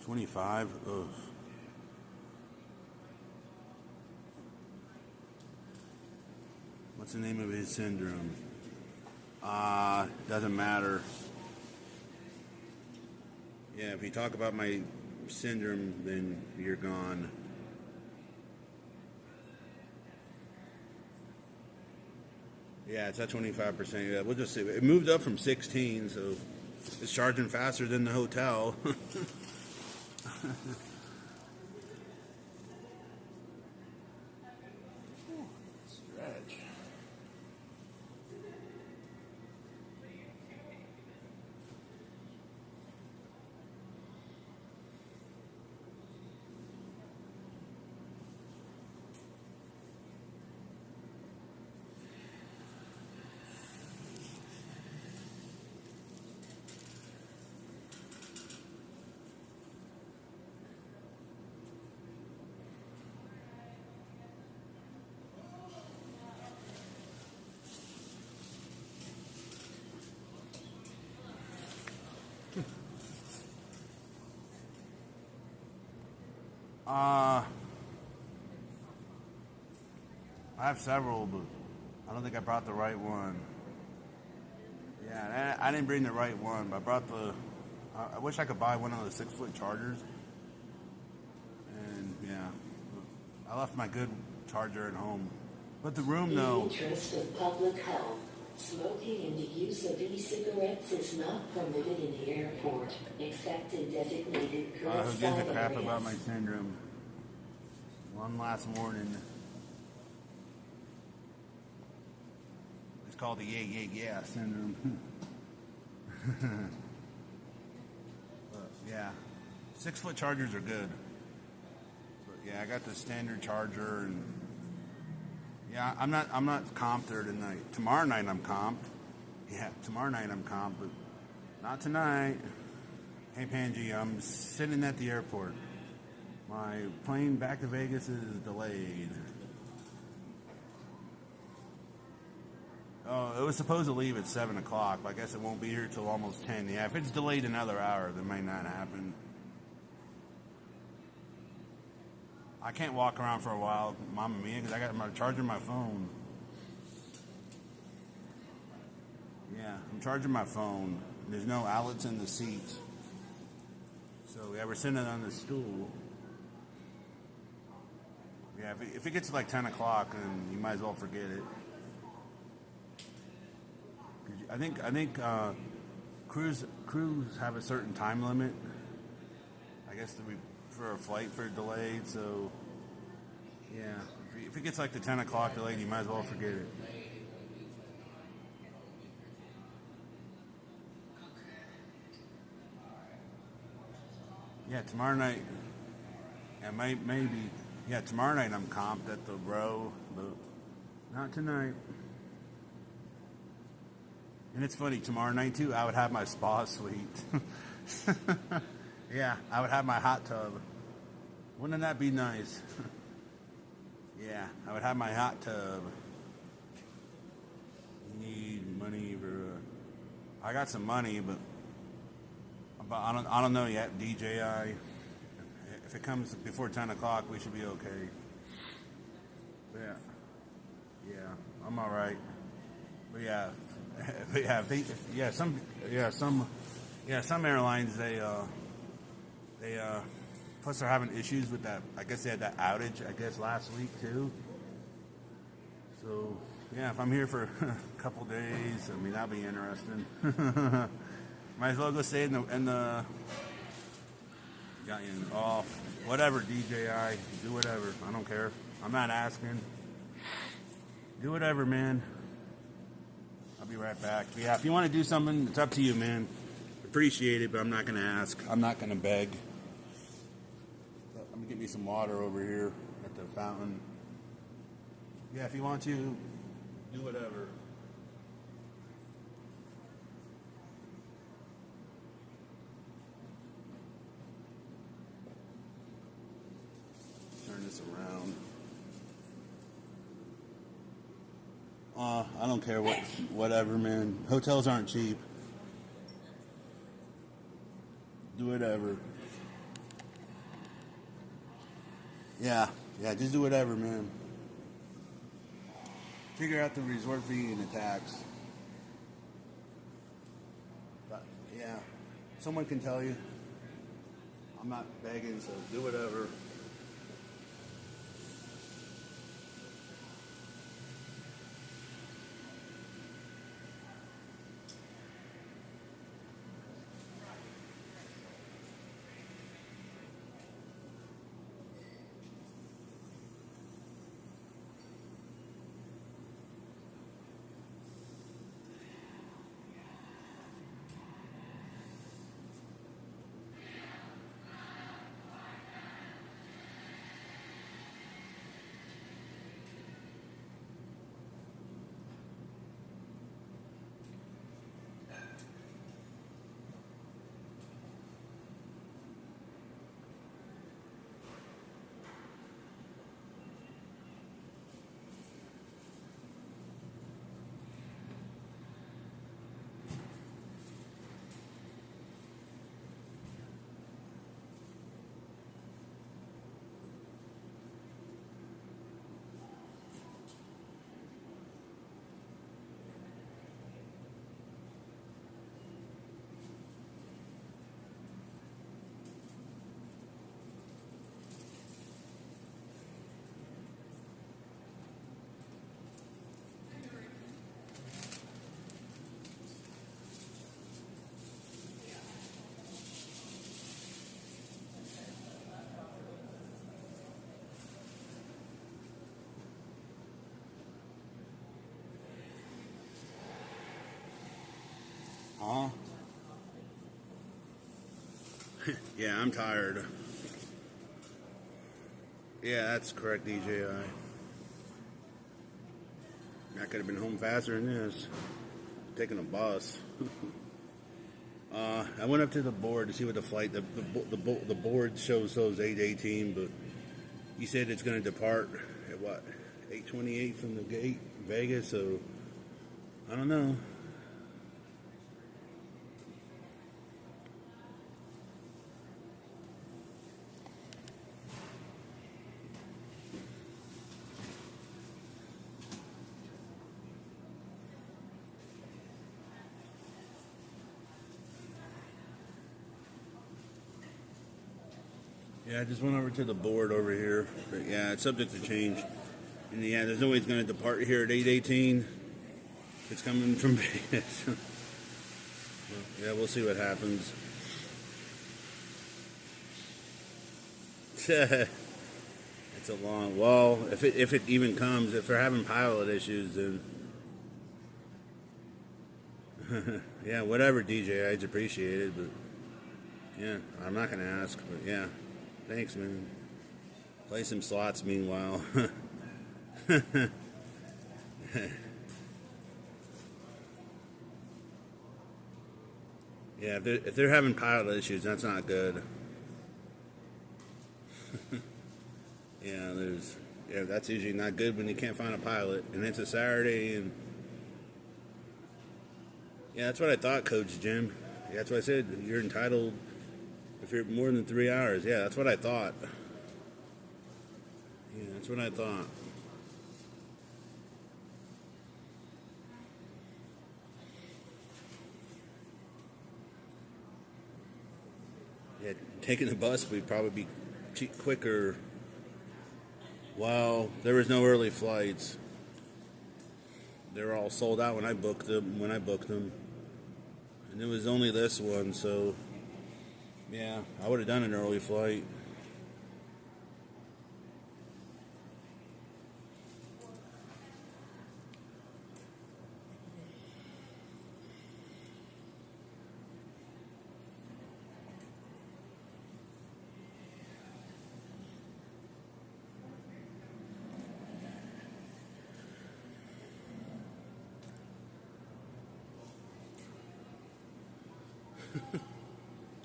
A: $25. Ugh. What's the name of his syndrome? Doesn't matter. Yeah, if you talk about my syndrome, then you're gone. Yeah, it's at 25%. Yeah, we'll just see. It moved up from 16, so it's charging faster than the hotel. Stretch. I have several, but I don't think I brought the right one. Yeah, I didn't bring the right one, but I brought the... I wish I could buy one of the 6-foot chargers. And, yeah. I left my good charger at home. But the room, though...
D: In the interest of public health, smoking and the use of e-cigarettes is not permitted in the airport, except in designated
A: Who gives a
D: curbside
A: crap
D: areas.
A: about my syndrome? One last warning. It's called the yeah syndrome. But yeah, 6-foot chargers are good. But yeah, I got the standard charger, and yeah, I'm not comped there tonight. Tomorrow night I'm comped. Yeah, tomorrow night I'm comped, but not tonight. Hey Panji, I'm sitting at the airport. My plane back to Vegas is delayed. Oh, It was supposed to leave at 7 o'clock, but I guess it won't be here till almost 10. Yeah, if it's delayed another hour, that may not happen. I can't walk around for a while, Mama Mia, because I got my charging my phone. Yeah, I'm charging my phone. There's no outlets in the seats. So, yeah, we're sitting on the stool. Yeah, if it gets to like 10 o'clock, then you might as well forget it. I think cruise have a certain time limit. I guess for a flight for delayed. So yeah, if it gets like the 10 o'clock delayed, you might as well forget it. Yeah, tomorrow night. Yeah, maybe. Yeah, tomorrow night I'm comped at the Row, but not tonight. And it's funny, tomorrow night too, I would have my spa suite. Yeah, I would have my hot tub. Wouldn't that be nice? Yeah, I would have my hot tub. You need money for... I got some money, but I don't know yet, DJI. If it comes before 10 o'clock, we should be okay. Yeah, I'm all right. But yeah, some airlines they plus they're having issues with that. I guess they had that outage. I guess last week too. So yeah, if I'm here for a couple days, I mean that'll be interesting. Might as well go stay in the. Got you off. Whatever, DJI. Do whatever. I don't care. I'm not asking. Do whatever, man. I'll be right back. But yeah, if you want to do something, it's up to you, man. Appreciate it, but I'm not going to ask. I'm not going to beg. Let me get me some water over here at the fountain. Yeah, if you want to, do whatever. Turn this around. I don't care whatever, man. Hotels aren't cheap. Do whatever. Yeah, just do whatever, man. Figure out the resort fee and the tax. But, yeah, someone can tell you. I'm not begging, so do whatever. Huh? Yeah, I'm tired. Yeah, that's correct, DJI. I could have been home faster than this. Taking a bus. I went up to the board to see what the flight. The board shows 8:18, but he said it's going to depart at what 8:28 from the gate, Vegas. So I don't know. Yeah, I just went over to the board over here. But yeah, it's subject to change. And yeah, there's no way it's going to depart here at 8:18. It's coming from Vegas. Yeah, we'll see what happens. It's a long. Well, if it even comes, if they're having pilot issues, then yeah, whatever, DJ. I'd appreciate it, but yeah, I'm not gonna ask. But yeah, thanks, man. Play some slots meanwhile. Yeah, if they're having pilot issues, that's not good. Yeah, that's usually not good when you can't find a pilot, and it's a Saturday, and yeah, that's what I thought, Coach Jim. Yeah, that's what I said. You're entitled if you're more than 3 hours. Yeah, that's what I thought. Yeah, that's what I thought. Yeah, taking the bus would probably be quicker. Well, there was no early flights. They were all sold out when I booked them. And it was only this one, so yeah, I would have done an early flight.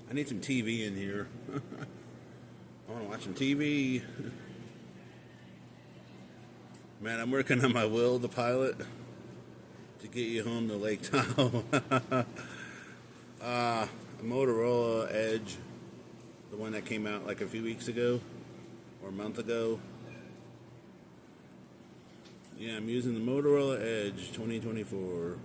A: I need some TV in here. I want to watch some TV. Man, I'm working on my will, the pilot, to get you home to Lake Tahoe. A Motorola Edge, the one that came out like a few weeks ago or a month ago. Yeah, I'm using the Motorola Edge 2024.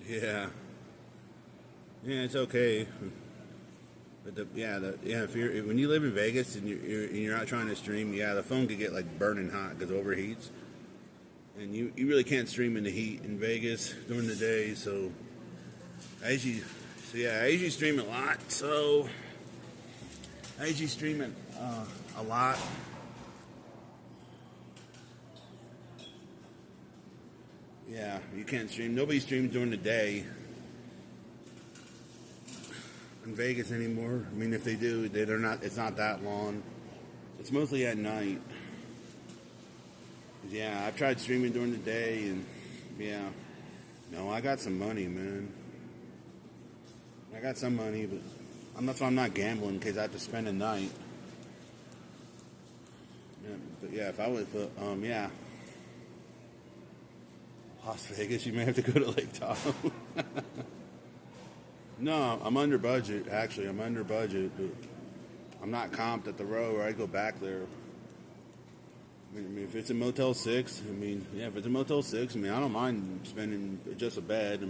A: Yeah. Yeah, it's okay. But if when you live in Vegas and you're not trying to stream, yeah, the phone could get like burning hot because it overheats, and you really can't stream in the heat in Vegas during the day. So I usually stream a lot. So I usually stream it a lot. Yeah, you can't stream. Nobody streams during the day in Vegas anymore. I mean, if they do, they're not. It's not that long. It's mostly at night. Yeah, I've tried streaming during the day, and yeah, no, I got some money, man. I got some money, but that's why I'm not gambling because I have to spend a night. Yeah, but yeah, if I was, yeah. Las Vegas, you may have to go to Lake Tahoe. No, I'm under budget, actually. I'm under budget, but I'm not comped at the row, or I go back there. I mean, if it's a Motel 6, if it's a Motel 6, I don't mind spending just a bed.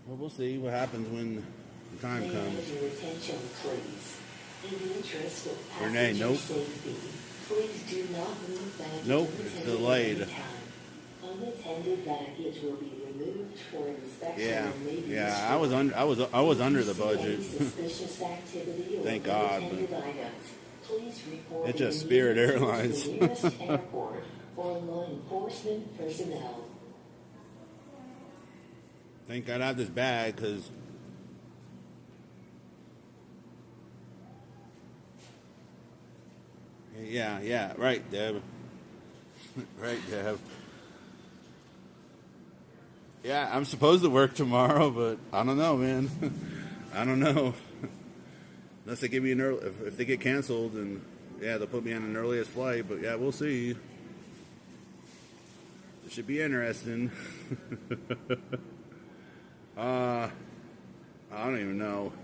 A: Well, we'll see what happens when the time
D: May I
A: comes.
D: have your attention, please? In the interest of passenger
A: Renee, nope.
D: safety, please do not move baggage
A: Nope, it's
D: unattended
A: delayed.
D: at any time. Unattended baggage will be removed for inspection
A: Yeah,
D: and may be
A: yeah, I was under the
D: If you see
A: budget.
D: any suspicious activity or
A: Thank God, but
D: unattended items, please report
A: it's just
D: it
A: Spirit
D: immediately
A: Airlines.
D: to the nearest airport or law enforcement personnel.
A: Thank God I have this bag, because yeah, right, Deb. Right, Deb. Yeah, I'm supposed to work tomorrow, but I don't know, man. I don't know. Unless they give me an early, if they get canceled, then yeah, they'll put me on an earliest flight. But yeah, we'll see. It should be interesting. I don't even know.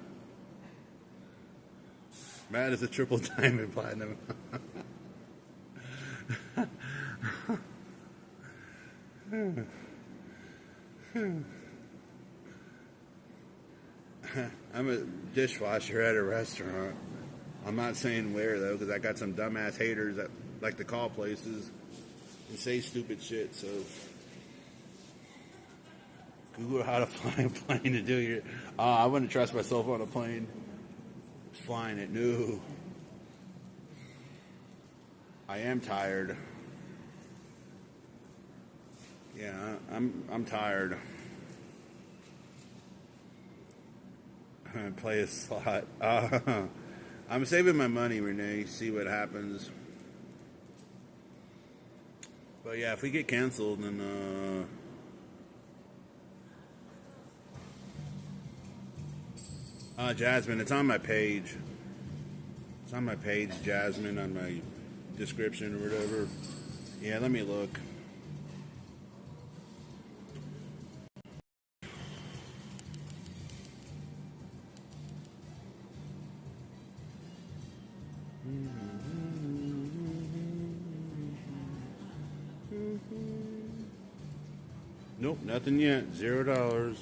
A: Matt is a triple diamond platinum. I'm a dishwasher at a restaurant. I'm not saying where, though, because I got some dumbass haters that like to call places and say stupid shit, so Google how to fly a plane to do your... I wouldn't trust myself on a plane. Flying it, no. I am tired. Yeah, I'm tired. Play a slot. I'm saving my money, Renee. See what happens. But yeah, if we get canceled, then Jasmine, it's on my page. It's on my page, Jasmine, on my description or whatever. Yeah, let me look. Nope, nothing yet. $0.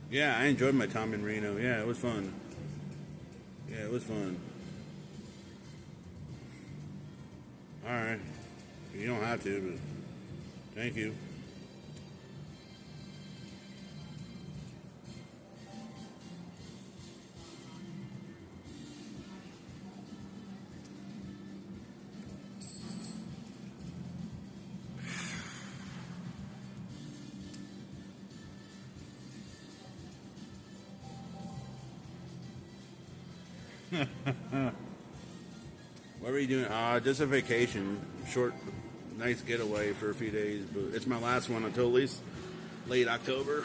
A: Yeah, I enjoyed my time in Reno. Yeah, it was fun. Yeah, it was fun. Alright. You don't have to, but thank you. What were you doing? Just a vacation. Short, nice getaway for a few days. But it's my last one until at least late October.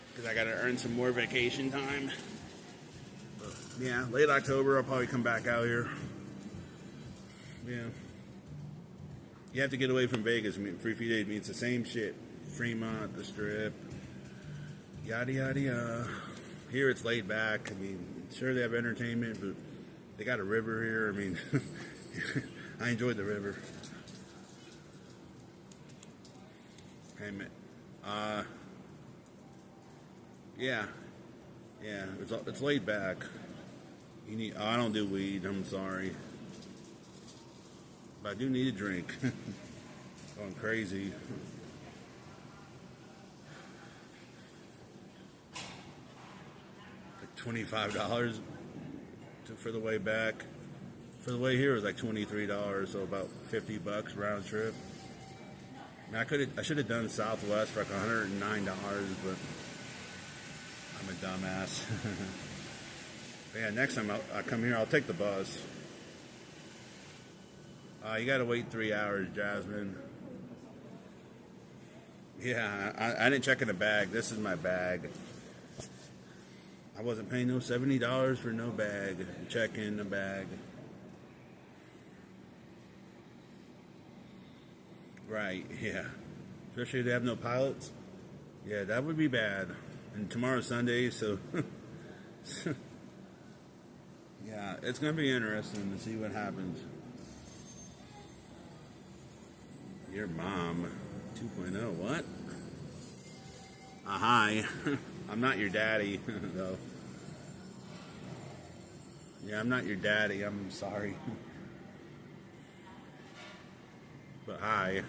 A: Because I got to earn some more vacation time. But yeah, late October I'll probably come back out here. Yeah. You have to get away from Vegas for a few days. I mean, it's the same shit. Fremont, the Strip. Yada, yada, yada. Here it's laid back. I mean, sure they have entertainment, but they got a river here. I mean, I enjoyed the river. Hey, man. Yeah, it's laid back. You need. I don't do weed. I'm sorry, but I do need a drink. Going crazy. $25 for the way back. For the way here it was like $23, so about $50 round trip. I mean, I should have done Southwest for like $109, but I'm a dumbass. But yeah, next time I come here, I'll take the bus. You gotta wait 3 hours, Jasmine. Yeah, I didn't check in the bag. This is my bag. I wasn't paying no $70 for no bag. Check in the bag. Right, yeah. Especially if they have no pilots. Yeah, that would be bad. And tomorrow's Sunday, so... yeah, it's going to be interesting to see what happens. Your mom. 2.0, what? Hi. I'm not your daddy, though. Yeah, I'm not your daddy. I'm sorry. But hi.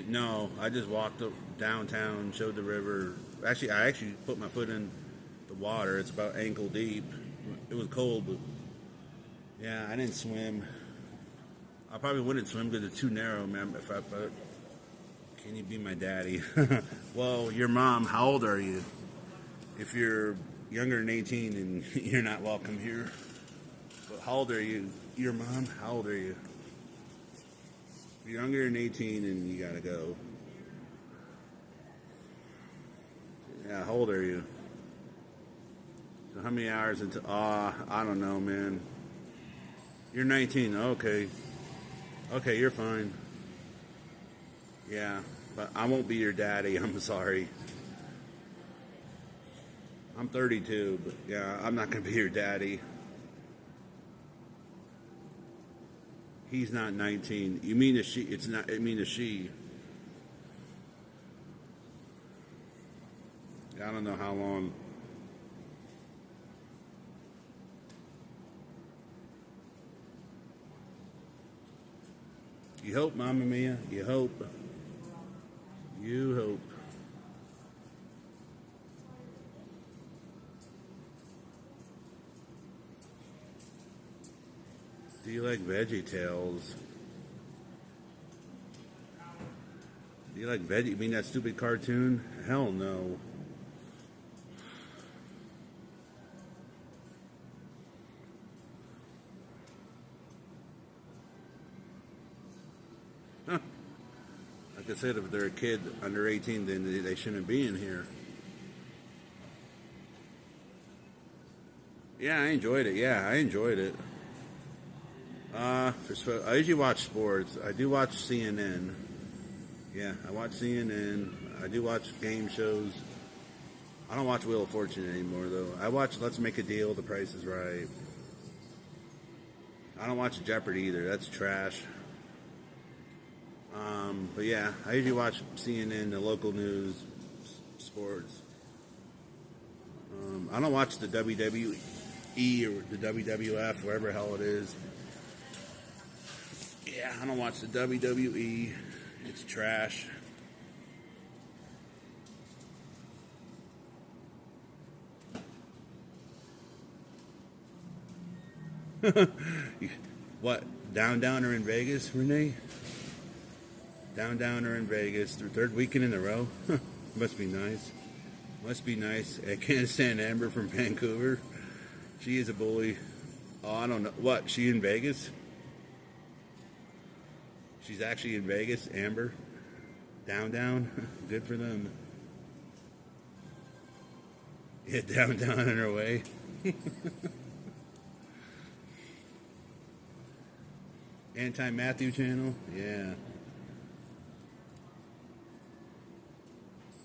A: No, I just walked up downtown, showed the river. Actually, I put my foot in the water. It's about ankle deep. It was cold, but yeah, I didn't swim. I probably wouldn't swim because it's too narrow, man. But can you be my daddy? Well, your mom, how old are you? If you're younger than 18, then you're not welcome here. But how old are you? Your mom? How old are you? If you're younger than 18, and you gotta go. Yeah, how old are you? So how many hours into? I don't know, man. You're 19. Okay. Okay, you're fine. Yeah, but I won't be your daddy. I'm sorry. I'm 32, but yeah, I'm not gonna be your daddy. He's not 19. You mean a she? It's not. I mean a she. I don't know how long. You hope, Mamma Mia. You hope. You hope. Do you like Veggie Tales? Do you like Veggie? You mean that stupid cartoon? Hell no. Huh. Like I said, if they're a kid under 18, then they shouldn't be in here. Yeah, I enjoyed it. Yeah, I enjoyed it. I usually watch sports. I do watch CNN. Yeah, I watch CNN. I do watch game shows. I don't watch Wheel of Fortune anymore, though. I watch Let's Make a Deal, The Price is Right. I don't watch Jeopardy either. That's trash. But yeah, I usually watch CNN, the local news, sports. I don't watch the WWE or the WWF, wherever the hell it is. Yeah, I don't watch the WWE. It's trash. What? Downer in Vegas, Renee? Downer in Vegas. Third weekend in a row? Must be nice. Must be nice. I can't stand Amber from Vancouver. She is a bully. Oh, I don't know. What? She in Vegas? She's actually in Vegas, Amber. Down. Good for them. Yeah, down on her way. Anti-Matthew channel? Yeah.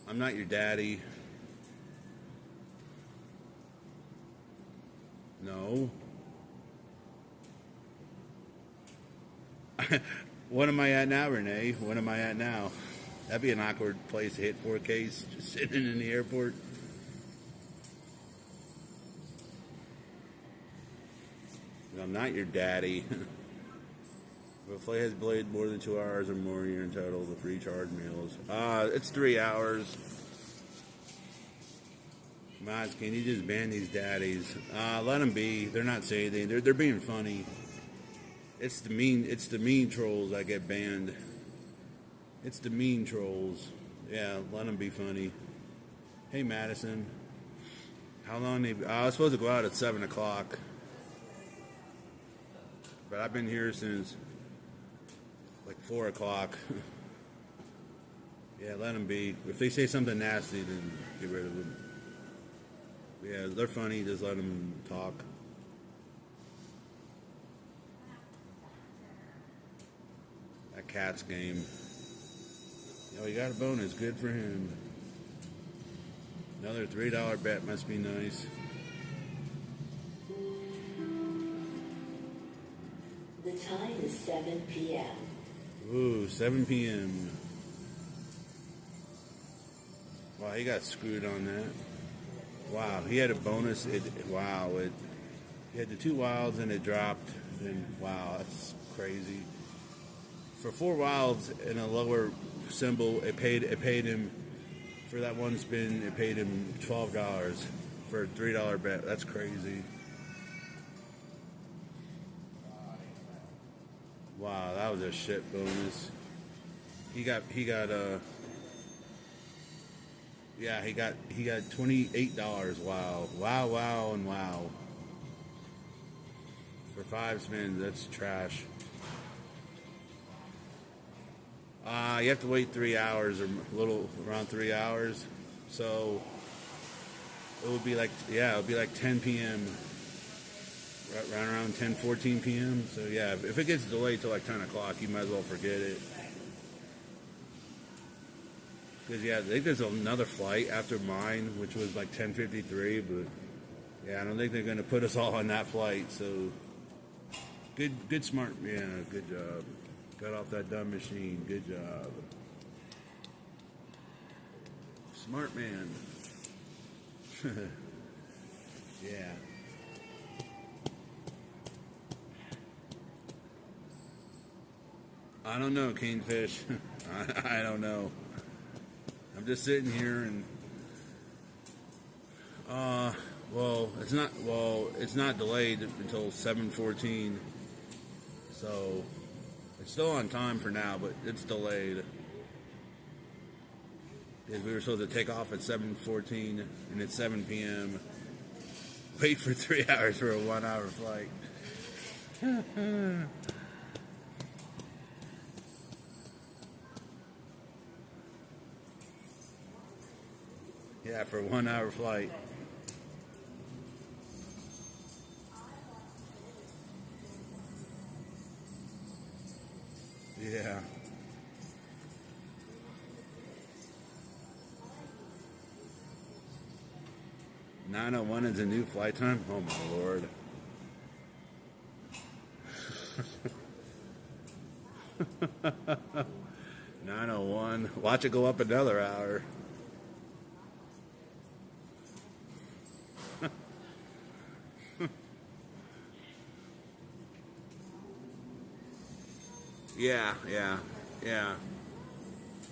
A: I'm not your daddy. No. What am I at now, Renee? What am I at now? That'd be an awkward place to hit 4Ks just sitting in the airport. I'm not your daddy. If a flight has delayed more than 2 hours or more, you're entitled to free charge meals. It's 3 hours. Maz, can you just ban these daddies? Let them be. They're not saying anything. They're being funny. It's the mean trolls that get banned. It's the mean trolls. Yeah, let them be funny. Hey, Madison. How long? I was supposed to go out at 7 o'clock. But I've been here since like 4 o'clock. Yeah, let them be. If they say something nasty, then get rid of them. Yeah, they're funny. Just let them talk. That Cats game. Oh, he got a bonus. Good for him. Another $3 bet must be nice.
D: The time is 7 p.m.
A: Ooh, 7 p.m. Wow, he got screwed on that. Wow, he had a bonus. He had the 2 wilds and it dropped. And wow, that's crazy. For 4 wilds and a lower symbol, it paid him for that one spin. It paid him $12 for a $3 bet. That's crazy. Wow, that was a shit bonus. He got $28. Wow, and wow. For 5 spins, that's trash. You have to wait 3 hours or a little around 3 hours. So it would be like, it would be like 10 p.m. Right around 10:14 p.m. So yeah, if it gets delayed till like 10 o'clock, you might as well forget it. Because I think there's another flight after mine, which was like 10:53. But yeah, I don't think they're going to put us all on that flight. So good, smart, good job. Got off that dumb machine. Good job. Smart man. Yeah. I don't know, Canefish. I don't know. I'm just sitting here and it's not delayed until 7:14. So it's still on time for now, but it's delayed. Because we were supposed to take off at 7:14 and it's 7 p.m. Wait for 3 hours for a 1 hour flight. Yeah, for a 1 hour flight. Yeah. "9:01 is a new flight time? Oh my lord." 9:01. Watch it go up another hour.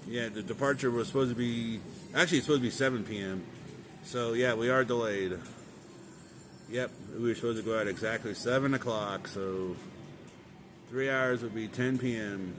A: Yeah, the departure was supposed to be... Actually, it's supposed to be 7 p.m. So, yeah, we are delayed. Yep, we were supposed to go out exactly 7 o'clock, so 3 hours would be 10 p.m.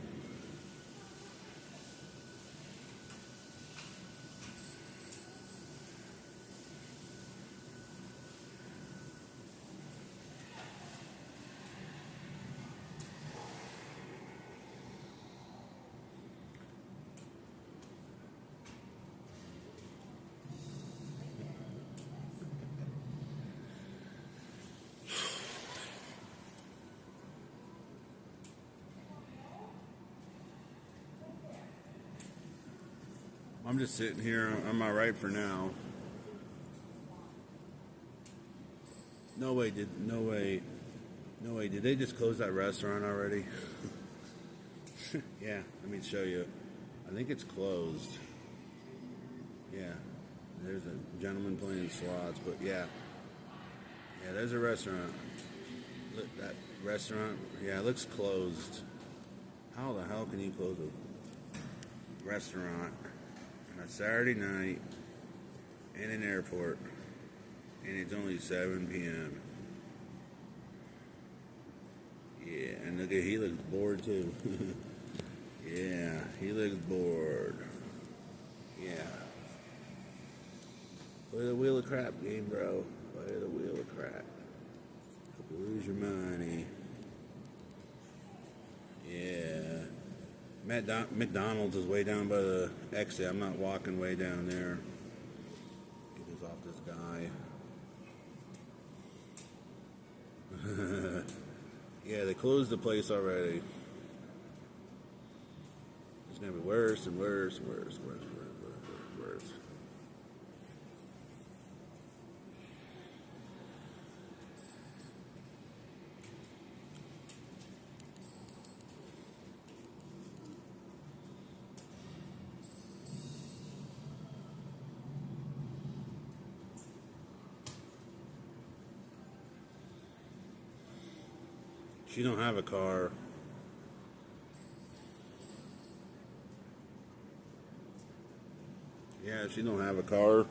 A: I'm just sitting here on my right for now. No way. Did they just close that restaurant already? Yeah, let me show you. I think it's closed. Yeah, there's a gentleman playing slots, but yeah, there's a restaurant. Look, that restaurant, it looks closed. How the hell can you close a restaurant on a Saturday night in an airport and it's only 7 p.m.? Yeah, and look at, he looks bored too. Yeah, he looks bored. Yeah. Play the wheel of crap game, bro. Play the wheel of crap. Hope you lose your money. Yeah. McDonald's is way down by the exit. I'm not walking way down there. Get this off this guy. Yeah, they closed the place already. It's gonna be worse and worse and worse. She don't have a car. Yeah, she don't have a car.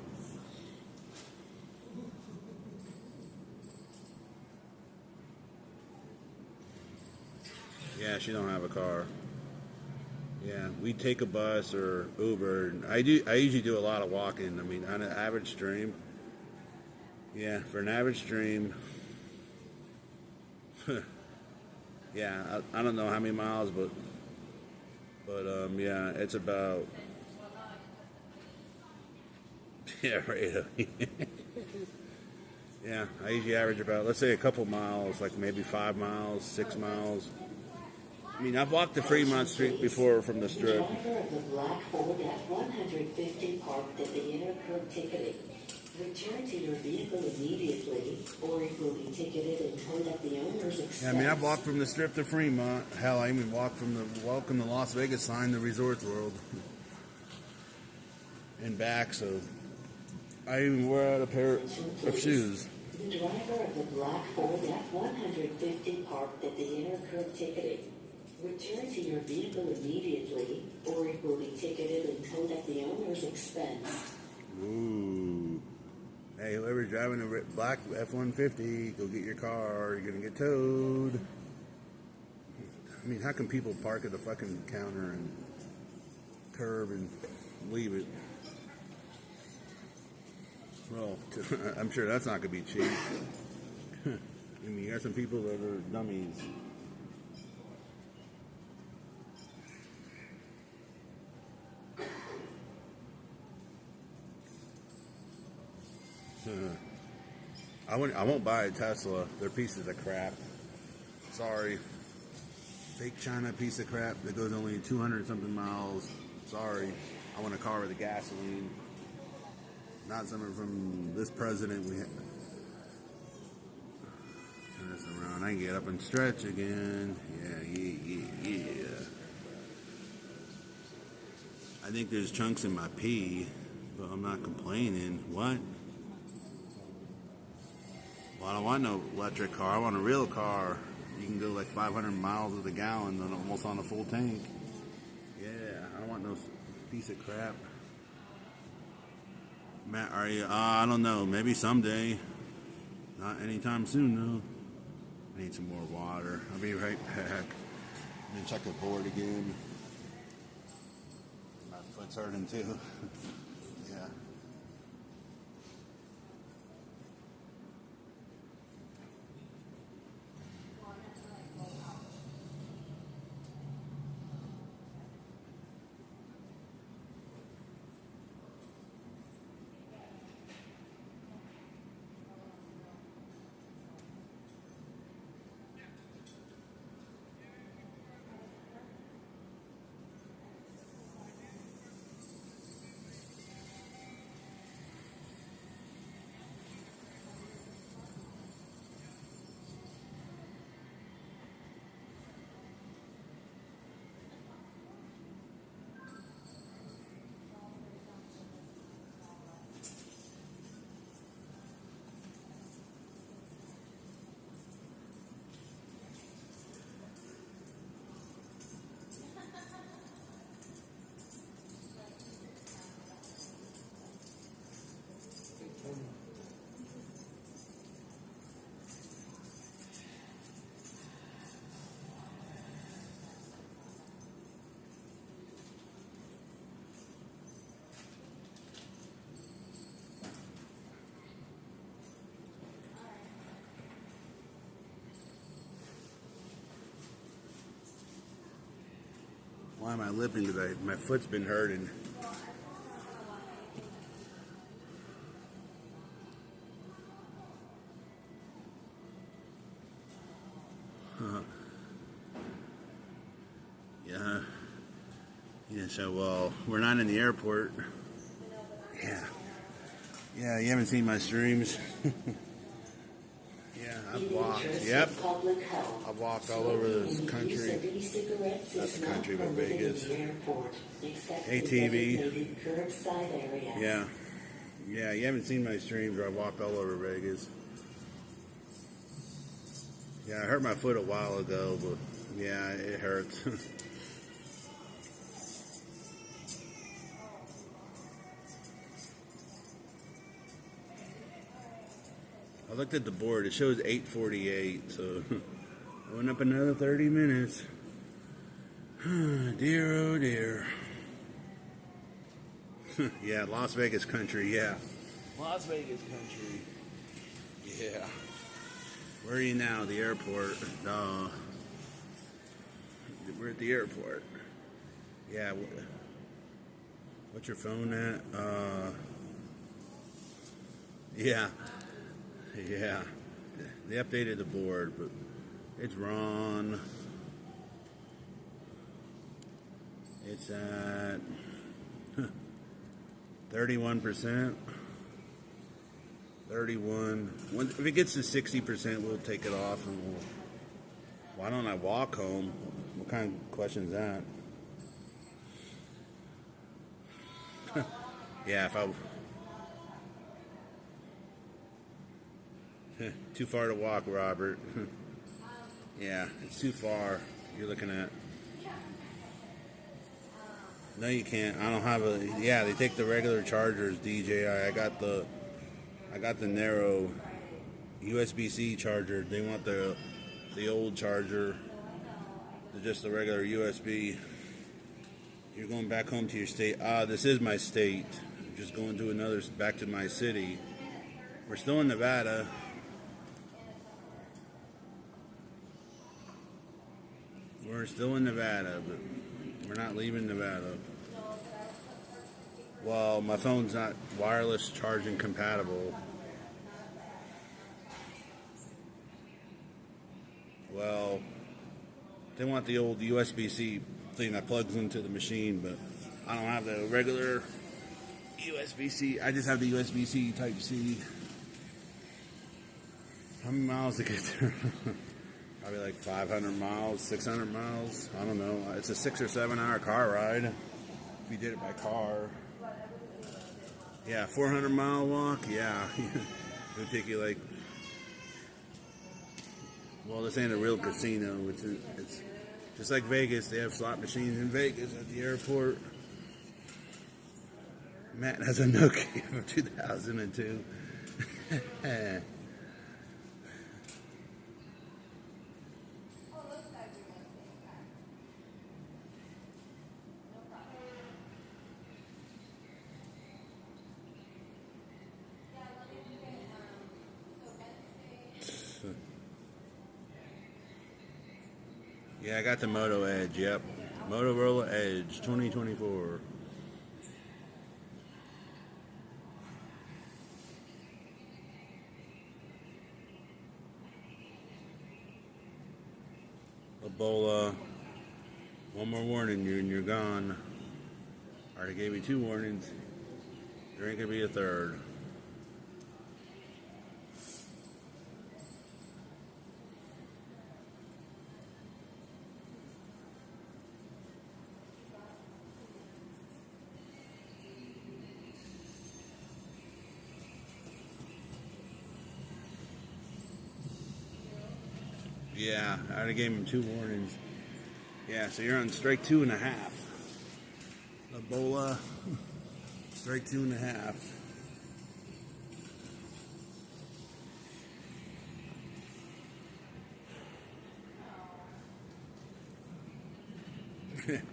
A: Yeah, she don't have a car. Yeah, we take a bus or Uber. I usually do a lot of walking. I mean, on an average stream. Yeah, for an average stream. Yeah, I don't know how many miles, but yeah, it's about yeah, right. Yeah, I usually average about, let's say, a couple miles, like maybe 5 miles, 6 miles. I mean, I've walked the Fremont Street before from the
D: The
A: Strip.
D: driver of the black Ford F-150 parked at the inner curb ticketing. Return to your vehicle immediately, or it will be ticketed and towed at the owner's expense.
A: Yeah, I mean, I've walked from the Strip to Fremont. Hell, I even walked from the Welcome to Las Vegas sign to Resorts World and back, so I even wore out a pair of shoes.
D: The driver of the black Ford F-150 parked at the inner curb ticketing. Return to your vehicle immediately, or it will be ticketed and towed at the owner's expense.
A: Ooh. Hey, whoever's driving a black F-150, go get your car, you're going to get towed. I mean, how can people park at the fucking counter and curb and leave it? Well, I'm sure that's not going to be cheap. I mean, you got some people that are dummies. I won't buy a Tesla. They're pieces of crap. Sorry. Fake China piece of crap that goes only 200 something miles. Sorry. I want a car with a gasoline. Not something from this president. Turn this around. I can get up and stretch again. Yeah. I think there's chunks in my pee, but I'm not complaining. What? Well, I don't want no electric car. I want a real car. You can go like 500 miles with a gallon and almost on a full tank. Yeah, I don't want no piece of crap. Matt, are you? I don't know. Maybe someday. Not anytime soon, though. I need some more water. I'll be right back. Let me check the board again. My foot's hurting too. Yeah. Why am I lipping? Because my foot's been hurting. Yeah, so, we're not in the airport. Yeah, you haven't seen my streams. Yeah, I've walked. Yep. I've walked all over this country. Not the country, but Vegas. ATV. Yeah. Yeah, you haven't seen my streams where I walked all over Vegas. Yeah, I hurt my foot a while ago, but yeah, it hurts. I looked at the board. It shows 8:48, so I went up another 30 minutes. Dear, oh dear. Yeah, Las Vegas country, yeah. Las Vegas country. Yeah. Where are you now? The airport. We're at the airport. Yeah. What's your phone at? Yeah. Yeah. They updated the board, but it's wrong. It's at 31%. 31. If it gets to 60%, we'll take it off and we'll. Why don't I walk home? What kind of question is that? Yeah, if I. Too far to walk, Robert. Yeah, it's too far. You're looking at. No, you can't. I don't have a. Yeah, they take the regular chargers, DJI. I got the narrow USB-C charger. They want the old charger. Just the regular USB. You're going back home to your state. This is my state. I'm just going to back to my city. We're still in Nevada. We're still in Nevada, but we're not leaving Nevada. Well, my phone's not wireless charging compatible. Well, they want the old USB-C thing that plugs into the machine, but I don't have the regular USB-C. I just have the USB-C Type-C. How many miles to get there? Probably like 500 miles, 600 miles. I don't know. It's a 6 or 7 hour car ride if you did it by car. Yeah, 400 mile walk. Yeah, it would take you like. Well, this ain't a real casino. It's just like Vegas. They have slot machines in Vegas at the airport. Matt has a Nokia from 2002. Yeah, I got the Moto Edge, yep. Motorola Edge 2024. Ebola. One more warning, and you're gone. I already gave you 2 warnings. There ain't gonna be a third. Yeah, I already gave him 2 warnings. Yeah, so you're on strike 2.5. Ebola, strike 2.5.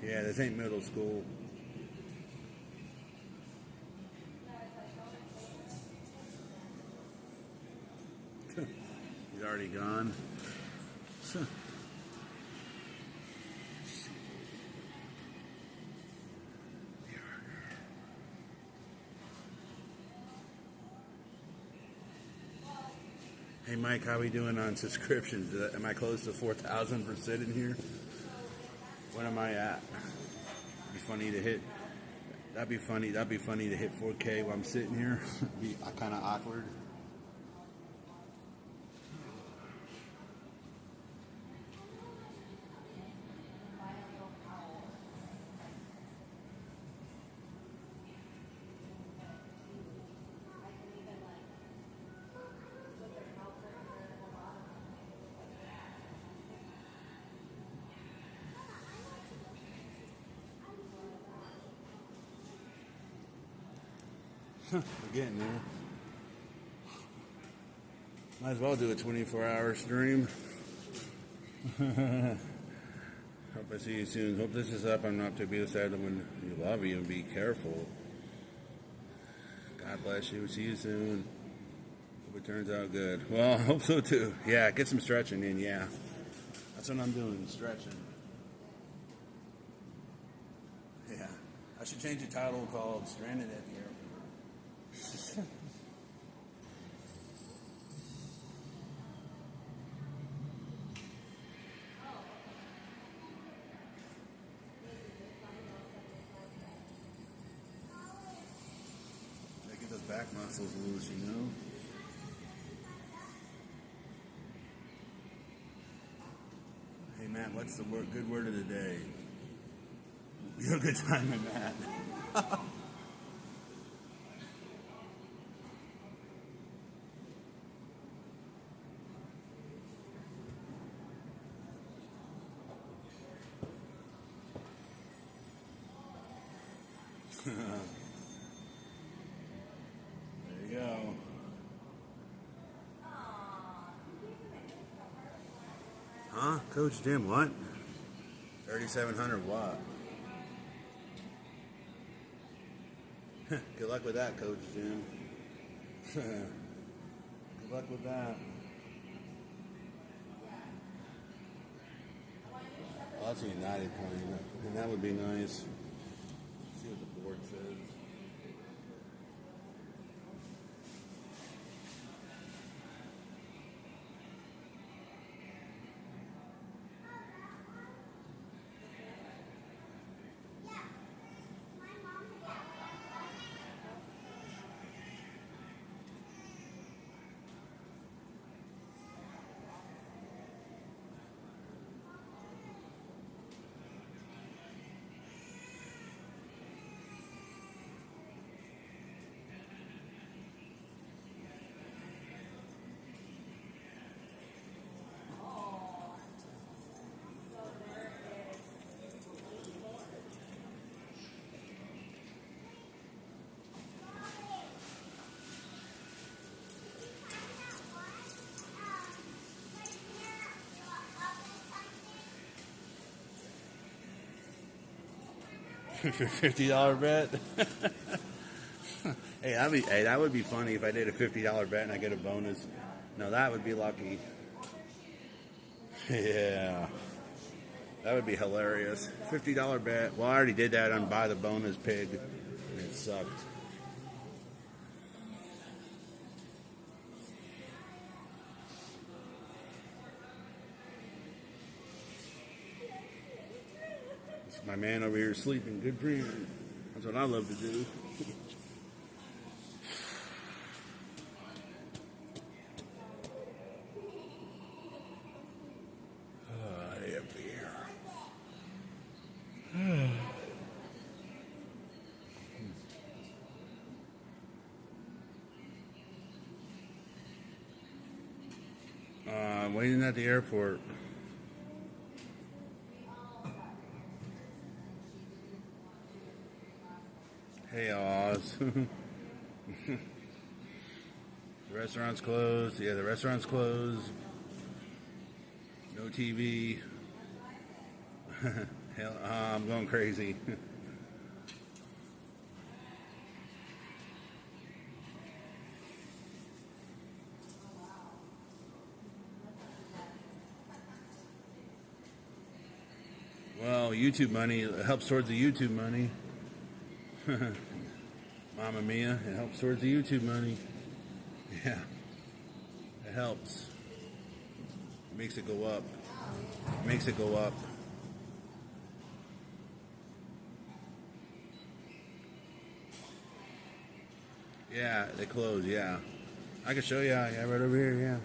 A: Yeah, this ain't middle school. He's already gone. Hey Mike, how we doing on subscriptions? Am I close to 4,000 for sitting here? What am I at? Be funny to hit. That'd be funny to hit 4K while I'm sitting here. Be kind of awkward. We're getting there. Might as well do a 24-hour stream. Hope I see you soon. Hope this is up. I'm not to be the side when you love you and be careful. God bless you. See you soon. Hope it turns out good. Well, I hope so too. Yeah, get some stretching in, yeah. That's what I'm doing, stretching. Yeah. I should change the title called Stranded at the Airport. Gotta get those back muscles loose, you know? Hey, Matt, what's the good word of the day? You're a good time, Matt. There you go. Huh? Coach Jim, what? 3,700 what? Good luck with that, Coach Jim. Good luck with that. Well, that's a United plane, and that would be nice. See what the board says. For $50 bet. Hey, that would be funny if I did a $50 bet and I get a bonus. No, that would be lucky. Yeah, that would be hilarious. $50 bet. Well, I already did that on Buy the Bonus Pig, and it sucked. My man over here sleeping. Good for him. That's what I love to do. Waiting at the airport. Hey, Oz. The restaurant's closed. Yeah, the restaurant's closed. No TV. Hell, I'm going crazy. Well, YouTube money helps towards the YouTube money. Mamma mia, it helps towards the YouTube money. Yeah, it helps. It makes it go up. It makes it go up. Yeah, they close, yeah. I can show you, yeah, right over here, yeah.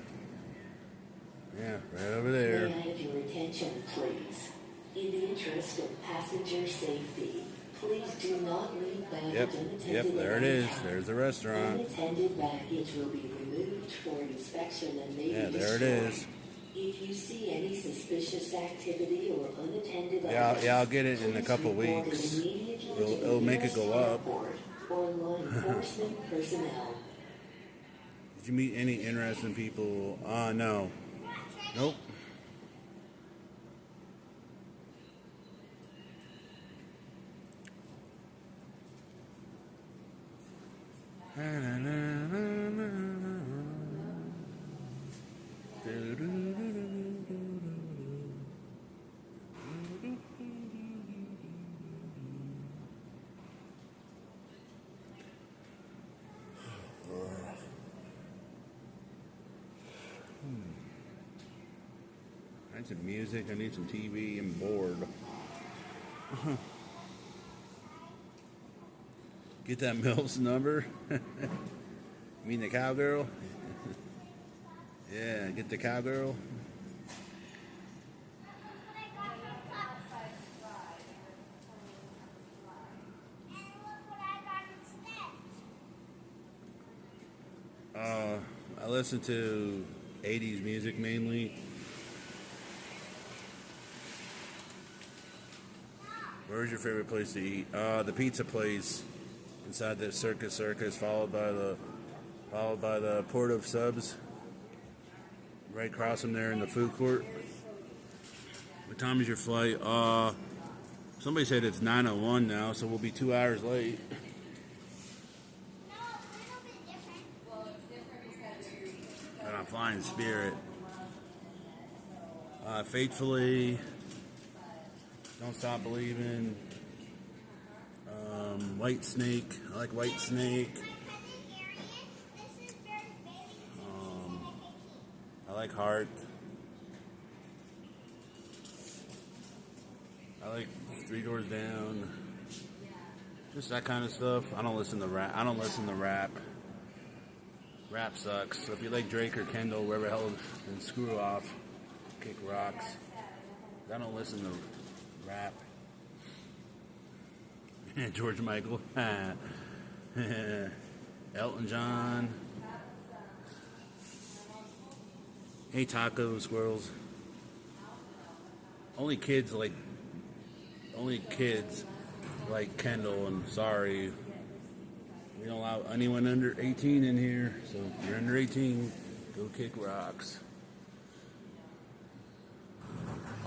A: Yeah, right over there.
D: May I have your attention, please? In the interest of passenger safety, please do not leave baggage unattended.
A: Yep, there it is. There's the restaurant.
D: Unattended baggage will be removed for inspection and may be destroyed.
A: There it is.
D: If you see any suspicious activity or unattended
A: Yeah, I'll get it in a couple weeks. It'll make it go up.
D: Or law enforcement personnel.
A: Did you meet any interesting people? No. Nope. I need some music. I need some TV. I'm bored. Get that Mills number. You mean the cowgirl? Yeah, get the cowgirl. I listen to 80s music mainly. Where's your favorite place to eat? The pizza place inside the Circus, followed by the Port of Subs. Right across from there in the food court. What time is your flight? Somebody said it's 9:01 now, so we'll be 2 hours late. And I'm flying Spirit. Faithfully. Don't Stop Believing. White Snake. I like White Snake. I like Heart. I like Three Doors Down. Just that kind of stuff. I don't listen to rap. Rap sucks. So if you like Drake or Kendall, wherever the hell, then screw off. Kick rocks. I don't listen to rap. George Michael. Elton John. Hey, taco squirrels. Only kids like Kendall, and sorry, we don't allow anyone under 18 in here, so if you're under 18, go kick rocks.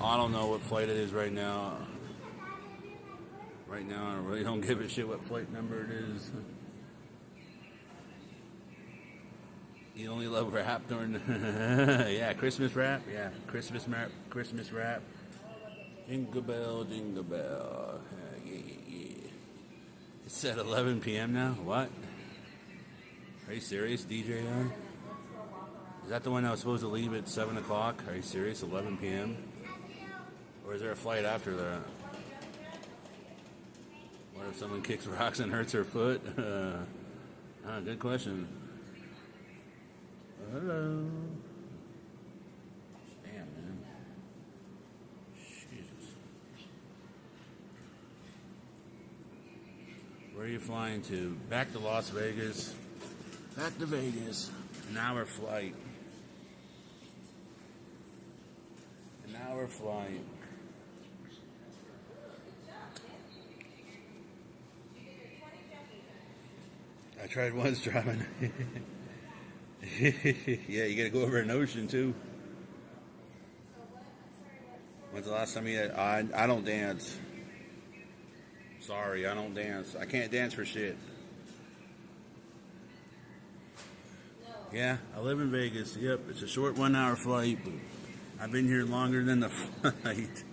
A: I don't know what flight it is right now. Right now, I really don't give a shit what flight number it is. You only love rap during yeah, Christmas rap. Yeah, Christmas rap. Jingle bell, jingle bell. Yeah. It's at 11 p.m. now? What? Are you serious, DJ? Is that the one that was supposed to leave at 7 o'clock? Are you serious? 11 p.m.? Or is there a flight after that? What if someone kicks rocks and hurts her foot? Good question. Hello. Damn, man. Jesus. Where are you flying to? Back to Las Vegas. Back to Vegas. An hour flight. An hour flight. I tried once driving. Yeah, you gotta go over an ocean too. When's the last time you had? I don't dance. Sorry, I don't dance. I can't dance for shit. Yeah, I live in Vegas. Yep, it's a short 1 hour flight, but I've been here longer than the flight.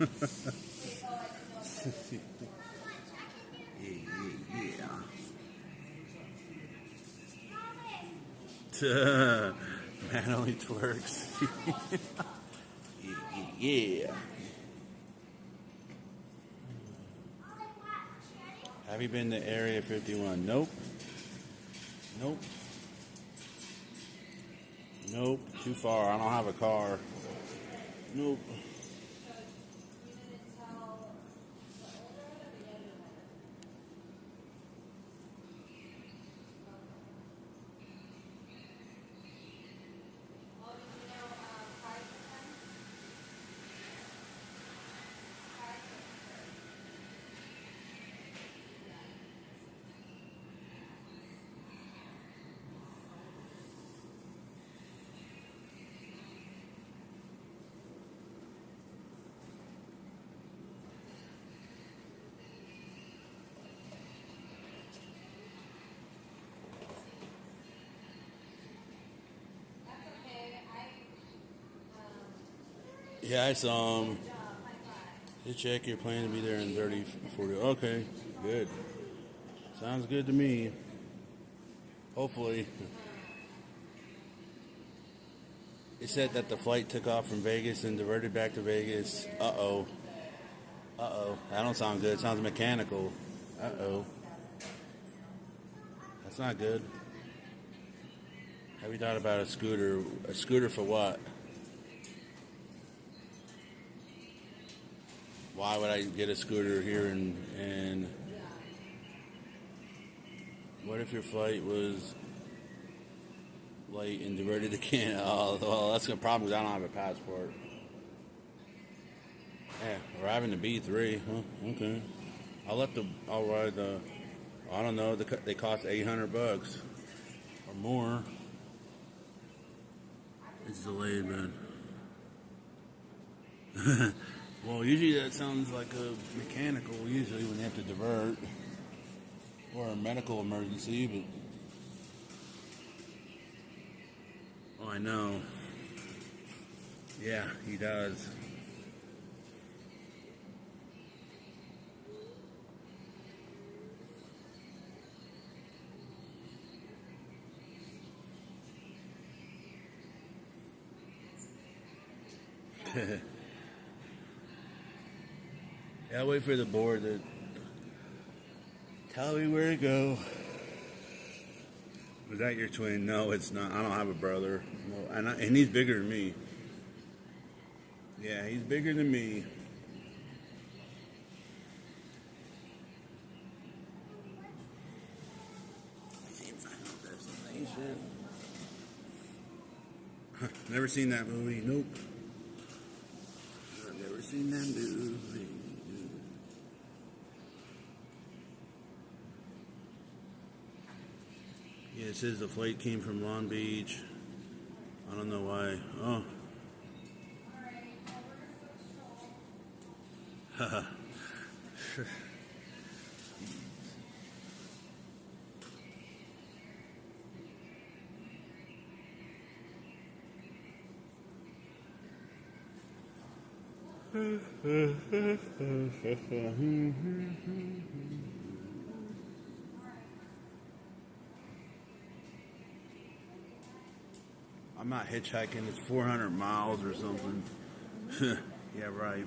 A: Yeah. Man only twerks. Yeah. Have you been to Area 51? Nope. Too far. I don't have a car. Nope. Yeah, I saw him. Just check, you're planning to be there in 30, 40. Okay, good. Sounds good to me. Hopefully. It said that the flight took off from Vegas and diverted back to Vegas. Uh-oh. Uh-oh. That don't sound good. It sounds mechanical. Uh-oh. That's not good. Have you thought about a scooter? A scooter for what? Why would I get a scooter here and what if your flight was late and diverted to Canada? Oh, well, that's a problem because I don't have a passport. Yeah, arriving to B3. Huh? Okay. I'll ride the, I don't know, they cost $800 or more. It's delayed, man. Well, usually that sounds like a mechanical, usually when they have to divert. Or a medical emergency, but... Oh, I know. Yeah, he does. Yeah, I'll wait for the board to tell me where to go. Was that your twin? No, it's not. I don't have a brother. No, and he's bigger than me. Yeah, he's bigger than me. Never seen that movie. Nope. I've never seen that movie. Yeah, it says the flight came from Long Beach. I don't know why. Oh. Haha. I'm not hitchhiking. It's 400 miles or something. Yeah, right.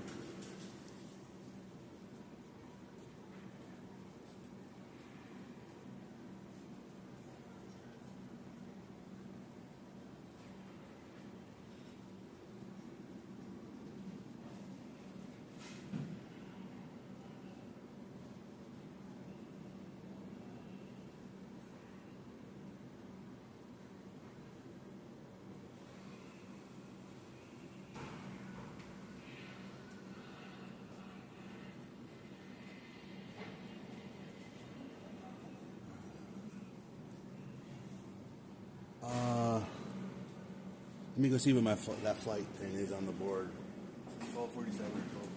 A: Let me go see what that flight thing is on the board. 1247, 1248.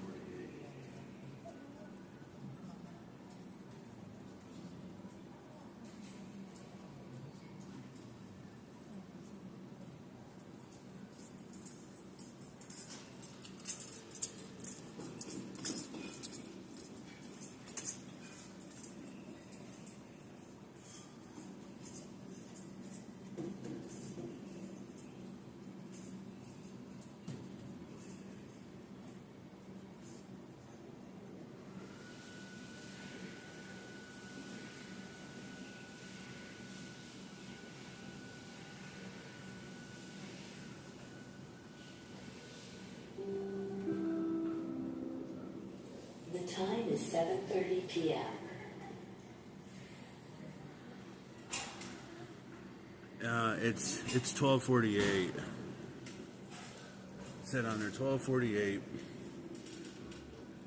D: The time is 7:30 p.m.
A: It's 1248. It said on there 1248.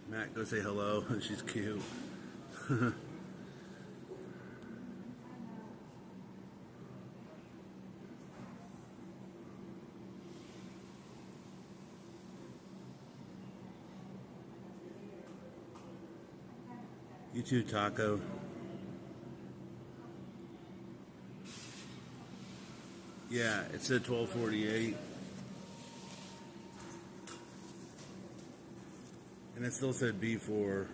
A: Matt, go say hello. She's cute. You too, Taco. Yeah, it said 1248. And it still said B4.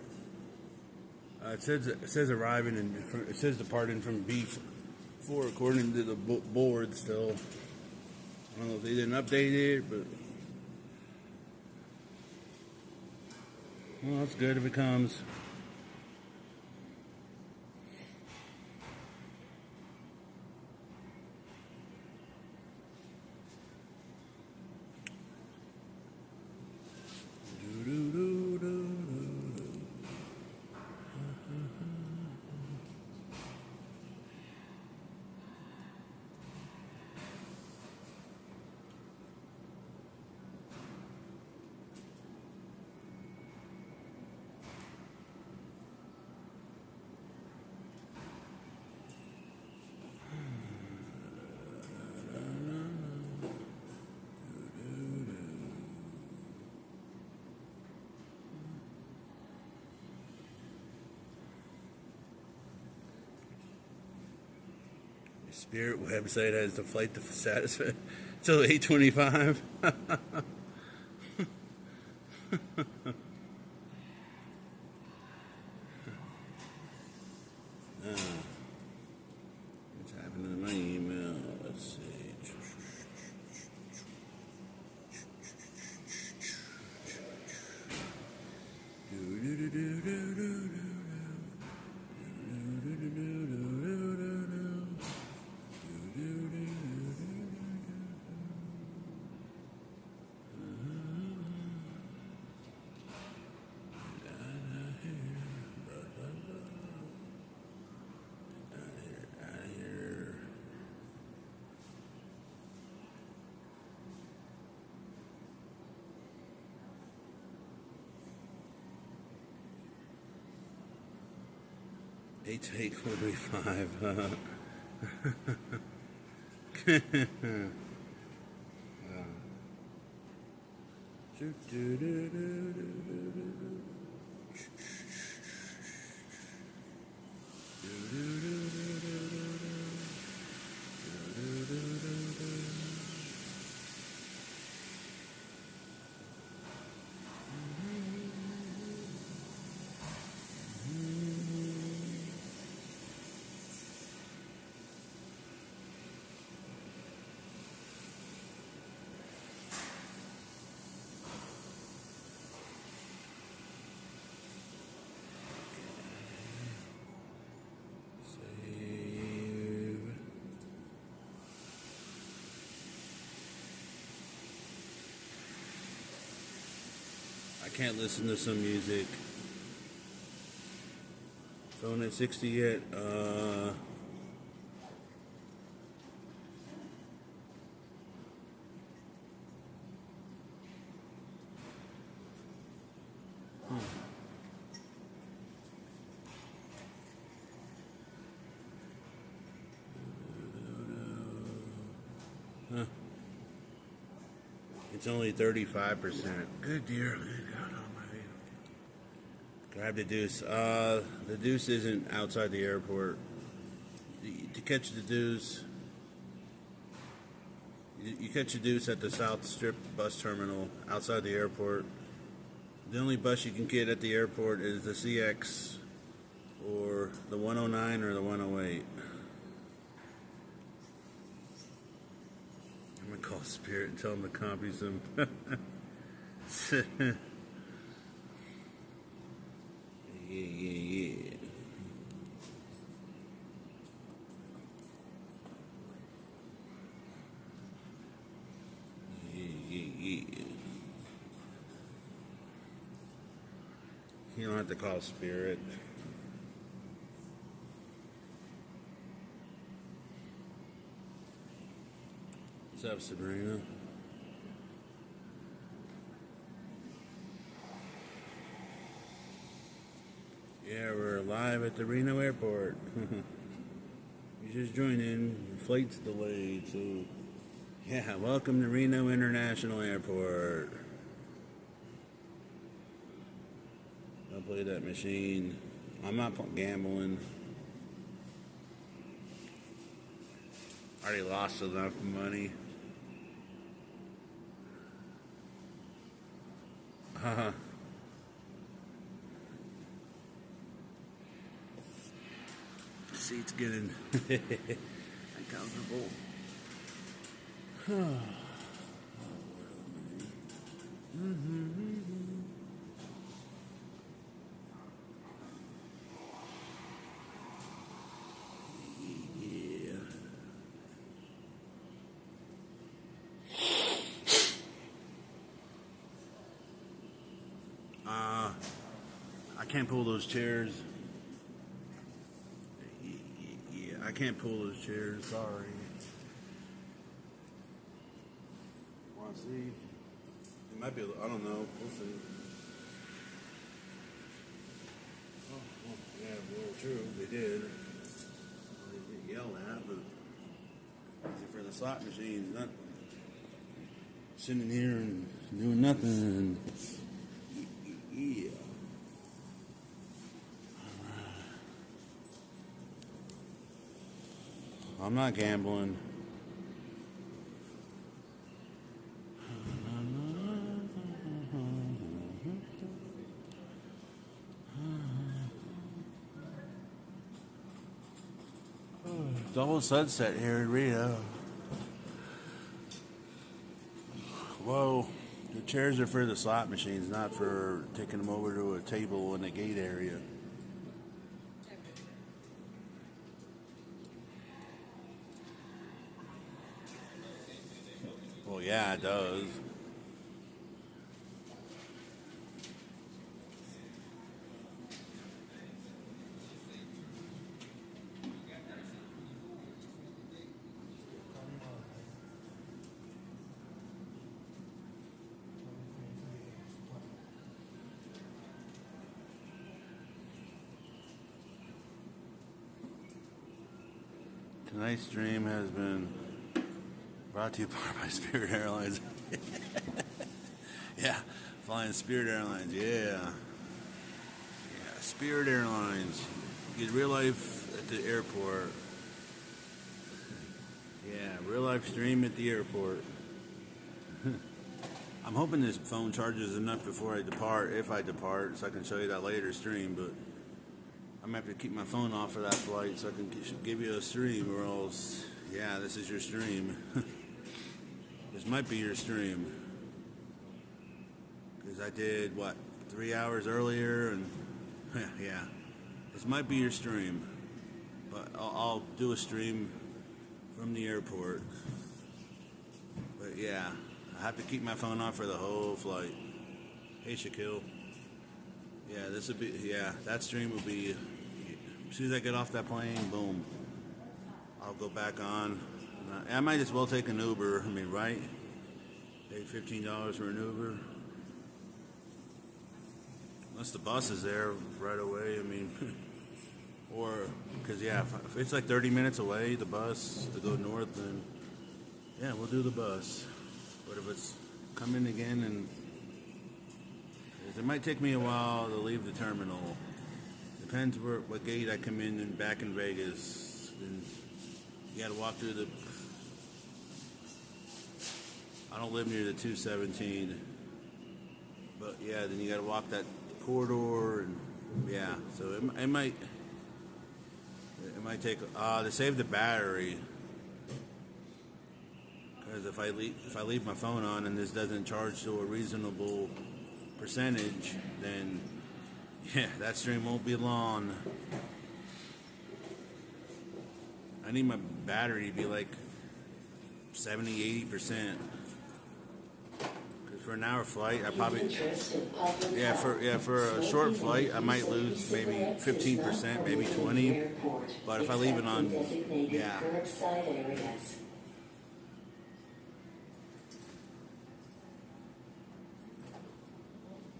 A: It says arriving and it says departing from B4 according to the board still. I don't know if they didn't update it, but well, that's good if it comes. Spirit website has the flight to satisfy till 8:25. What's happening to my email? Let's see. Eight to 8:45. I can't listen to some music. Phone at 60 yet? Huh. It's only 35%. Good dear. Good God Almighty. Grab the deuce. The deuce isn't outside the airport. To catch the deuce, you catch the deuce at the South Strip bus terminal outside the airport. The only bus you can get at the airport is the CX or the 109 or the 108. I'm gonna call Spirit and tell them to copy some. Yeah. You don't have to call Spirit. What's up, Sabrina? Yeah, we're live at the Reno airport. You just joined in. The flight's delayed, so yeah, welcome to Reno International Airport. I'll play that machine. I'm not gambling. I already lost enough money. Seat's getting uncomfortable. I can't pull those chairs. Yeah, I can't pull those chairs. Sorry. Want to see? It might be. I don't know. We'll see. Oh, well, yeah, well, true. They did. They get yelled at, but for the slot machines, not sitting here and doing nothing. And, yeah. I'm not gambling. It's almost sunset here in Reno. Whoa. The chairs are for the slot machines, not for taking them over to a table in the gate area. Well, yeah, it does. Tonight's stream has been brought to you by Spirit Airlines. Yeah, flying Spirit Airlines, yeah. Yeah, Spirit Airlines. You get real life at the airport. Yeah, real life stream at the airport. I'm hoping this phone charges enough before I depart, if I depart, so I can show you that later stream, but I'm going to have to keep my phone off for that flight so I can give you a stream, or else, yeah, this is your stream. This might be your stream. Because I did, 3 hours earlier, and yeah, this might be your stream. But I'll do a stream from the airport. But yeah, I have to keep my phone off for the whole flight. Hey, Shaquille. Yeah, this would be, yeah, that stream will be, as soon as I get off that plane, boom, I'll go back on. I might as well take an Uber, right? Pay $15 for an Uber. Unless the bus is there right away, or, because, yeah, if it's like 30 minutes away, the bus, to go north, then, yeah, we'll do the bus. But if it's coming again, and it might take me a while to leave the terminal. Depends what gate I come in and back in Vegas. And you gotta walk through I don't live near the 217. But yeah, then you gotta walk that corridor, and yeah, so it might take to save the battery. Because if I leave my phone on and this doesn't charge to a reasonable percentage, then yeah, that stream won't be long. I need my battery to be like 70-80%. Because for an hour flight, I probably for a short flight, I might lose maybe 15%, maybe 20%. But if I leave it on, yeah.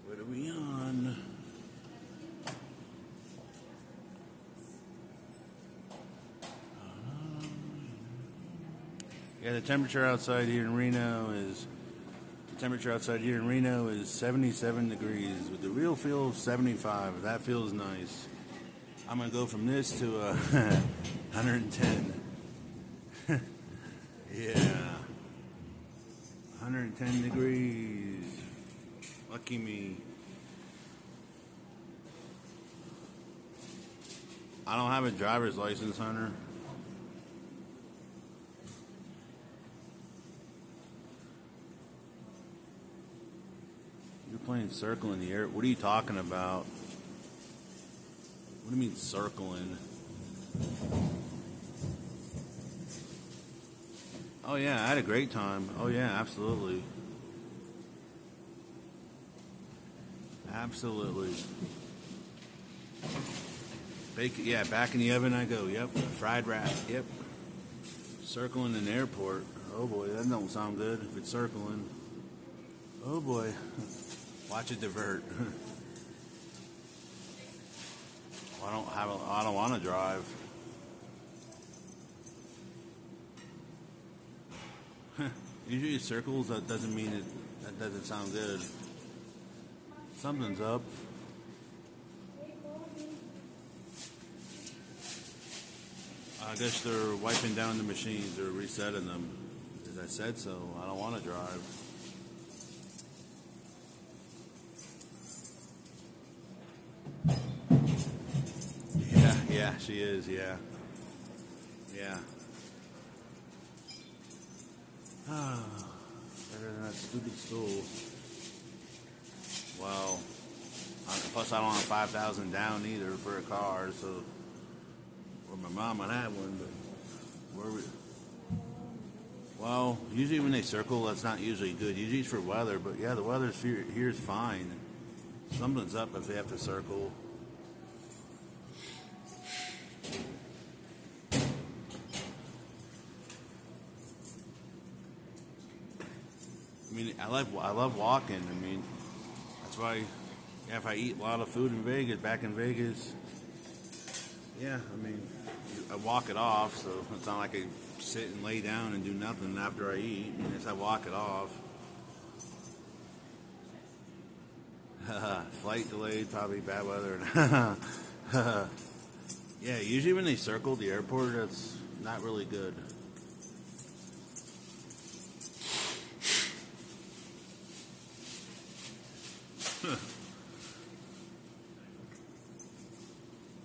A: What are we on? Yeah, the temperature outside here in Reno is 77 degrees with the real feel of 75. That feels nice. I'm gonna go from this to 110. Yeah, 110 degrees. Lucky me. I don't have a driver's license, Hunter. You're playing circle in the air. What are you talking about? What do you mean circling? Oh yeah, I had a great time. Oh yeah, absolutely. Absolutely. Bake, yeah, back in the oven I go. Yep. Fried rat. Yep. Circling in the airport. Oh boy, that don't sound good if it's circling. Oh boy. Watch it divert. I don't want to drive. Usually it circles, that doesn't mean it, that doesn't sound good. Something's up. I guess they're wiping down the machines or resetting them. As I said so, I don't want to drive. Yeah, she is, yeah. Yeah. Better than that stupid stool. Well, plus I don't have 5,000 down either for a car, so, or my mom would have one, but well, usually when they circle, that's not usually good. Usually it's for weather, but yeah, the weather's here is fine. Something's up if they have to circle. I mean, I love walking. I mean, that's why, yeah, if I eat a lot of food in Vegas, back in Vegas, yeah, I mean, I walk it off, so it's not like I sit and lay down and do nothing after I eat. I mean, I walk it off. Flight delayed, probably bad weather. Yeah, usually when they circle the airport, that's not really good.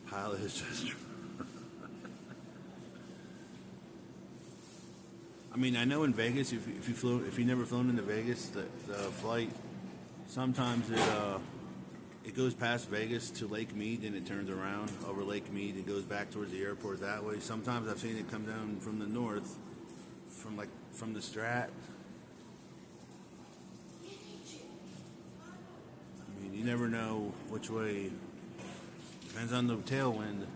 A: Pilot is just. I mean, I know in Vegas, if you never flown into Vegas, the flight sometimes it goes past Vegas to Lake Mead, then it turns around over Lake Mead and goes back towards the airport that way. Sometimes I've seen it come down from the north, from the Strat. I mean, you never know which way. Depends on the tailwind.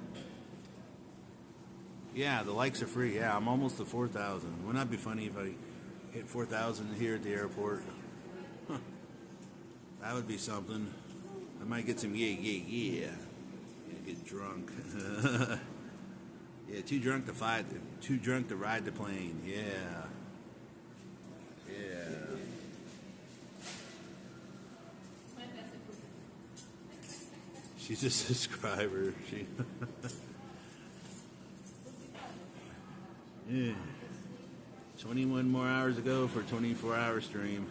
A: Yeah, the likes are free. Yeah, I'm almost to 4,000. Wouldn't that be funny if I hit 4,000 here at the airport? Huh. That would be something. I might get some yeah. Get drunk. Yeah, too drunk to ride the plane. Yeah. She's a subscriber. Yeah. 21 more hours to go for a 24-hour stream.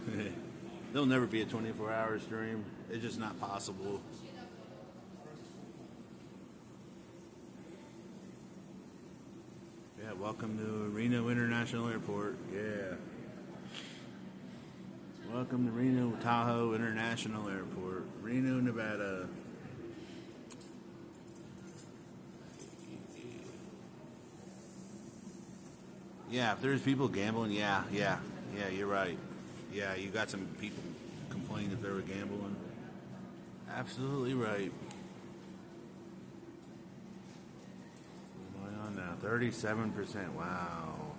A: There'll never be a 24-hour stream. It's just not possible. Yeah, welcome to Reno International Airport. Yeah. Welcome to Reno Tahoe International Airport. Reno, Nevada. Yeah, if there's people gambling, yeah, you're right. Yeah, you got some people complain if they were gambling. Absolutely right. What am I on now? 37%. Wow.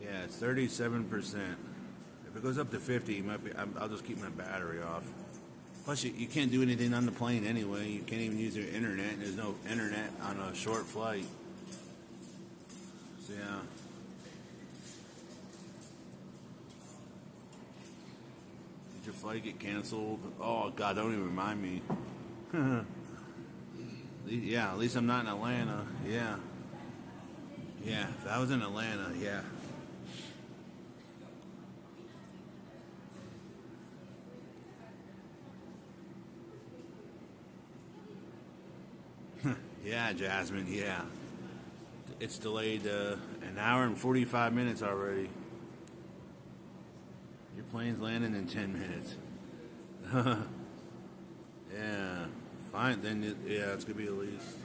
A: Yeah, it's 37%. If it goes up to 50, it might be. I'll just keep my battery off. Plus, you can't do anything on the plane anyway. You can't even use your internet. And there's no internet on a short flight. So, yeah. Did your flight get canceled? Oh, God, don't even remind me. Yeah, at least I'm not in Atlanta. Yeah. Yeah, if I was in Atlanta, yeah. Yeah, Jasmine, yeah. It's delayed an hour and 45 minutes already. You're playing plane's landing in 10 minutes. Yeah, fine. Then, yeah, it's going to be at least.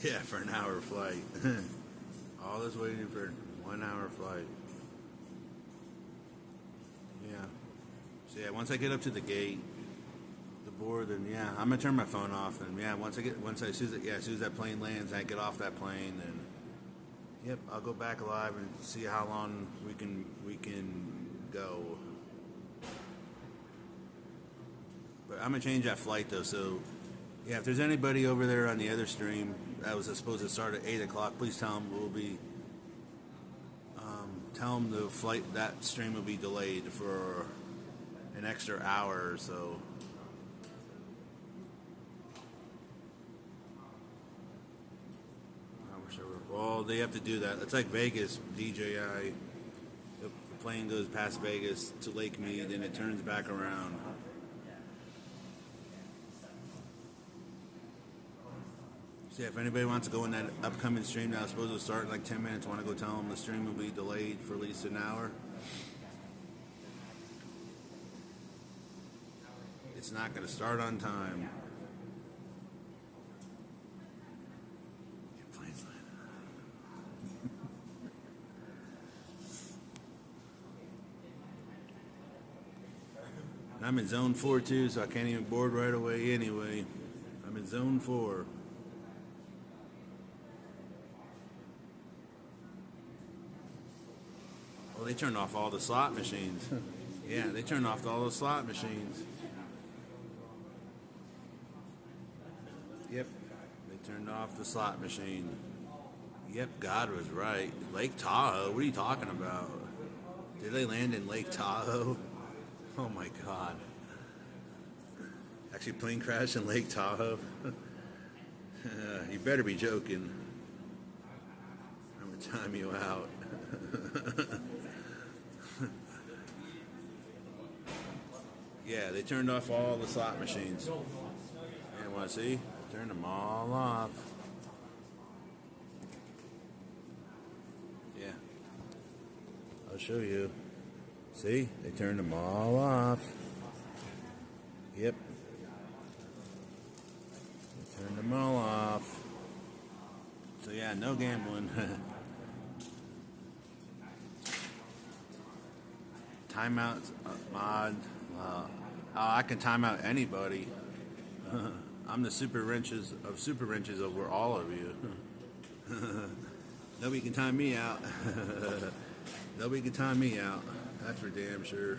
A: Yeah, for an hour flight. All this waiting for 1 hour flight. Yeah. So yeah, once I get up to the gate, the board, then yeah, I'm gonna turn my phone off. And yeah, as soon as that plane lands, I get off that plane, and yep, I'll go back alive and see how long we can go. But I'm gonna change that flight though, so yeah, if there's anybody over there on the other stream that was supposed to start at 8 o'clock, please tell them tell them the flight, that stream will be delayed for an extra hour or so. Well, they have to do that. It's like Vegas, DJI. The plane goes past Vegas to Lake Mead, and it turns back around. So yeah, if anybody wants to go in that upcoming stream that was supposed to start in like 10 minutes, want to go tell them the stream will be delayed for at least an hour. It's not going to start on time. I'm in zone 4 too, so I can't even board right away anyway. I'm in zone 4. Well, they turned off all the slot machines. Yeah, they turned off all the slot machines. Yep, they turned off the slot machine. Yep, God was right. Lake Tahoe, what are you talking about? Did they land in Lake Tahoe? Oh my God. Actually, plane crash in Lake Tahoe? You better be joking. I'm going to time you out. Yeah, they turned off all the slot machines. And want to see? Turned them all off. Yeah. I'll show you. See? They turned them all off. Yep. They turned them all off. So yeah, no gambling. Timeouts mod. I can time out anybody. I'm the super wrenches of super wrenches over all of you. Nobody can time me out. Nobody can time me out. That's for damn sure.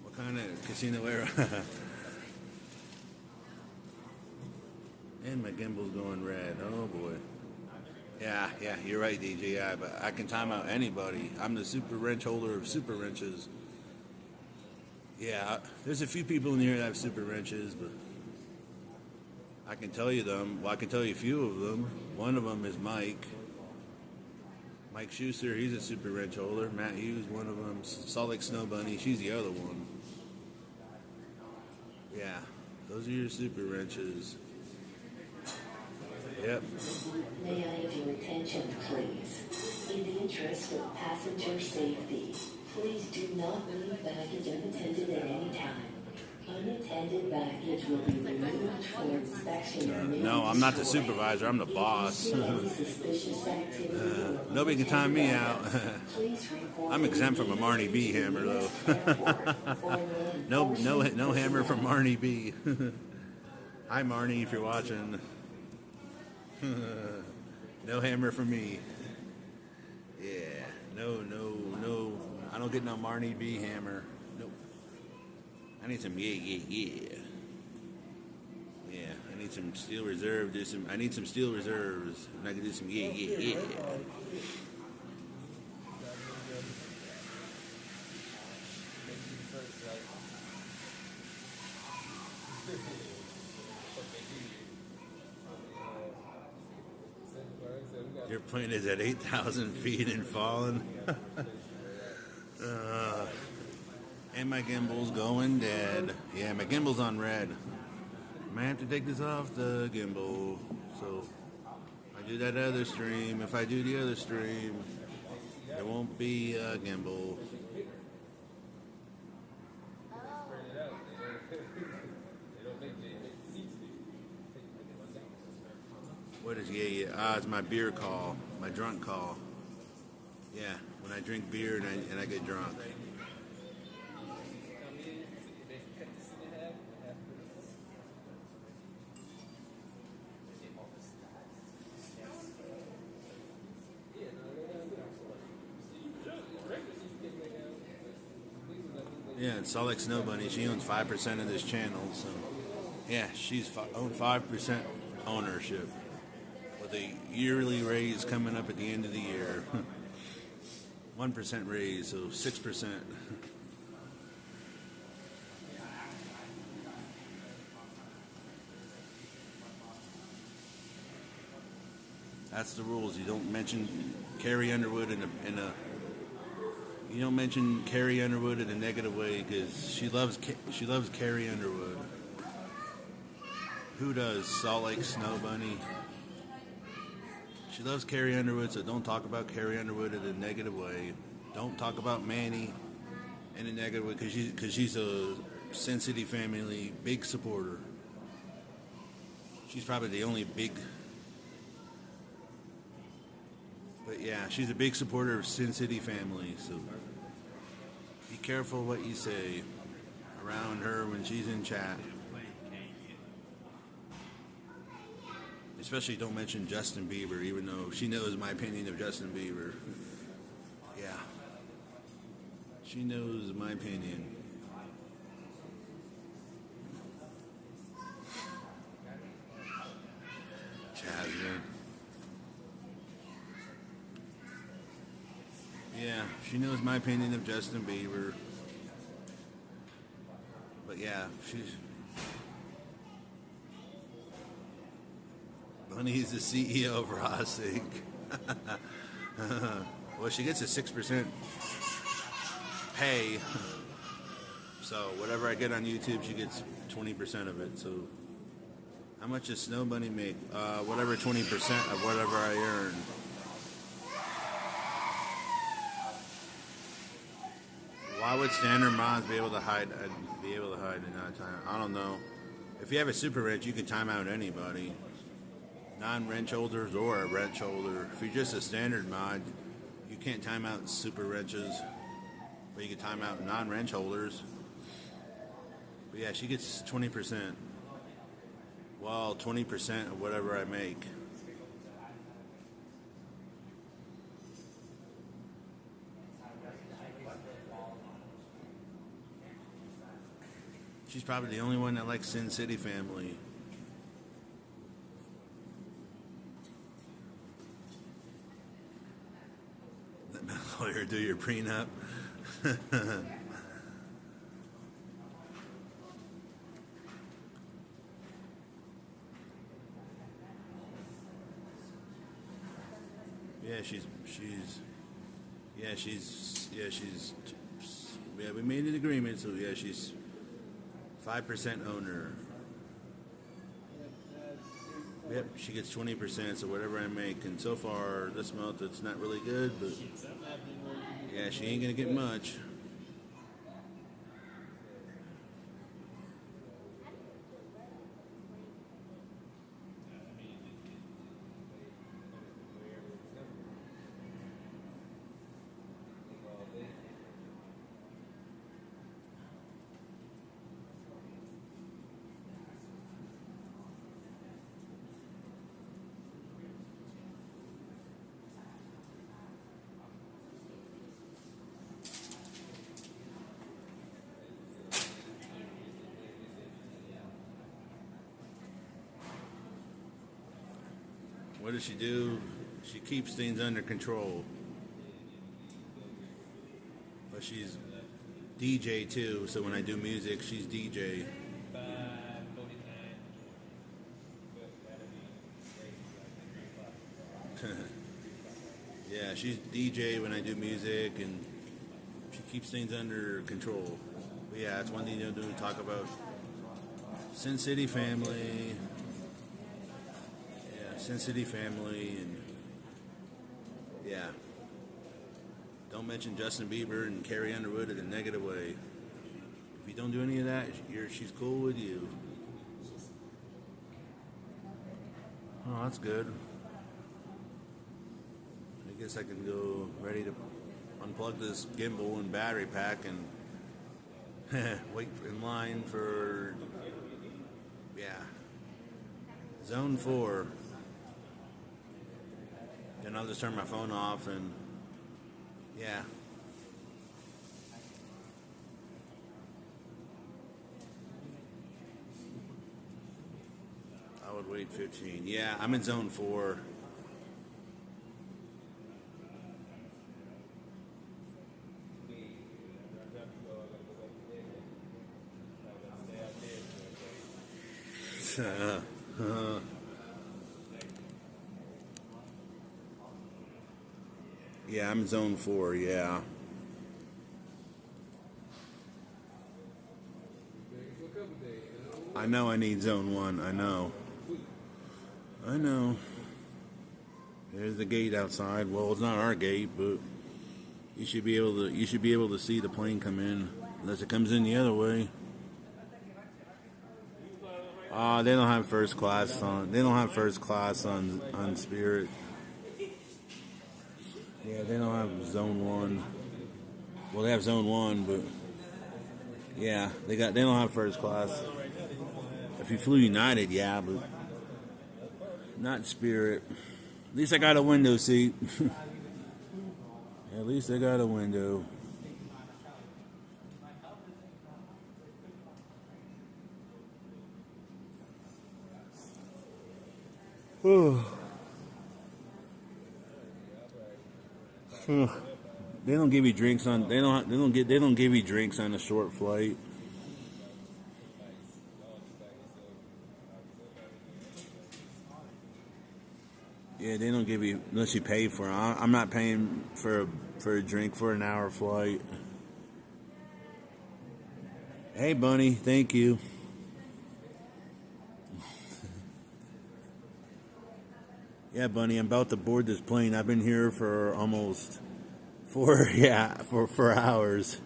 A: What kind of casino era? And my gimbal's going red. Oh boy. Yeah, you're right, DJI, but I can time out anybody. I'm the super wrench holder of super wrenches. Yeah, there's a few people in here that have super wrenches, but I can tell you them. Well, I can tell you a few of them. One of them is Mike Schuster. He's a super wrench holder. Matt Hughes, one of them. Salt Lake Snow Bunny, she's the other one. Yeah, those are your super wrenches. Yep.
D: May I have your attention, please? In the interest of passenger safety, please do not leave baggage unattended at any time. Unattended baggage will be removed for inspection.
A: No, I'm not the supervisor. I'm the boss. Nobody can time me out. I'm exempt from a Marnie B hammer, though. No hammer from Marnie B. Hi, Marnie, if you're watching. No hammer for me. Yeah, no. I don't get no Marnie B hammer. Nope. I need some yeah. Yeah, I need some steel reserve. I need some steel reserves, and I can do some yeah. Your plane is at 8,000 feet and falling. And my gimbal's going dead. Yeah, my gimbal's on red. Might have to take this off the gimbal. So I do that other stream. If I do the other stream, there won't be a gimbal. What is yeah? It's my beer call, my drunk call. Yeah, when I drink beer and I get drunk. Yeah, it's Salt Lake Snow Bunny. She owns 5% of this channel, so yeah, she's owned 5% ownership with a yearly raise coming up at the end of the year. 1% raise, so 6%. That's the rules. You don't mention Carrie Underwood in a you don't mention Carrie Underwood in a negative way because she loves Carrie Underwood. Who does? Salt Lake Snow Bunny. She loves Carrie Underwood, so don't talk about Carrie Underwood in a negative way. Don't talk about Manny in a negative way because she's a Sin City Family big supporter. She's probably the only big. But yeah, she's a big supporter of Sin City Family, so be careful what you say around her when she's in chat. Especially don't mention Justin Bieber, even though she knows my opinion of Justin Bieber. Yeah. She knows my opinion. Jasmine. Yeah, she knows my opinion of Justin Bieber. But yeah, Bunny's the CEO of Rossink. Well, she gets a 6% pay. So whatever I get on YouTube, she gets 20% of it. So how much does Snow Bunny make? Whatever 20% of whatever I earn. Why would standard mods be able to hide in that time? I don't know. If you have a super wrench, you can time out anybody. Non-wrench holders or a wrench holder. If you're just a standard mod, you can't time out super wrenches. But you can time out non-wrench holders. But yeah, she gets 20%. Well, 20% of whatever I make. She's probably the only one that likes Sin City Family. Let my lawyer do your prenup. Yeah, we made an agreement, so yeah, she's 5% owner. Yep, she gets 20%, so whatever I make. And so far, this month, it's not really good, but yeah, she ain't gonna get much. What does she do? She keeps things under control. But she's DJ too, so when I do music, she's DJ. Yeah, she's DJ when I do music, and she keeps things under control. But yeah, it's one thing to do. Talk about Sin City family. Yeah, Sin City family, and yeah. Don't mention Justin Bieber and Carrie Underwood in a negative way. If you don't do any of that, she's cool with you. Oh, that's good. I guess I can go ready to unplug this gimbal and battery pack and wait in line for, yeah, Zone 4. Then I'll just turn my phone off and, yeah. I would wait 15. Yeah, I'm in Zone 4. Yeah, I'm in Zone 4, yeah. I know I need Zone 1, I know. There's the gate outside. Well, it's not our gate, but you should be able to see the plane come in. Unless it comes in the other way. They don't have first class on. They don't have first class on Spirit. Yeah, they don't have Zone 1. Well, they have Zone 1, but yeah, they don't have first class. If you flew United, yeah, but not Spirit. At least I got a window seat. At least I got a window. They don't give you drinks on. They don't give you drinks on a short flight. Yeah, they don't give you unless you pay for it. I'm not paying for a drink for an hour flight. Hey, Bunny, thank you. Yeah, Bunny, I'm about to board this plane. I've been here for almost 4 hours.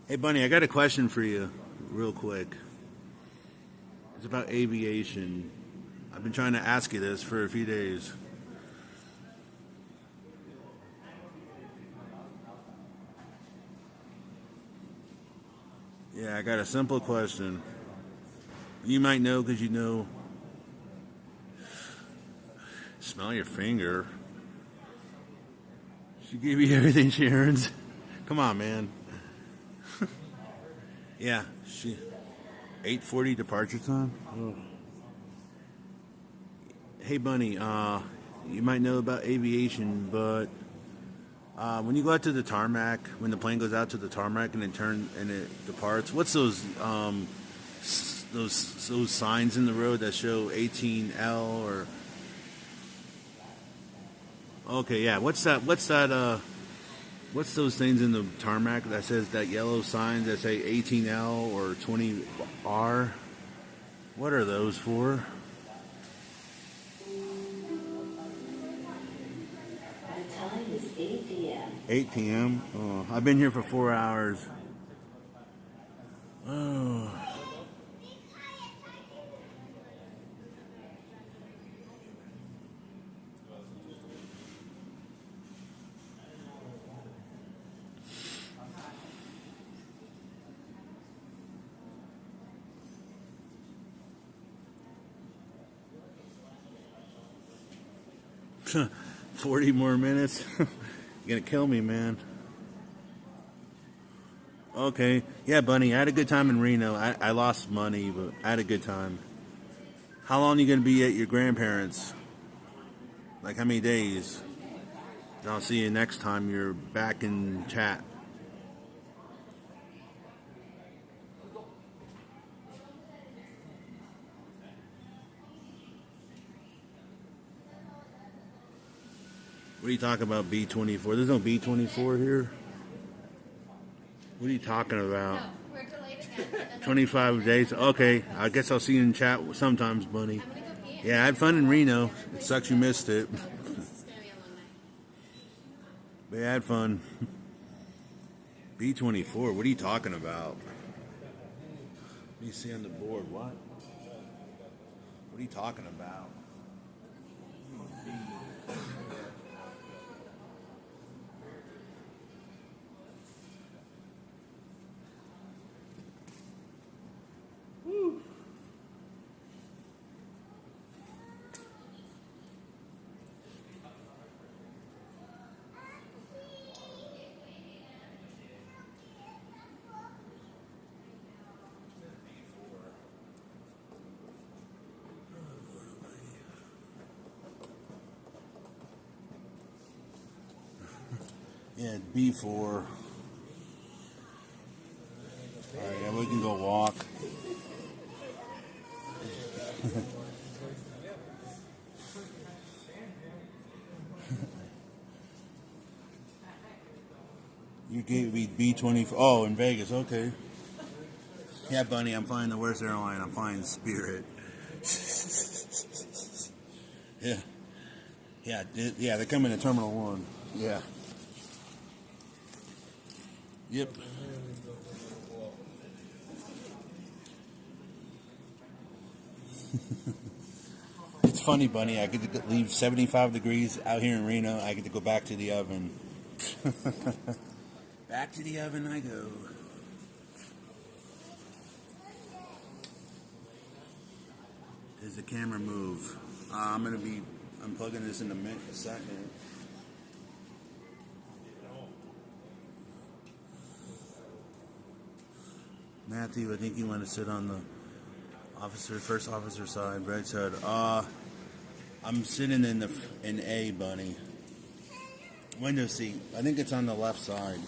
A: Hey, Bunny, I got a question for you, real quick. It's about aviation. I've been trying to ask you this for a few days. Yeah, I got a simple question. You might know because you know. Smell your finger. She gave you everything she earns. Come on, man. Yeah, 8:40 departure time. Oh. Hey, Bunny. You might know about aviation, but when you go out to the tarmac, when the plane goes out to the tarmac and it departs, what's those signs in the road that show 18L or? Okay, yeah. What's those things in the tarmac that says that yellow signs that say 18L or 20R? What are those for?
D: The time is 8 p.m.
A: 8 p.m. Oh, I've been here for 4 hours. Oh. Huh. 40 more minutes? You're gonna kill me, man. Okay. Yeah, Bunny, I had a good time in Reno. I lost money, but I had a good time. How long are you gonna be at your grandparents'? Like how many days? And I'll see you next time you're back in chat. What are you talking about, B24? There's no B24 here. What are you talking about?
E: No, we're delayed again.
A: 25 days. Okay, I guess I'll see you in chat sometimes, Bunny.
E: I'm gonna go pee.
A: Yeah, I had fun in Reno. It sucks you missed it.
E: This is gonna be a long night.
A: But yeah, I had fun. B24, what are you talking about? Let me see on the board. What? What are you talking about? Woo. Yeah, B4. Alright, yeah, we can go walk. You gave me B24. Oh, in Vegas, okay. Yeah, Bunny, I'm flying the worst airline. I'm flying Spirit. Yeah. Yeah, they're coming to Terminal 1. Yeah. Yep. It's funny, Bunny. I get to leave 75 degrees out here in Reno. I get to go back to the oven. Back to the oven I go. Does the camera move? I'm going to be unplugging this in a second. Matthew, I think you want to sit on the first officer side, right side. I'm sitting in A, Bunny. Window seat. I think it's on the left side.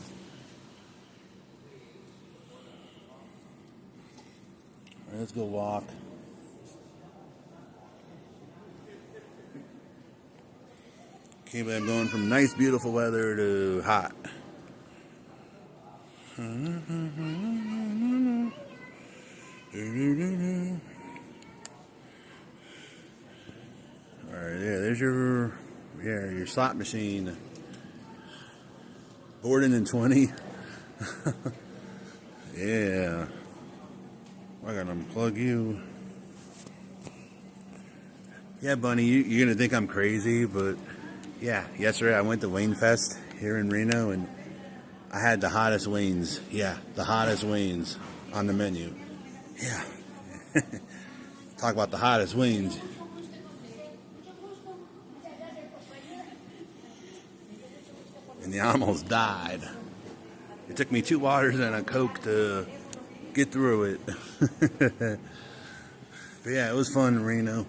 A: All right, let's go walk. Okay, but I'm going from nice, beautiful weather to hot. Alright, yeah, there's your slot machine. Boarding in 20. Yeah. I gotta unplug you. Yeah, Bunny, you're gonna think I'm crazy, but yeah, yesterday I went to Wayne Fest here in Reno and I had the hottest wings. Yeah, the hottest wings on the menu. Yeah. Talk about the hottest wings. And they almost died. It took me 2 waters and a Coke to get through it. But yeah, it was fun in Reno.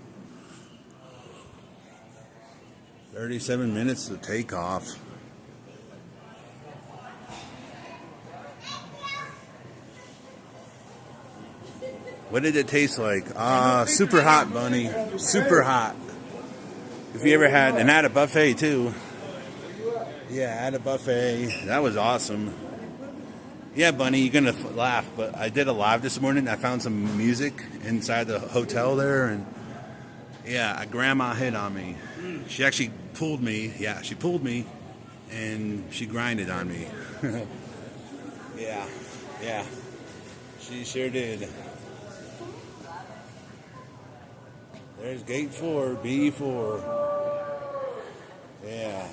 A: 37 minutes to take off. What did it taste like? Super hot, Bunny. Super hot. If you ever had, and at a buffet too. Yeah, at a buffet. That was awesome. Yeah, Bunny, you're gonna laugh, but I did a live this morning. I found some music inside the hotel there, and yeah, a grandma hit on me. She actually pulled me. Yeah, she pulled me, and she grinded on me. Yeah, she sure did. There's gate 4, B4. Yeah.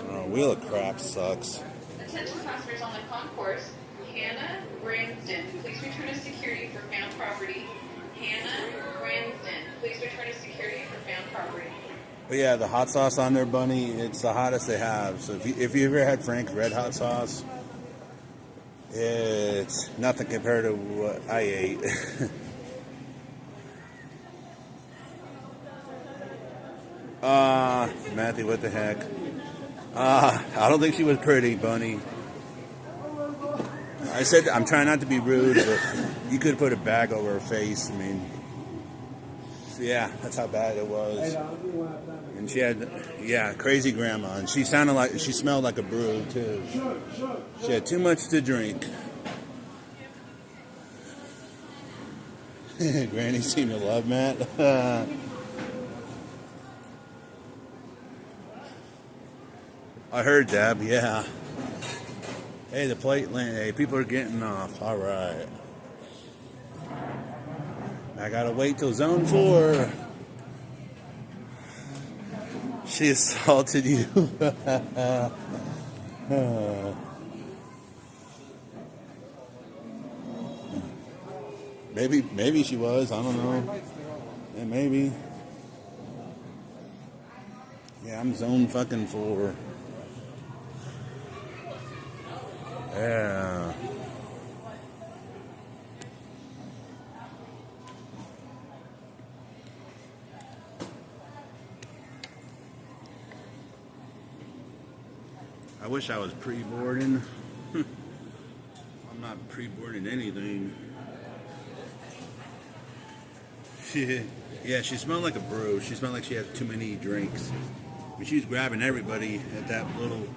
A: Oh, wheel of crap sucks.
K: Attention passengers on the concourse. Hannah Branston, please return to security for found property. Hannah Branston, please return to security for found property.
A: But yeah, the hot sauce on there, Bunny, it's the hottest they have. So if you ever had Frank's Red Hot sauce, it's nothing compared to what I ate. Matthew, what the heck? I don't think she was pretty, Bunny. I said I'm trying not to be rude, but you could put a bag over her face. I mean, Yeah, that's how bad it was. And she had, yeah, crazy grandma. And she smelled like a brew, too. She had too much to drink. Granny seemed to love Matt. I heard, Deb, yeah. Hey, the plate land. Hey, people are getting off. All right. I gotta wait till zone 4. She assaulted you. Maybe she was. I don't know. Yeah, maybe. Yeah, I'm zone fucking 4. Yeah. I wish I was pre-boarding. I'm not pre-boarding anything. Yeah, she smelled like a brew. She smelled like she had too many drinks. I mean, she was grabbing everybody at that little...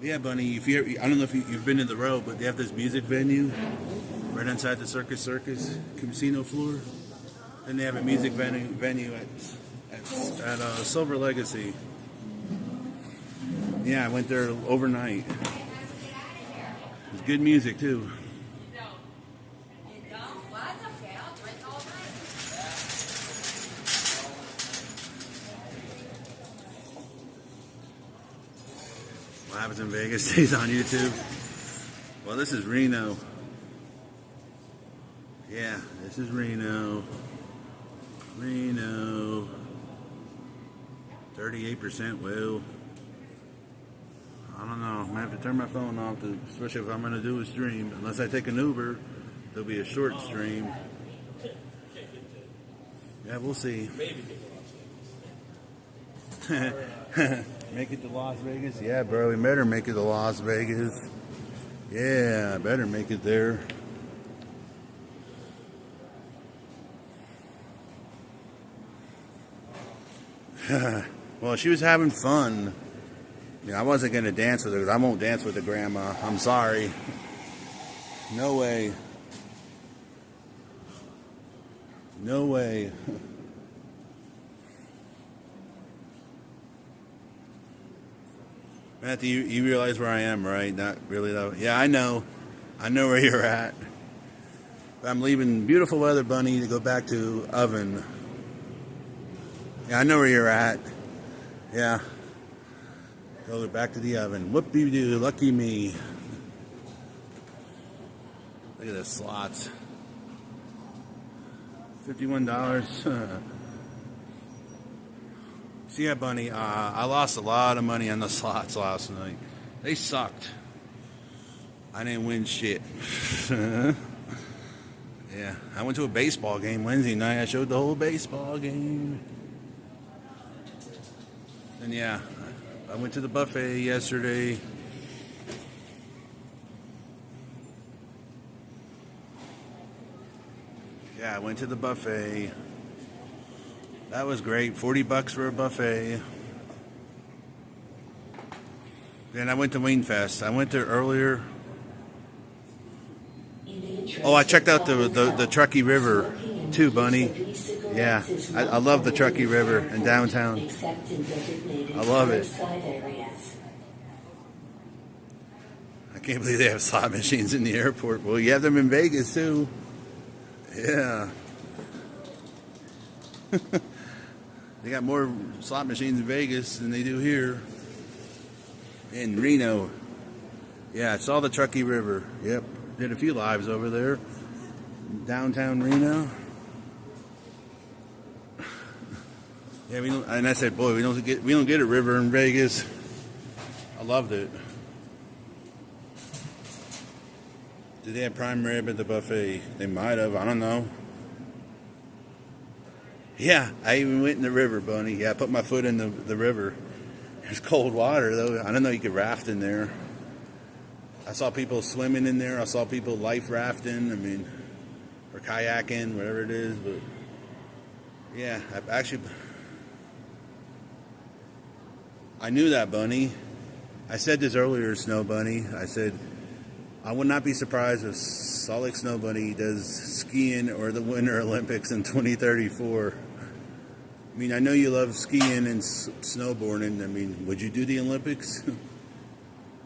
A: Yeah, Bunny, if you I don't know if you've been in the row, but they have this music venue right inside the Circus casino floor. Then they have a music venue at Silver Legacy. Yeah, I went there overnight. It's good music, too. What happens in Vegas stays on YouTube. Well, this is Reno. Yeah, this is Reno. Reno. 38% will. I don't know. I might have to turn my phone off, especially if I'm going to do a stream. Unless I take an Uber, there'll be a short stream. Yeah, we'll see. Make it to Las Vegas? Yeah, bro, we better make it to Las Vegas. Yeah, I better make it there. Well, she was having fun. Yeah, I wasn't going to dance with her because I won't dance with the grandma. I'm sorry. No way. No way. Matthew, you realize where I am, right? Not really, though. Yeah, I know. I know where you're at. I'm leaving beautiful weather, Bunny, to go back to Oven. Yeah, I know where you're at. Yeah. Go back to the Oven. Whoop-de-doo, lucky me. Look at the slots. $51. See, yeah, Bunny, I lost a lot of money on the slots last night. They sucked. I didn't win shit. Yeah, I went to a baseball game Wednesday night. I showed the whole baseball game. And yeah, I went to the buffet yesterday. Yeah, I went to the buffet. That was great. $40 for a buffet. Then I went to Wayne Fest. I went there earlier. Oh, I checked out the Truckee River too, Bunny. Yeah, I love the Truckee River in downtown. I love it. I can't believe they have slot machines in the airport. Well, you have them in Vegas too. Yeah. They got more slot machines in Vegas than they do here. In Reno. Yeah, I saw the Truckee River. Yep. Did a few lives over there. Downtown Reno. Yeah, and I said, boy, we don't get a river in Vegas. I loved it. Did they have prime rib at the buffet? They might have. I don't know. Yeah, I even went in the river, Bunny. Yeah, I put my foot in the river. There's cold water, though. I don't know you could raft in there. I saw people swimming in there. I saw people life rafting. I mean, or kayaking, whatever it is. But Yeah, I knew that, Bunny. I said this earlier, Snow Bunny. I said, I would not be surprised if Salt Lake Snow Bunny does skiing or the Winter Olympics in 2034. I mean, I know you love skiing and snowboarding. I mean, would you do the Olympics?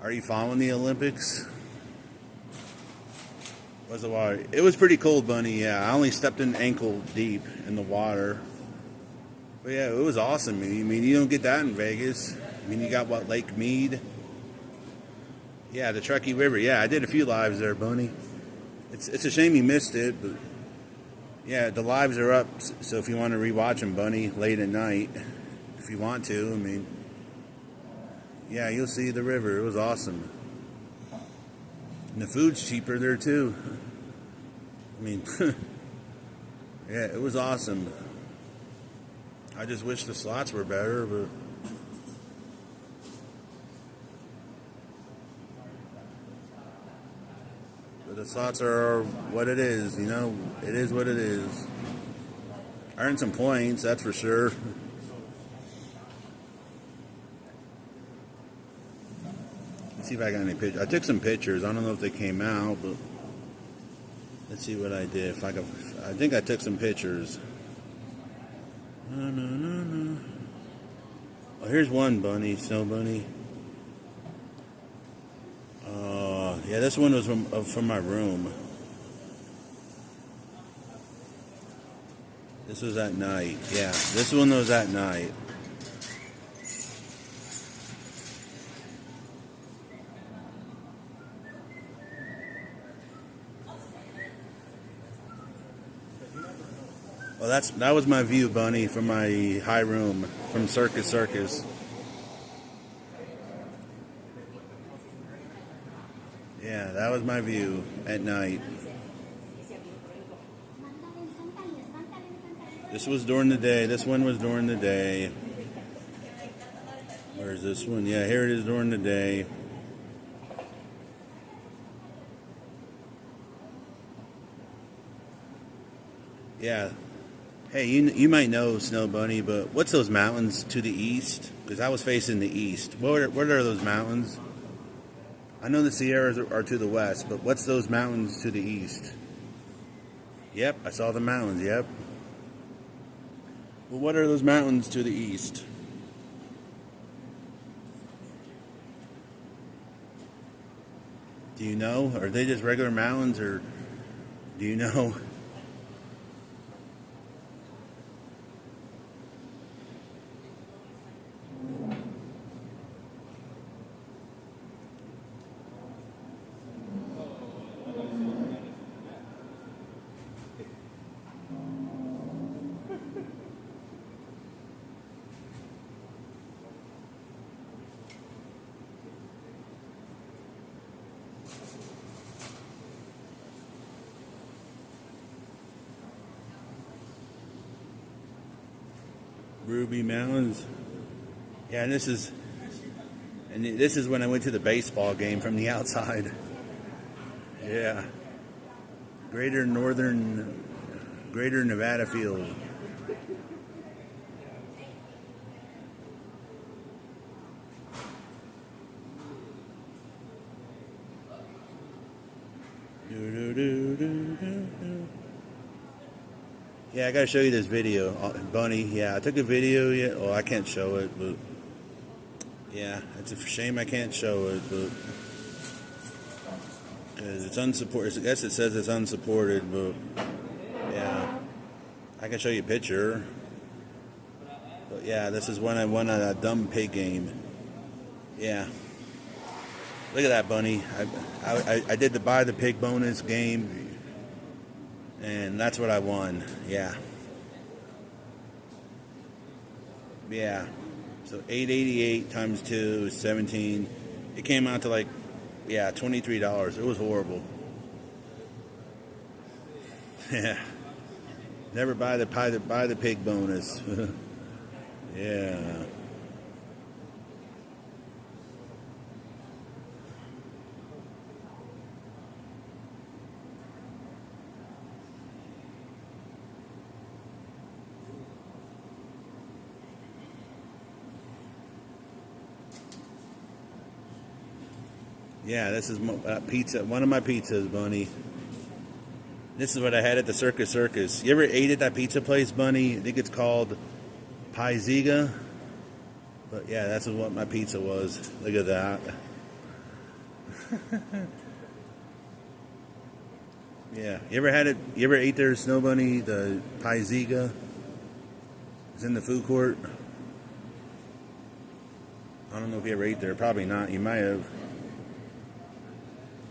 A: Are you following the Olympics? Was the water? It was pretty cold, Bunny. Yeah, I only stepped in ankle deep in the water. But yeah, it was awesome. I mean, you don't get that in Vegas. I mean, you got what, Lake Mead? Yeah, the Truckee River. Yeah, I did a few lives there, Bunny. It's a shame you missed it, but yeah, the lives are up. So if you want to rewatch them, Bunny, late at night, if you want to, I mean, yeah, you'll see the river. It was awesome. And the food's cheaper there too. I mean, yeah, it was awesome. I just wish the slots were better, but the slots are what it is, you know. It is what it is. I earned some points, that's for sure. Let's see if I got any pictures. I took some pictures. I don't know if they came out, but let's see what I did. I think I took some pictures. No. Oh, here's one, Bunny, Snow Bunny. Yeah, this one was from my room. This was at night. Yeah, this one was at night. Well, that was my view, Bunny, from my high room from Circus. Yeah, that was my view at night. This was during the day. This one was during the day. Where's this one? Yeah, here it is during the day. Yeah. Hey, you might know, Snow Bunny, but what's those mountains to the east? Because I was facing the east. What are those mountains? I know the Sierras are to the west, but what's those mountains to the east? Yep, I saw the mountains, yep. Well, what are those mountains to the east? Do you know? Are they just regular mountains, or do you know? Ruby Mountains. Yeah, and this is when I went to the baseball game from the outside. Yeah. Greater Nevada Field. Yeah, I gotta show you this video, Bunny. Yeah, I took a video. Yeah, well, I can't show it, but yeah, it's a shame I can't show it, but because it's unsupported. I guess it says it's unsupported, but yeah, I can show you a picture. But yeah, this is when I won a dumb pig game. Yeah, look at that, Bunny. I did the buy the pig bonus game. And that's what I won. Yeah. Yeah. So 888 times 2 is 17. It came out to like, yeah, $23. It was horrible. Yeah. Never buy the pig bonus. Yeah. Yeah, this is pizza. One of my pizzas, Bunny. This is what I had at the Circus. You ever ate at that pizza place, Bunny? I think it's called Paiziga. But yeah, that's what my pizza was. Look at that. Yeah, you ever had it? You ever ate there, Snow Bunny? The Paiziga. It's in the food court. I don't know if you ever ate there. Probably not. You might have.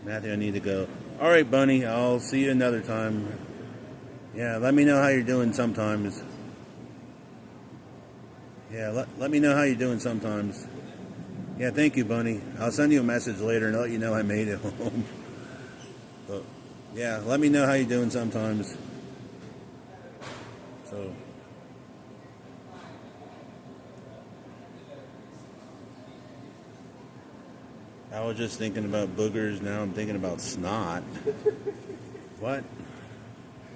A: Matthew, I need to go. All right, Bunny. I'll see you another time. Yeah, let me know how you're doing sometimes. Yeah, let me know how you're doing sometimes. Yeah, thank you, Bunny. I'll send you a message later and let you know I made it home. But yeah, let me know how you're doing sometimes. So. I was just thinking about boogers. Now I'm thinking about snot. What?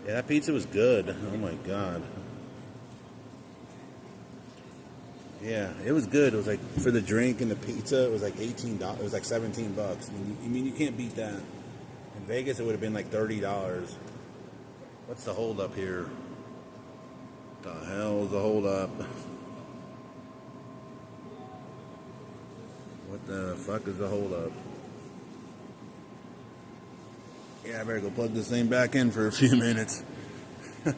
A: Yeah, that pizza was good. Oh my god. Yeah, it was good. It was like for the drink and the pizza, it was like $18. It was like $17. I mean, you can't beat that. In Vegas, it would have been like $30. What's the hold up here? What the hell is the hold up? What the fuck is the hold up? Yeah, I better go plug this thing back in for a few minutes. What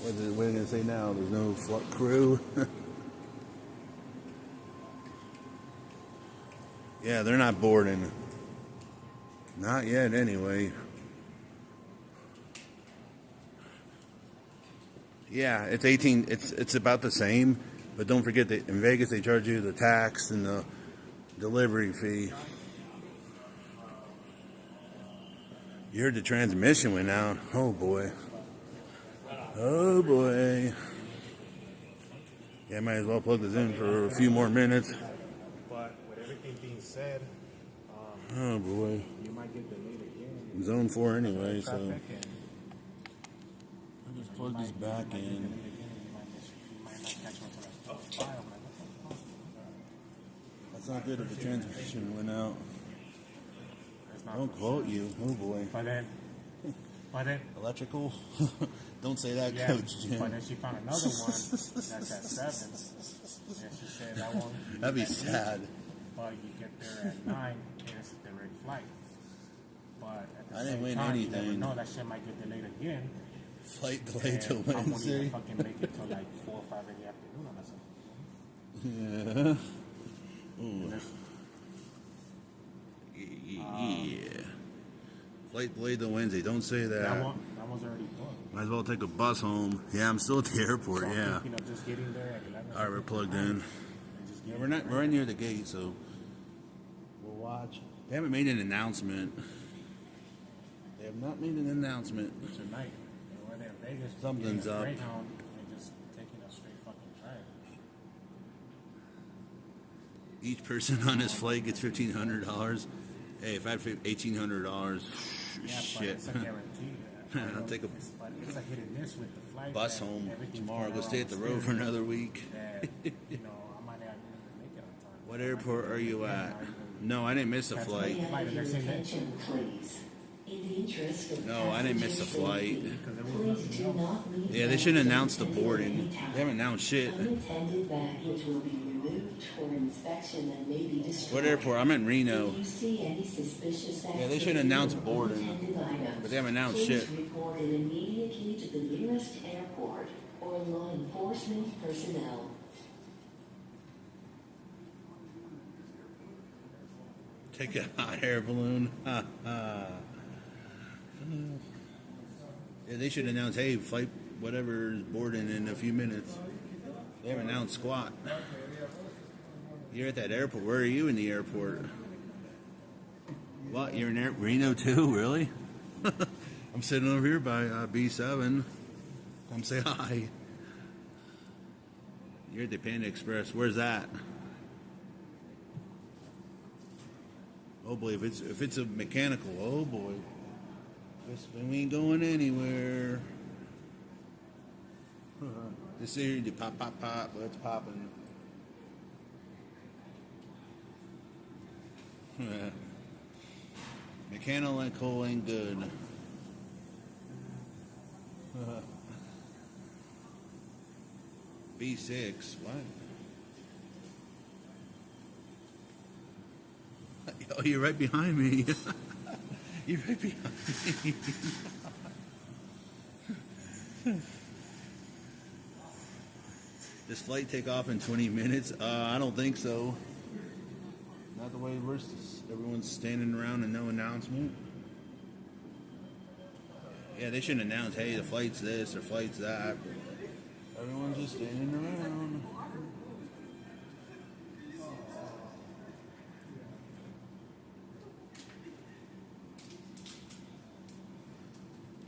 A: are they going to say now? There's no crew? Yeah, they're not boarding. Not yet, anyway. Yeah, it's 18. It's about the same, but don't forget that in Vegas they charge you the tax and the delivery fee. You heard the transmission went out. Oh boy. Oh boy. Yeah, I might as well plug this in for a few more minutes.
L: But with everything being said,
A: oh boy.
L: You might get delayed again.
A: Zone 4 anyway, so I'll just plug this back in. That's not good if the transmission went out. Don't quote you. Oh boy.
L: But then
A: electrical? Don't say that,
L: yeah,
A: Coach Jim.
L: But then she found another one that's at 7. And she said that won't.
A: That'd be sad.
L: But you get there at 9 and it's a direct flight. But at the
A: I didn't
L: same
A: win
L: time,
A: anything.
L: You never know, that shit might get delayed again.
A: Flight delayed till
L: I won't
A: Wednesday.
L: even fucking make it till like 4 or 5 in the afternoon or something.
A: Yeah. Ooh. Yeah. Flight delayed till Wednesday. Don't say that.
L: That one's already booked.
A: Might as well take a bus home. Yeah, I'm still at the airport.
L: So
A: yeah.
L: Think, just getting there at 11.
A: All right, we're plugged in. Yeah, we're not. We're right near the gate, so we'll watch. They haven't made an announcement. They have not made an announcement.
L: Tonight, we're there in Vegas.
A: Something's up.
L: Greyhound and just taking a straight fucking drive.
A: Each person on this flight gets $1,500. Hey, if I had $1,800,
L: yeah,
A: shit.
L: But it's a guarantee.
A: I'll take a
L: it's a hit and miss with the flight.
A: bus home tomorrow. Go stay at the road for another week.
L: That, I might not even make it on time.
A: What airport are you at? No, I didn't miss a flight.
D: Attention, please. In the interest of
A: No, I didn't miss a flight.
D: Please do not leave.
A: Yeah, they should announce the boarding. They haven't announced shit.
D: Unattended baggage will be removed for inspection and may be destroyed.
A: What airport? I'm in Reno.
D: If you see any suspicious
A: Yeah, they should announce boarding,
D: unattended items,
A: but they haven't announced
D: please
A: shit.
D: report it immediately to the nearest airport or law enforcement personnel.
A: Take a hot air balloon. Yeah, they should announce, hey, flight whatever is boarding in a few minutes. They haven't announced squat. You're at that airport. Where are you in the airport? What? You're in Reno too? Really? I'm sitting over here by B7. Come say hi. You're at the Panda Express. Where's that? Oh boy, if it's a mechanical, oh boy. Guess we ain't going anywhere. This here, you pop, pop, pop, but it's popping. Mechanical ain't good. B6, what? Oh, you're right behind me. You're right behind me. Does flight take off in 20 minutes? I don't think so. Not the way everyone's standing around and no announcement. Yeah, they shouldn't announce, hey, the flight's this or flight's that. Everyone's just standing around.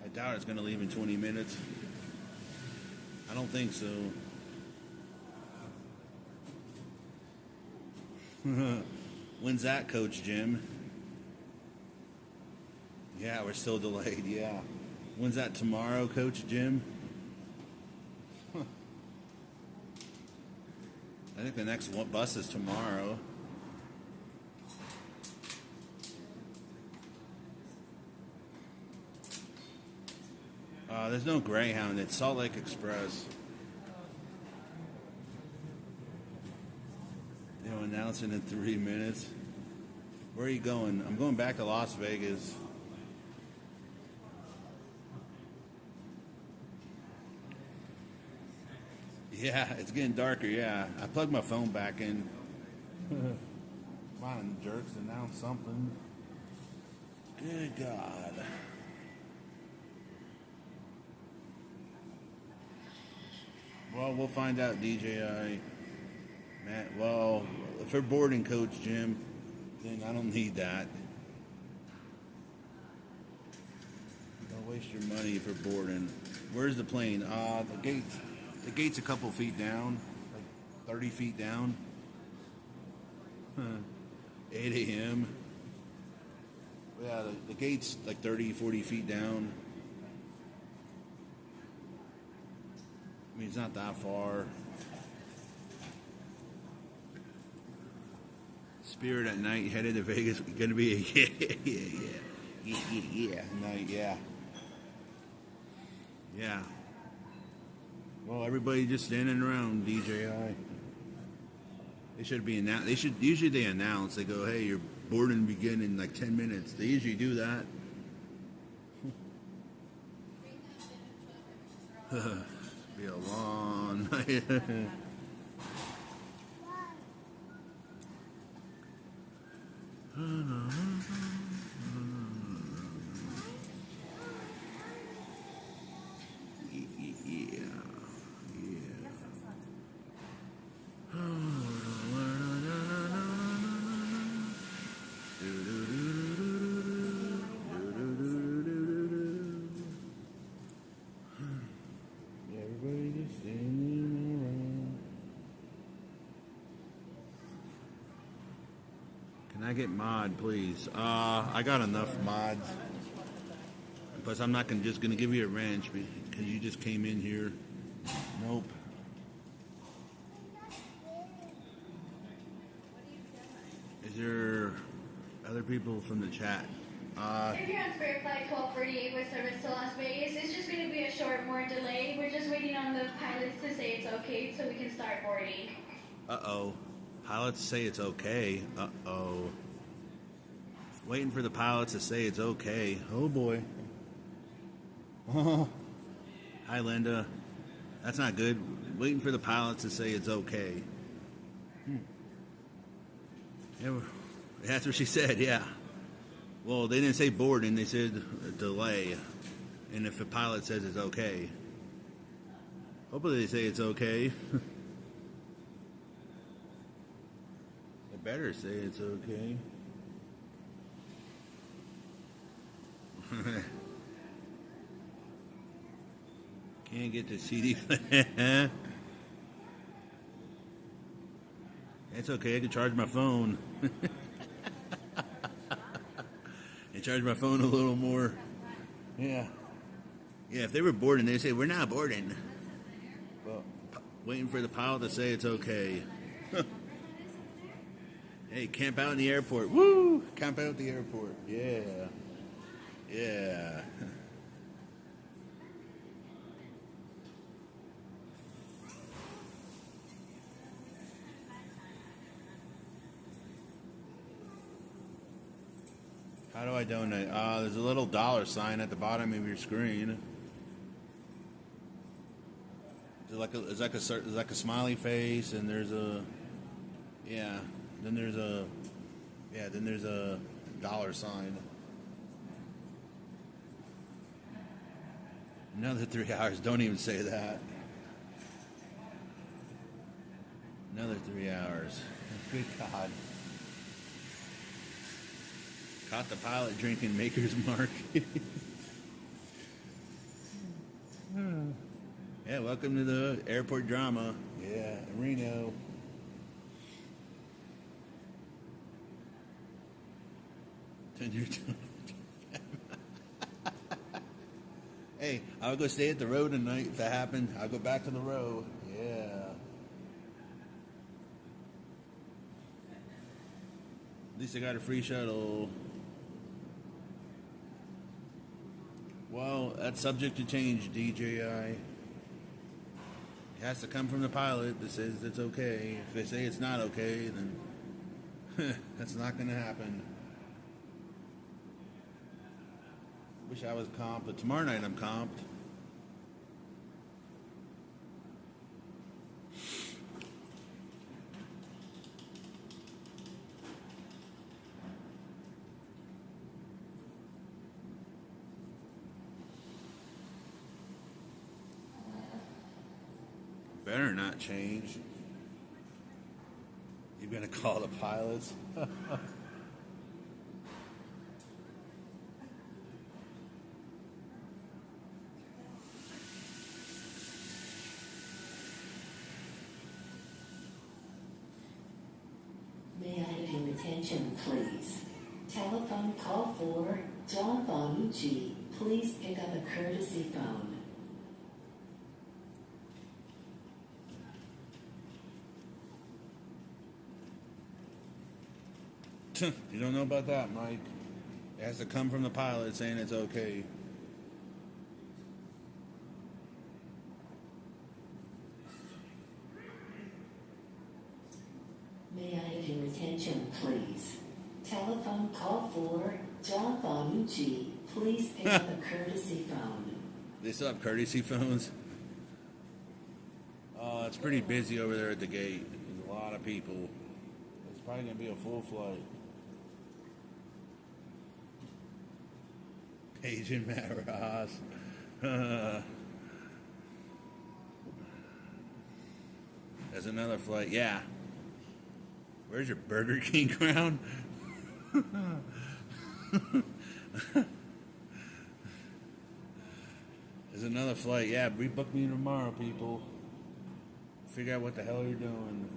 A: I doubt it's going to leave in 20 minutes. I don't think so. When's that, Coach Jim? Yeah, we're still delayed, yeah. When's that, tomorrow, Coach Jim? I think the next bus is tomorrow. There's no Greyhound. It's Salt Lake Express. They'll announce it in 3 minutes. Where are you going? I'm going back to Las Vegas. Yeah, it's getting darker, yeah. I plugged my phone back in. Come on, jerks, announce something. Good God. Well, we'll find out, DJI. Matt, well, if we're boarding, Coach Jim, then I don't need that. Don't waste your money if we're boarding. Where's the plane? The gate's a couple feet down, like 30 feet down. 8 a.m. Yeah, the gate's like 30, 40 feet down. I mean, it's not that far. Spirit at night, headed to Vegas. Going to be night, yeah. Yeah. Well, everybody just standing around DJI. They should be announced. Usually they announce. They go, "Hey, your boarding begin in like 10 minutes." They usually do that. Be a long night. Can I get mod, please? I got enough mods. Plus, I'm not just gonna give you a wrench because you just came in here. Nope. Is there other people from the chat?
G: If you're on Spirit Flight 1248 with service to Las Vegas, it's just going to be a short, more delay. We're just waiting on the pilots to say it's okay so we can start boarding.
A: Uh-oh. Pilots say it's okay. Uh-oh. Waiting for the pilots to say it's okay. Oh, boy. Oh. Hi, Linda. That's not good. Waiting for the pilots to say it's okay. Yeah, that's what she said, yeah. Well, they didn't say boarding. They said delay. And if the pilot says it's okay. Hopefully they say it's okay. They better say it's okay. Can't get the CD. It's okay. I can charge my phone. And charge my phone a little more. Yeah. Yeah, if they were boarding, they'd say, we're not boarding. Well, waiting for the pilot to say it's okay. Hey, camp out in the airport. Woo! Camp out at the airport. Yeah. Yeah. How do I donate? There's a little dollar sign at the bottom of your screen. It's like a smiley face, and there's a then there's a dollar sign. Another 3 hours. Don't even say that. Another 3 hours. Good God. Caught the pilot drinking Maker's Mark. Yeah, welcome to the airport drama. Yeah, Reno. Hey, I'll go stay at the row tonight if that happened. I'll go back to the row. Yeah. At least I got a free shuttle. Well, that's subject to change, DJI. It has to come from the pilot that says it's okay. If they say it's not okay, then that's not going to happen. Wish I was comped, but tomorrow night I'm comped. Better not change. You're gonna call the pilots?
D: May I have your attention, please? Telephone call for John Bonucci. Please pick up a courtesy phone.
A: You don't know about that, Mike. It has to come from the pilot saying it's okay.
D: May I have your attention, please? Telephone call for John Bonucci. Please pick up a courtesy phone.
A: They still have courtesy phones? It's pretty busy over there at the gate. There's a lot of people. It's probably going to be a full flight. Paige and Matt Ross. There's another flight. Yeah. Where's your Burger King crown? There's another flight. Yeah, rebook me tomorrow, people. Figure out what the hell you're doing.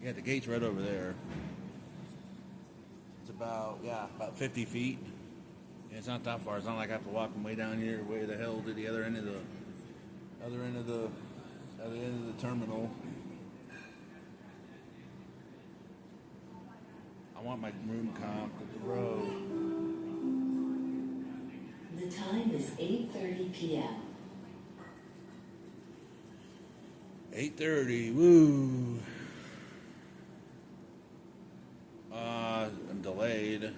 A: Yeah, the gate's right over there. It's about 50 feet. Yeah, it's not that far. It's not like I have to walk way down here, way the hell to the other end of the terminal. I want my room comp at the row.
D: The time is 8:30 p.m.
A: 8:30. Woo. I'm delayed.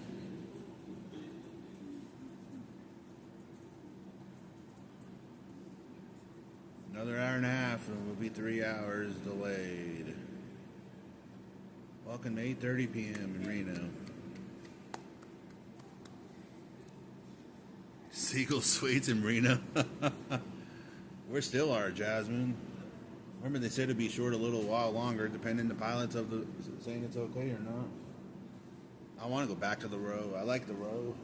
A: Another hour and a half, and we'll be 3 hours delayed. Welcome to 8:30 p.m. in Reno. Seagull Suites in Reno. We still are, Jasmine. Remember they said it'd be short a little while longer, depending the pilots of the saying it's okay or not. I want to go back to the row. I like the row.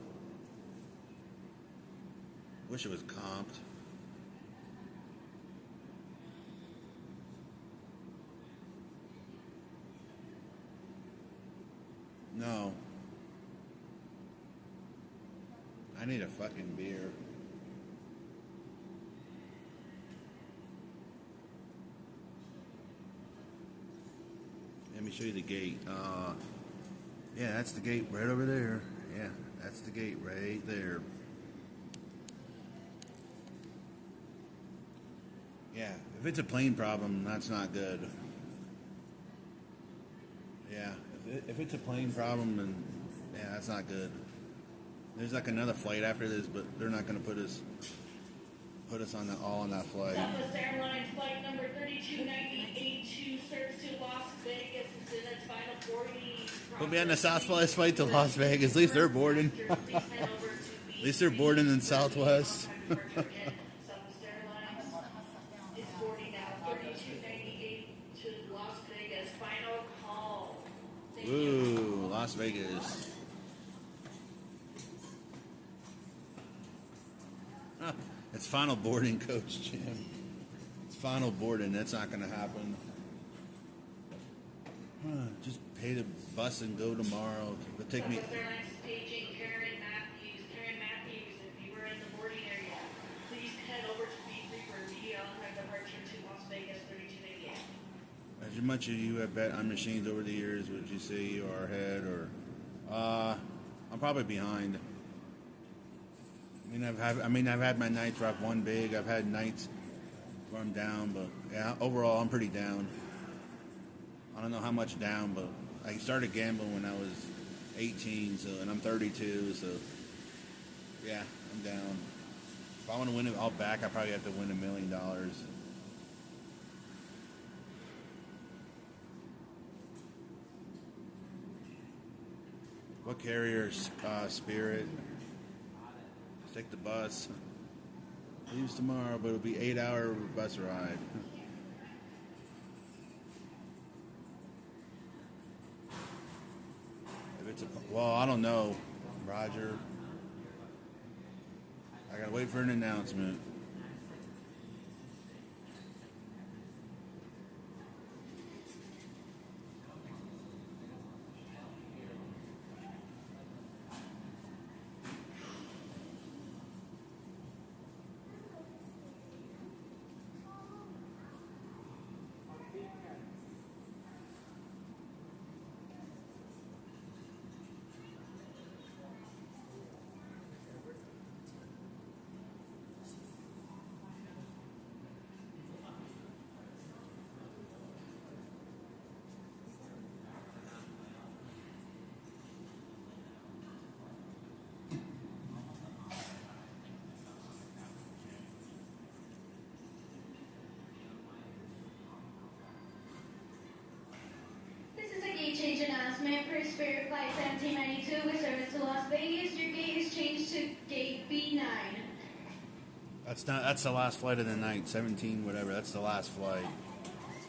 A: Wish it was comped. No. I need a fucking beer. Let me show you the gate. Yeah, that's the gate right over there. Yeah, that's the gate right there. Yeah, if it's a plane problem, that's not good. Yeah, if it's a plane problem, then yeah, that's not good. There's like another flight after this, but they're not going to put us on that flight.
F: Southwest Airlines flight number 3298 serves to Las Vegas. It's in its final boarding.
A: Put me on the Southwest flight to Las Vegas. At least they're boarding. At least they're boarding in Southwest.
F: Southwest Airlines is boarding now 3298 to Las Vegas. Final call. Thank you.
A: Ooh, Las Vegas. It's final boarding, Coach Jim. It's final boarding. That's not going to happen. Just pay the bus and go tomorrow. It'll take me.
F: Southwest Airlines is paging Karen Matthews. Karen Matthews, if you were in the boarding area, please head over to B3 for immediate on-time departure to Las Vegas 3298.
A: As much as you have bet on machines over the years, would you say you are ahead or? I'm probably behind. I've had my nights where I've won big. I've had nights where I'm down, but yeah, overall I'm pretty down. I don't know how much down, but I started gambling when I was 18, and I'm 32, so yeah, I'm down. If I want to win it all back, I probably have to win $1 million. What carrier? Spirit. Take the bus. Leaves tomorrow, but it'll be 8-hour bus ride. If it's well, I don't know, Roger. I gotta wait for an announcement.
F: Change announcement for Spirit Flight 1792 with service to Las Vegas. Your gate is changed to gate B9.
A: That's the last flight of the night. 17, whatever. That's the last flight.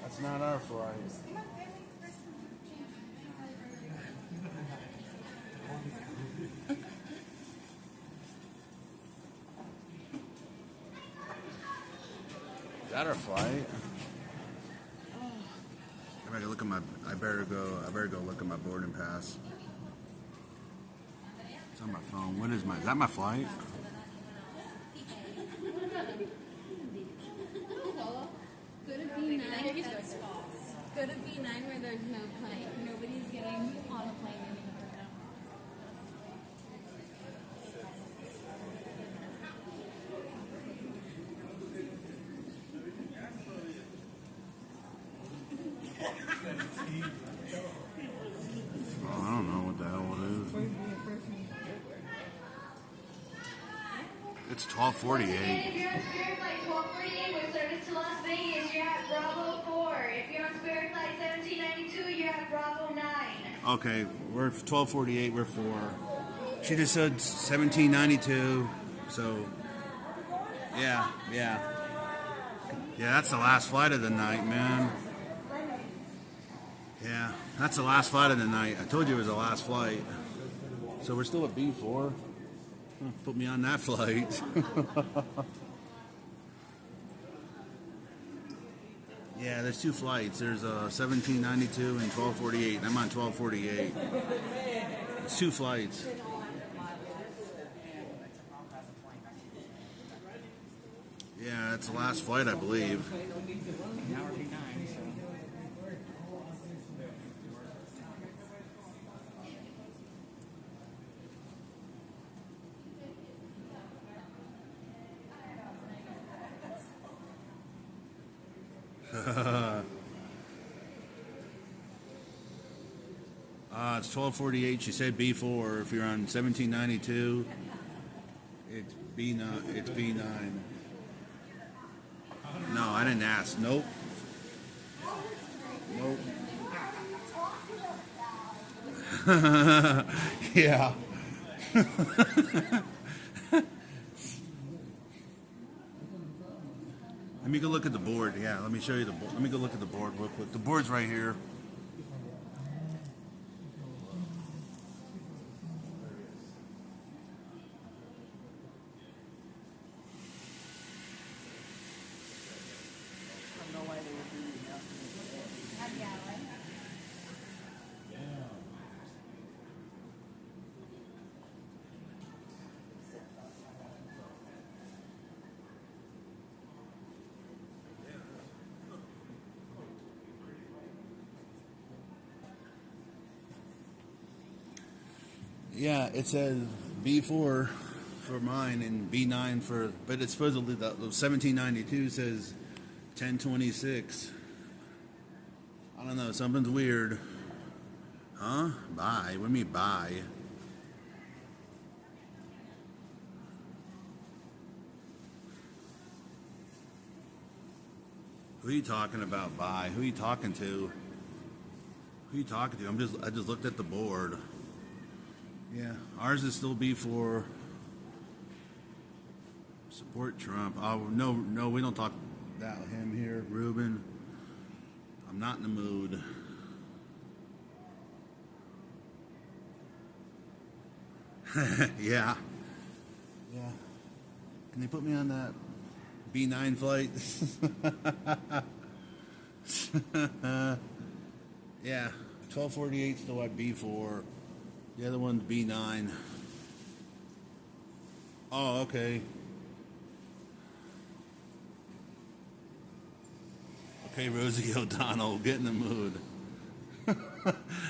A: That's not our flight. Is that our flight? I better go look at my boarding pass. It's on my phone. Is that my flight?
E: Go to B9. Go to B9 where there's no plane. Nobody's getting on a plane anymore.
A: I don't know what the hell it is. It's 12:48.
F: If you're on Spirit Flight 1248 with service to Las Vegas, you're at Bravo 4. If you're on Spirit Flight 1792, you're at Bravo 9.
A: Okay, we're 12:48. We're 4. She just said 1792. So yeah. That's the last flight of the night, man. Yeah, that's the last flight of the night. I told you it was the last flight. So we're still at B4. Put me on that flight. Yeah, there's 2 flights. There's 1792 and 1248. I'm on 1248. It's 2 flights. Yeah, that's the last flight, I believe.
L: Now we're B9, so.
A: It's 1248. She said B4. If you're on 1792, it's B9. It's B9. No, I didn't ask. Nope. Nope. Yeah. Let me go look at the board. Yeah, let me show you the board. Let me go look at the board real quick. The board's right here. Yeah, it says B4 for mine and B9 for, but it's supposedly the 1792 says 1026. I don't know, something's weird. Huh? Buy? What do you mean buy? Who are you talking about buy? Who are you talking to? Who are you talking to? I just looked at the board. Yeah, ours is still B4. Support Trump. Oh, no, we don't talk about him here. Ruben. I'm not in the mood. Yeah. Yeah. Can they put me on that B9 flight? Yeah. 1248 still at B4. The other one's B9. Oh, okay. Okay, Rosie O'Donnell, get in the mood.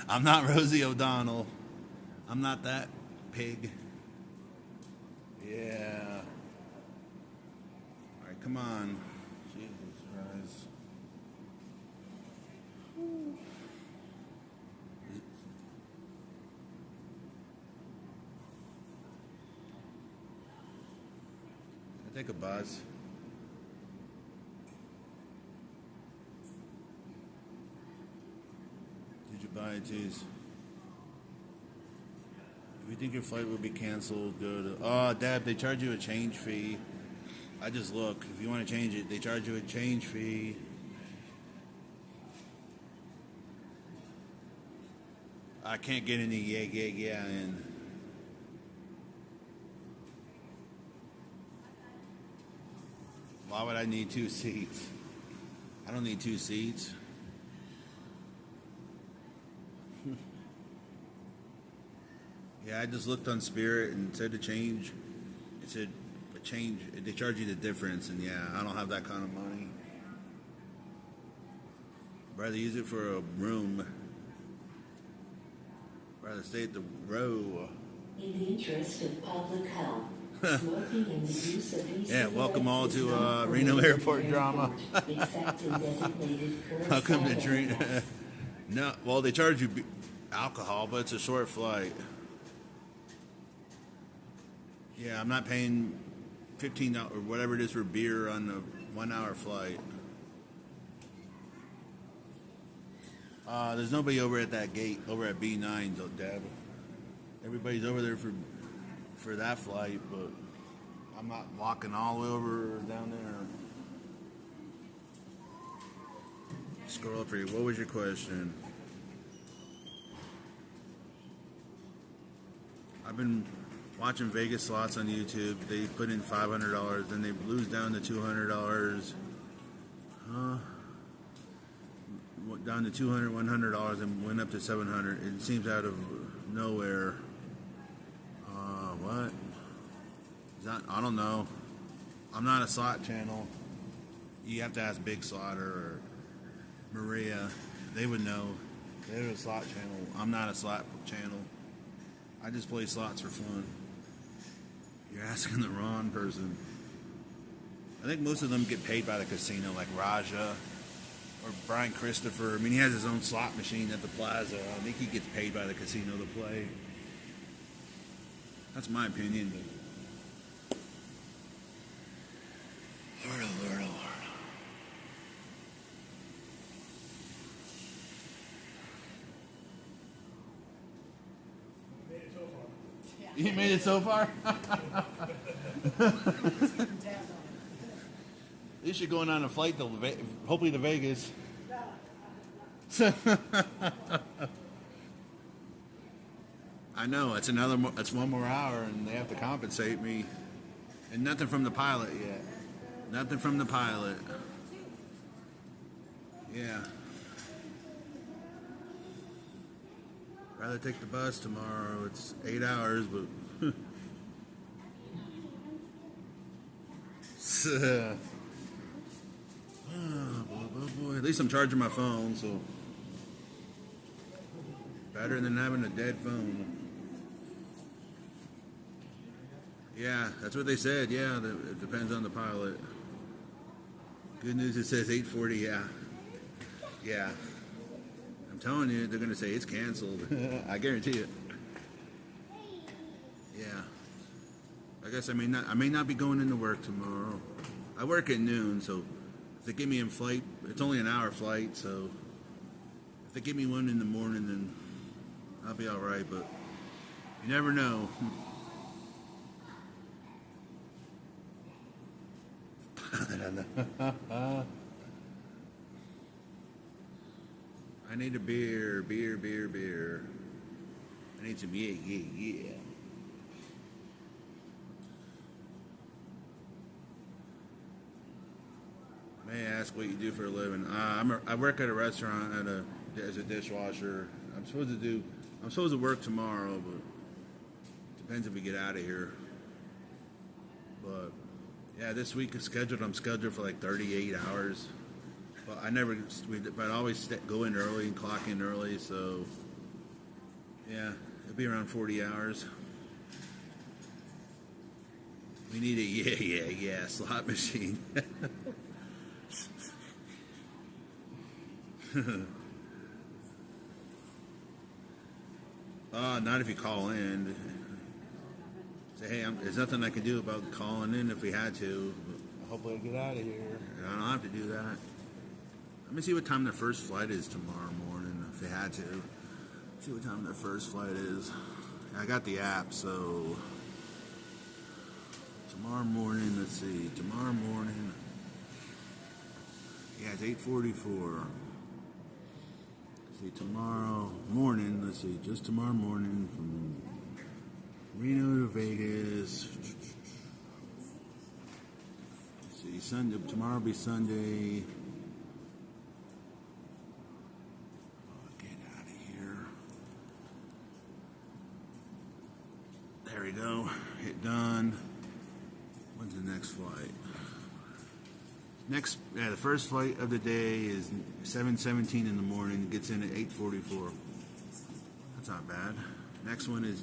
A: I'm not Rosie O'Donnell. I'm not that pig. Yeah. All right, come on. Jesus Christ. Take a bus. Did you buy it, geez? If you think your flight will be canceled, go to... Oh, Dad, they charge you a change fee. I just look. If you want to change it, they charge you a change fee. I can't get any yeah in. Why would I need 2 seats? I don't need 2 seats. Yeah, I just looked on Spirit and said to change. It said a change. They charge you the difference, and yeah, I don't have that kind of money. I'd rather use it for a room. I'd rather stay at the row.
D: In the interest of public health. Smoking and the use of
A: yeah, welcome all to Reno Airport drama. Welcome to Reno. No, well, they charge you alcohol, but it's a short flight. Yeah, I'm not paying $15 or whatever it is for beer on the 1 hour flight. There's nobody over at that gate, over at B9, though, Deb. Everybody's over there for that flight, but I'm not walking all the way over down there. Scroll up for you. What was your question? I've been watching Vegas slots on YouTube. They put in $500, then they lose down to $200. Down to $200, $100, and went up to $700. It seems out of nowhere. What? I don't know. I'm not a slot channel. You have to ask Big Slotter or Maria. They would know. They're a slot channel. I'm not a slot channel. I just play slots for fun. You're asking the wrong person. I think most of them get paid by the casino, like Raja. or Brian Christopher. I mean, he has his own slot machine at the plaza. I think he gets paid by the casino to play. That's my opinion. But Lord, oh Lord, oh Lord. You made it so far? At least you're going on a flight to hopefully to Vegas. I know it's it's one more hour, and they have to compensate me, and nothing from the pilot yet. Nothing from the pilot. Yeah. Rather take the bus tomorrow. It's 8 hours, but boy. At least I'm charging my phone, so better than having a dead phone. Yeah, that's what they said. Yeah, it depends on the pilot. Good news, it says 8:40. Yeah. I'm telling you, they're gonna say it's canceled. I guarantee it. Yeah. I guess I may not be going into work tomorrow. I work at noon, so if they give me a flight, it's only an hour flight, so if they give me one in the morning, then I'll be all right. But you never know. I need a beer. I need some yeah. May I ask what you do for a living? I work at a restaurant as a dishwasher. I'm supposed to work tomorrow, but depends if we get out of here. But yeah, this week is scheduled. I'm scheduled for like 38 hours. But I always go in early and clock in early, so yeah, it'll be around 40 hours. We need a yeah slot machine. Not if you call in. Say, hey, there's nothing I can do about calling in if we had to. Hopefully I get out of here. And I don't have to do that. Let me see what time their first flight is tomorrow morning, if they had to. See what time their first flight is. I got the app, so tomorrow morning, let's see. Tomorrow morning, yeah, it's 8:44. See, tomorrow morning, let's see, just tomorrow morning from Reno to Vegas. Let's see, Sunday, tomorrow will be Sunday. There we go. Hit done. When's the next flight? The first flight of the day is 7:17 in the morning. Gets in at 8:44. That's not bad. Next one is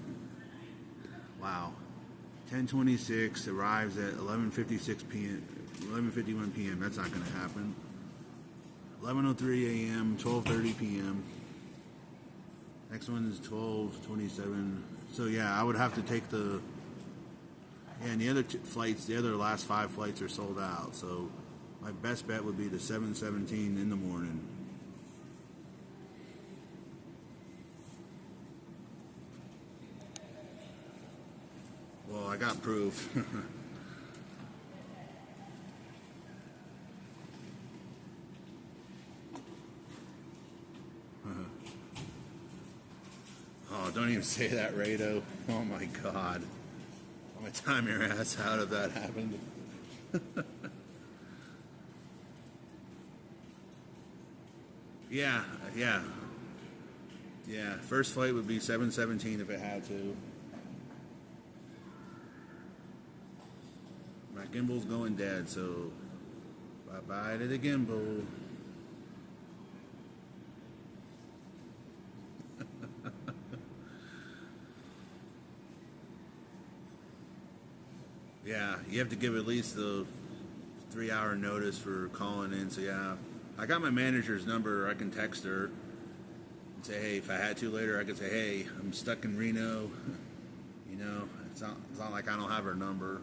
A: 10:26. Arrives at 11:56 p.m. 11:51 p.m. That's not going to happen. 11:03 a.m. 12:30 p.m. Next one is 12:27. So yeah, I would have to take and the other flights, the other last 5 flights are sold out. So my best bet would be the 7:17 in the morning. Well, I got proof. Oh, don't even say that, Reno. Oh my God. I'm gonna time your ass out if that happened. Yeah. First flight would be 7:17 if it had to. My gimbal's going dead, so bye-bye to the gimbal. Yeah, you have to give at least the 3-hour notice for calling in. So yeah, I got my manager's number. I can text her and say, hey, if I had to later, I could say, hey, I'm stuck in Reno. You know, it's not like I don't have her number.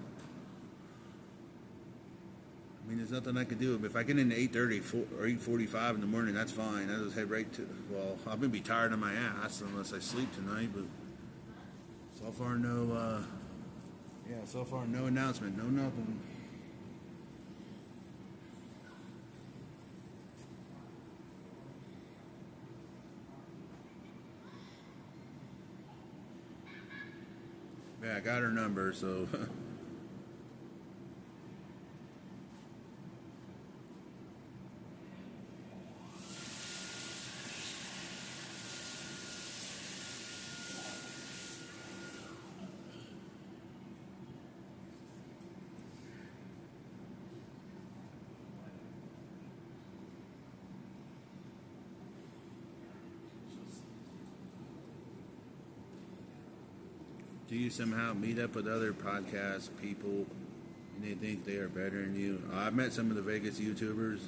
A: I mean, there's nothing I can do. If I get in at 8:30 or 8:45 in the morning, that's fine. I just head right to. Well, I'm gonna be tired on my ass unless I sleep tonight. But so far, no. So far, no announcement, no nothing. Yeah, I got her number, so. Do you somehow meet up with other podcast people and they think they are better than you? I've met some of the Vegas YouTubers.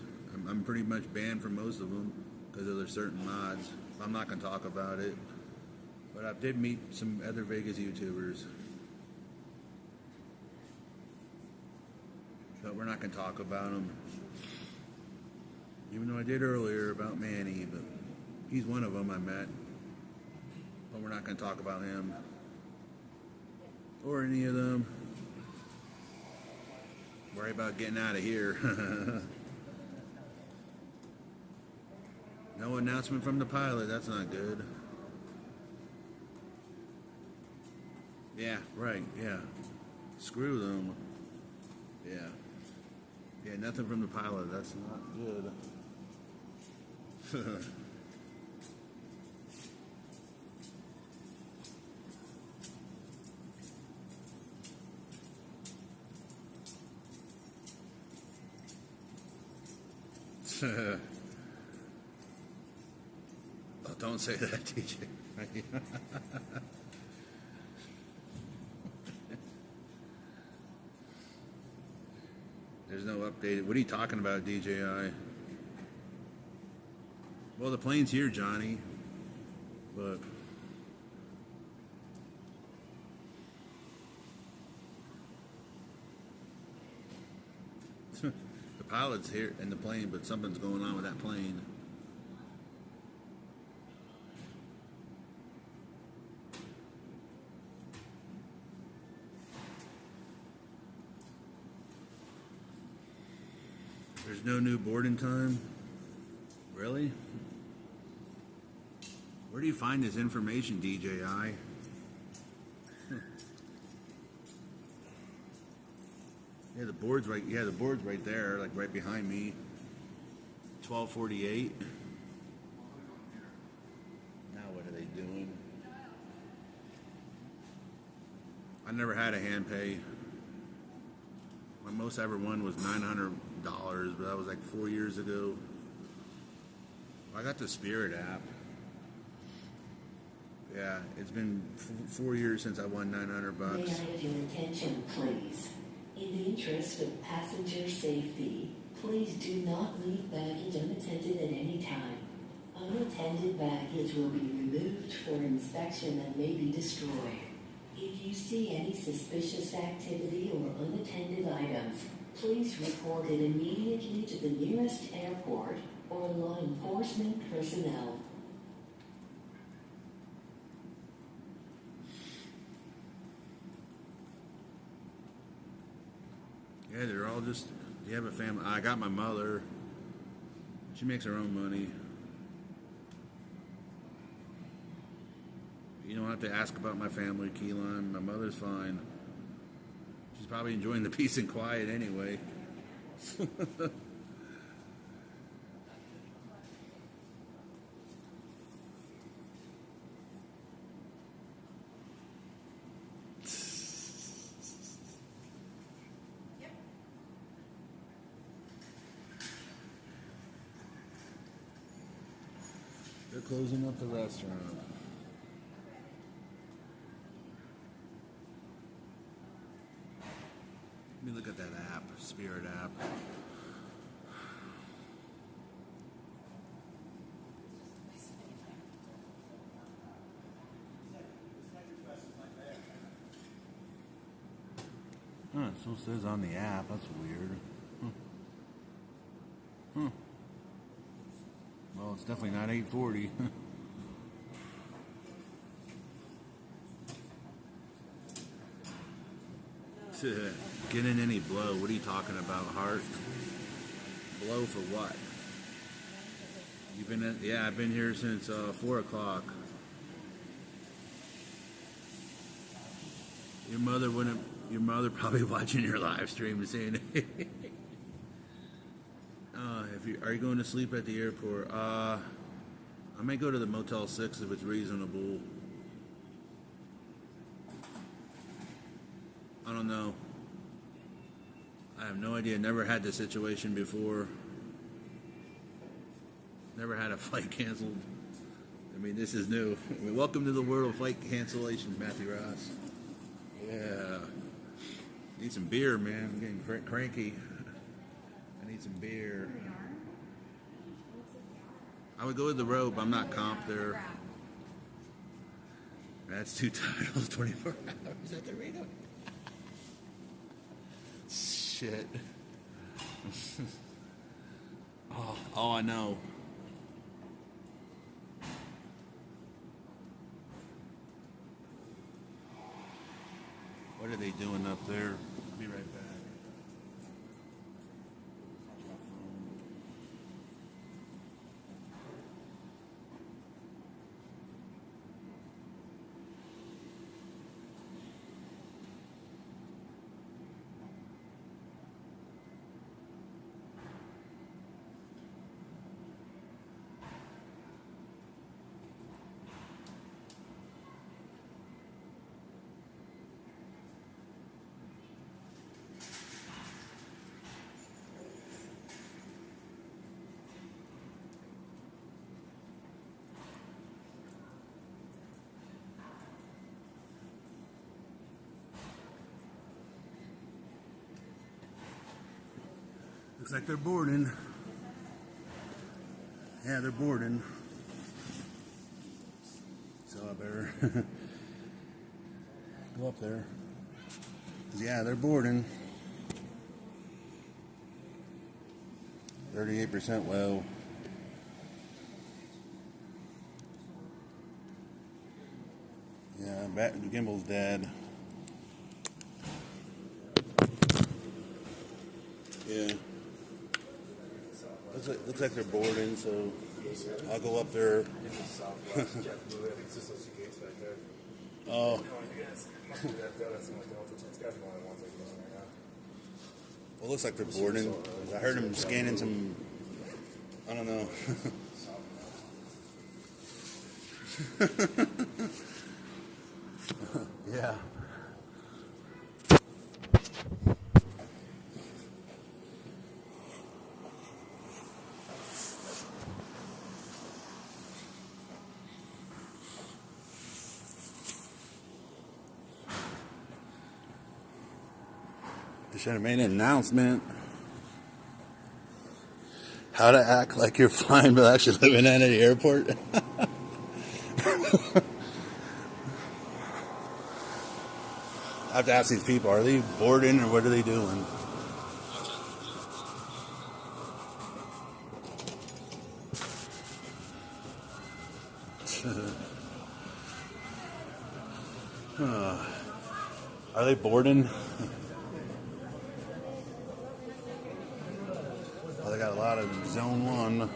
A: I'm pretty much banned from most of them because of their certain mods. I'm not going to talk about it. But I did meet some other Vegas YouTubers. But we're not going to talk about them. Even though I did earlier about Manny, but he's one of them I met. But we're not going to talk about him. Or any of them. Worry about getting out of here. No announcement from the pilot. That's not good. Yeah, right. Yeah. Screw them. Yeah. Yeah, nothing from the pilot. That's not good. Oh, don't say that, DJ. There's no update. What are you talking about, DJI? Well, the plane's here, Johnny. But the pilot's here in the plane, but something's going on with that plane. There's no new boarding time? Really? Where do you find this information, DJI? Yeah, the board's right. Yeah, the board's right there, like right behind me. 12:48. Now what are they doing? I never had a hand pay. My most ever won was $900, but that was like 4 years ago. I got the Spirit app. Yeah, it's been 4 years since I won $900.
D: May I have your attention, please? In the interest of passenger safety, please do not leave baggage unattended at any time. Unattended baggage will be removed for inspection and may be destroyed. If you see any suspicious activity or unattended items, please report it immediately to the nearest airport or law enforcement personnel.
A: Yeah, they're all just, you have a family. I got my mother. She makes her own money. You don't have to ask about my family, Keelan. My mother's fine. She's probably enjoying the peace and quiet anyway. They're closing up the restaurant. Let me look at that app, Spirit app. Huh, it still says on the app. That's weird. Well, it's definitely not 8:40. Getting any blow? What are you talking about, Hart? Blow for what? You've been at, yeah, I've been here since 4 o'clock. Your mother wouldn't. Your mother probably watching your live stream and saying, "Are you going to sleep at the airport?" I may go to the Motel 6 if it's reasonable. I don't know. I have no idea. Never had this situation before. Never had a flight canceled. I mean, this is new. I mean, welcome to the world of flight cancellation, Matthew Ross. Yeah. Need some beer, man. I'm getting cranky. I need some beer. I would go with the rope. I'm not comp there. That's 2 titles, 24 hours at the Reno. Shit. Oh, I know. What are they doing up there? I'll be right back. Looks like they're boarding. Yeah, they're boarding. So I better go up there. Yeah, they're boarding. 38% low. Yeah, the gimbal's dead. Yeah. Looks like they're boarding, so I'll go up there. Oh. Well, it looks like they're boarding. I heard them scanning some, I don't know. Yeah. They should have made an announcement. How to act like you're flying but actually living at an airport. I have to ask these people, are they boarding or what are they doing? Are they boarding? Oh, they got a lot of zone 1.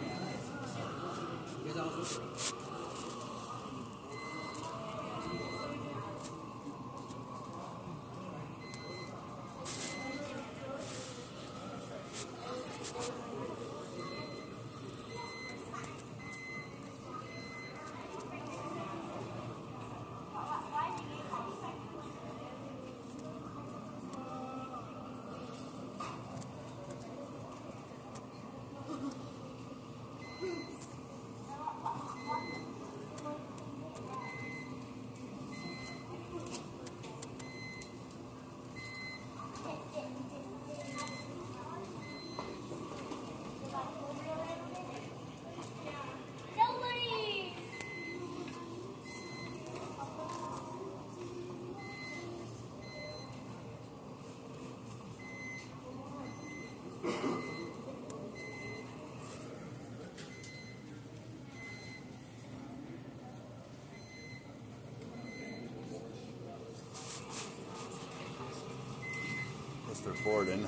A: for boarding.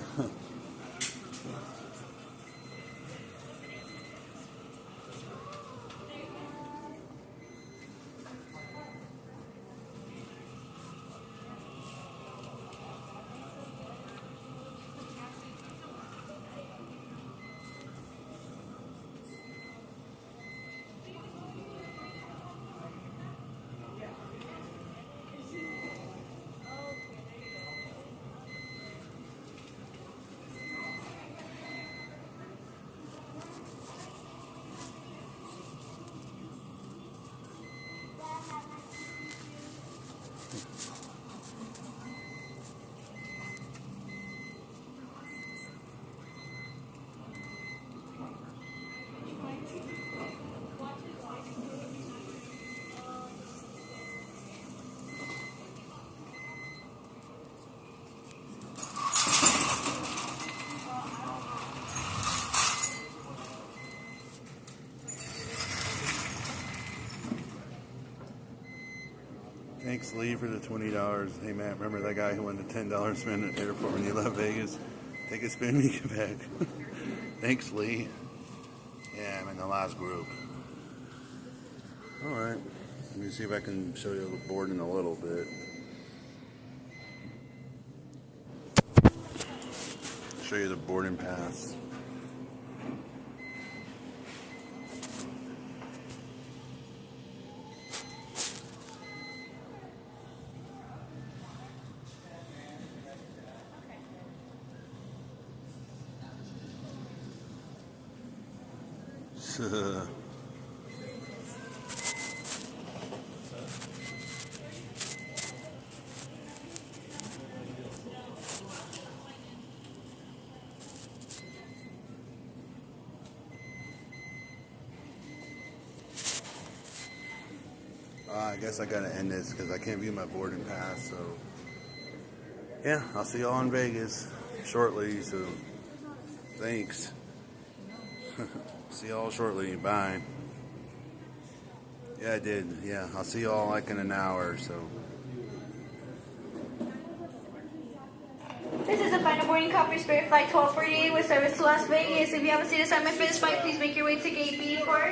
A: Thanks, Lee, for the $20. Hey, Matt, remember that guy who won the $10 spin at the airport when you left Vegas? Take a spin when you get back. Thanks, Lee. Yeah, I'm in the last group. Alright, let me see if I can show you the board in a little bit. Show you the boarding pass. I guess I gotta end this because I can't view my boarding pass. So yeah, I'll see y'all in Vegas shortly. So thanks. See y'all shortly. Bye. Yeah, I did. Yeah, I'll see y'all like in an hour or so.
M: This is the final boarding call for Spirit Flight 1248 with service to Las Vegas. If you haven't seen assignment for this flight, please make your way to Gate B4.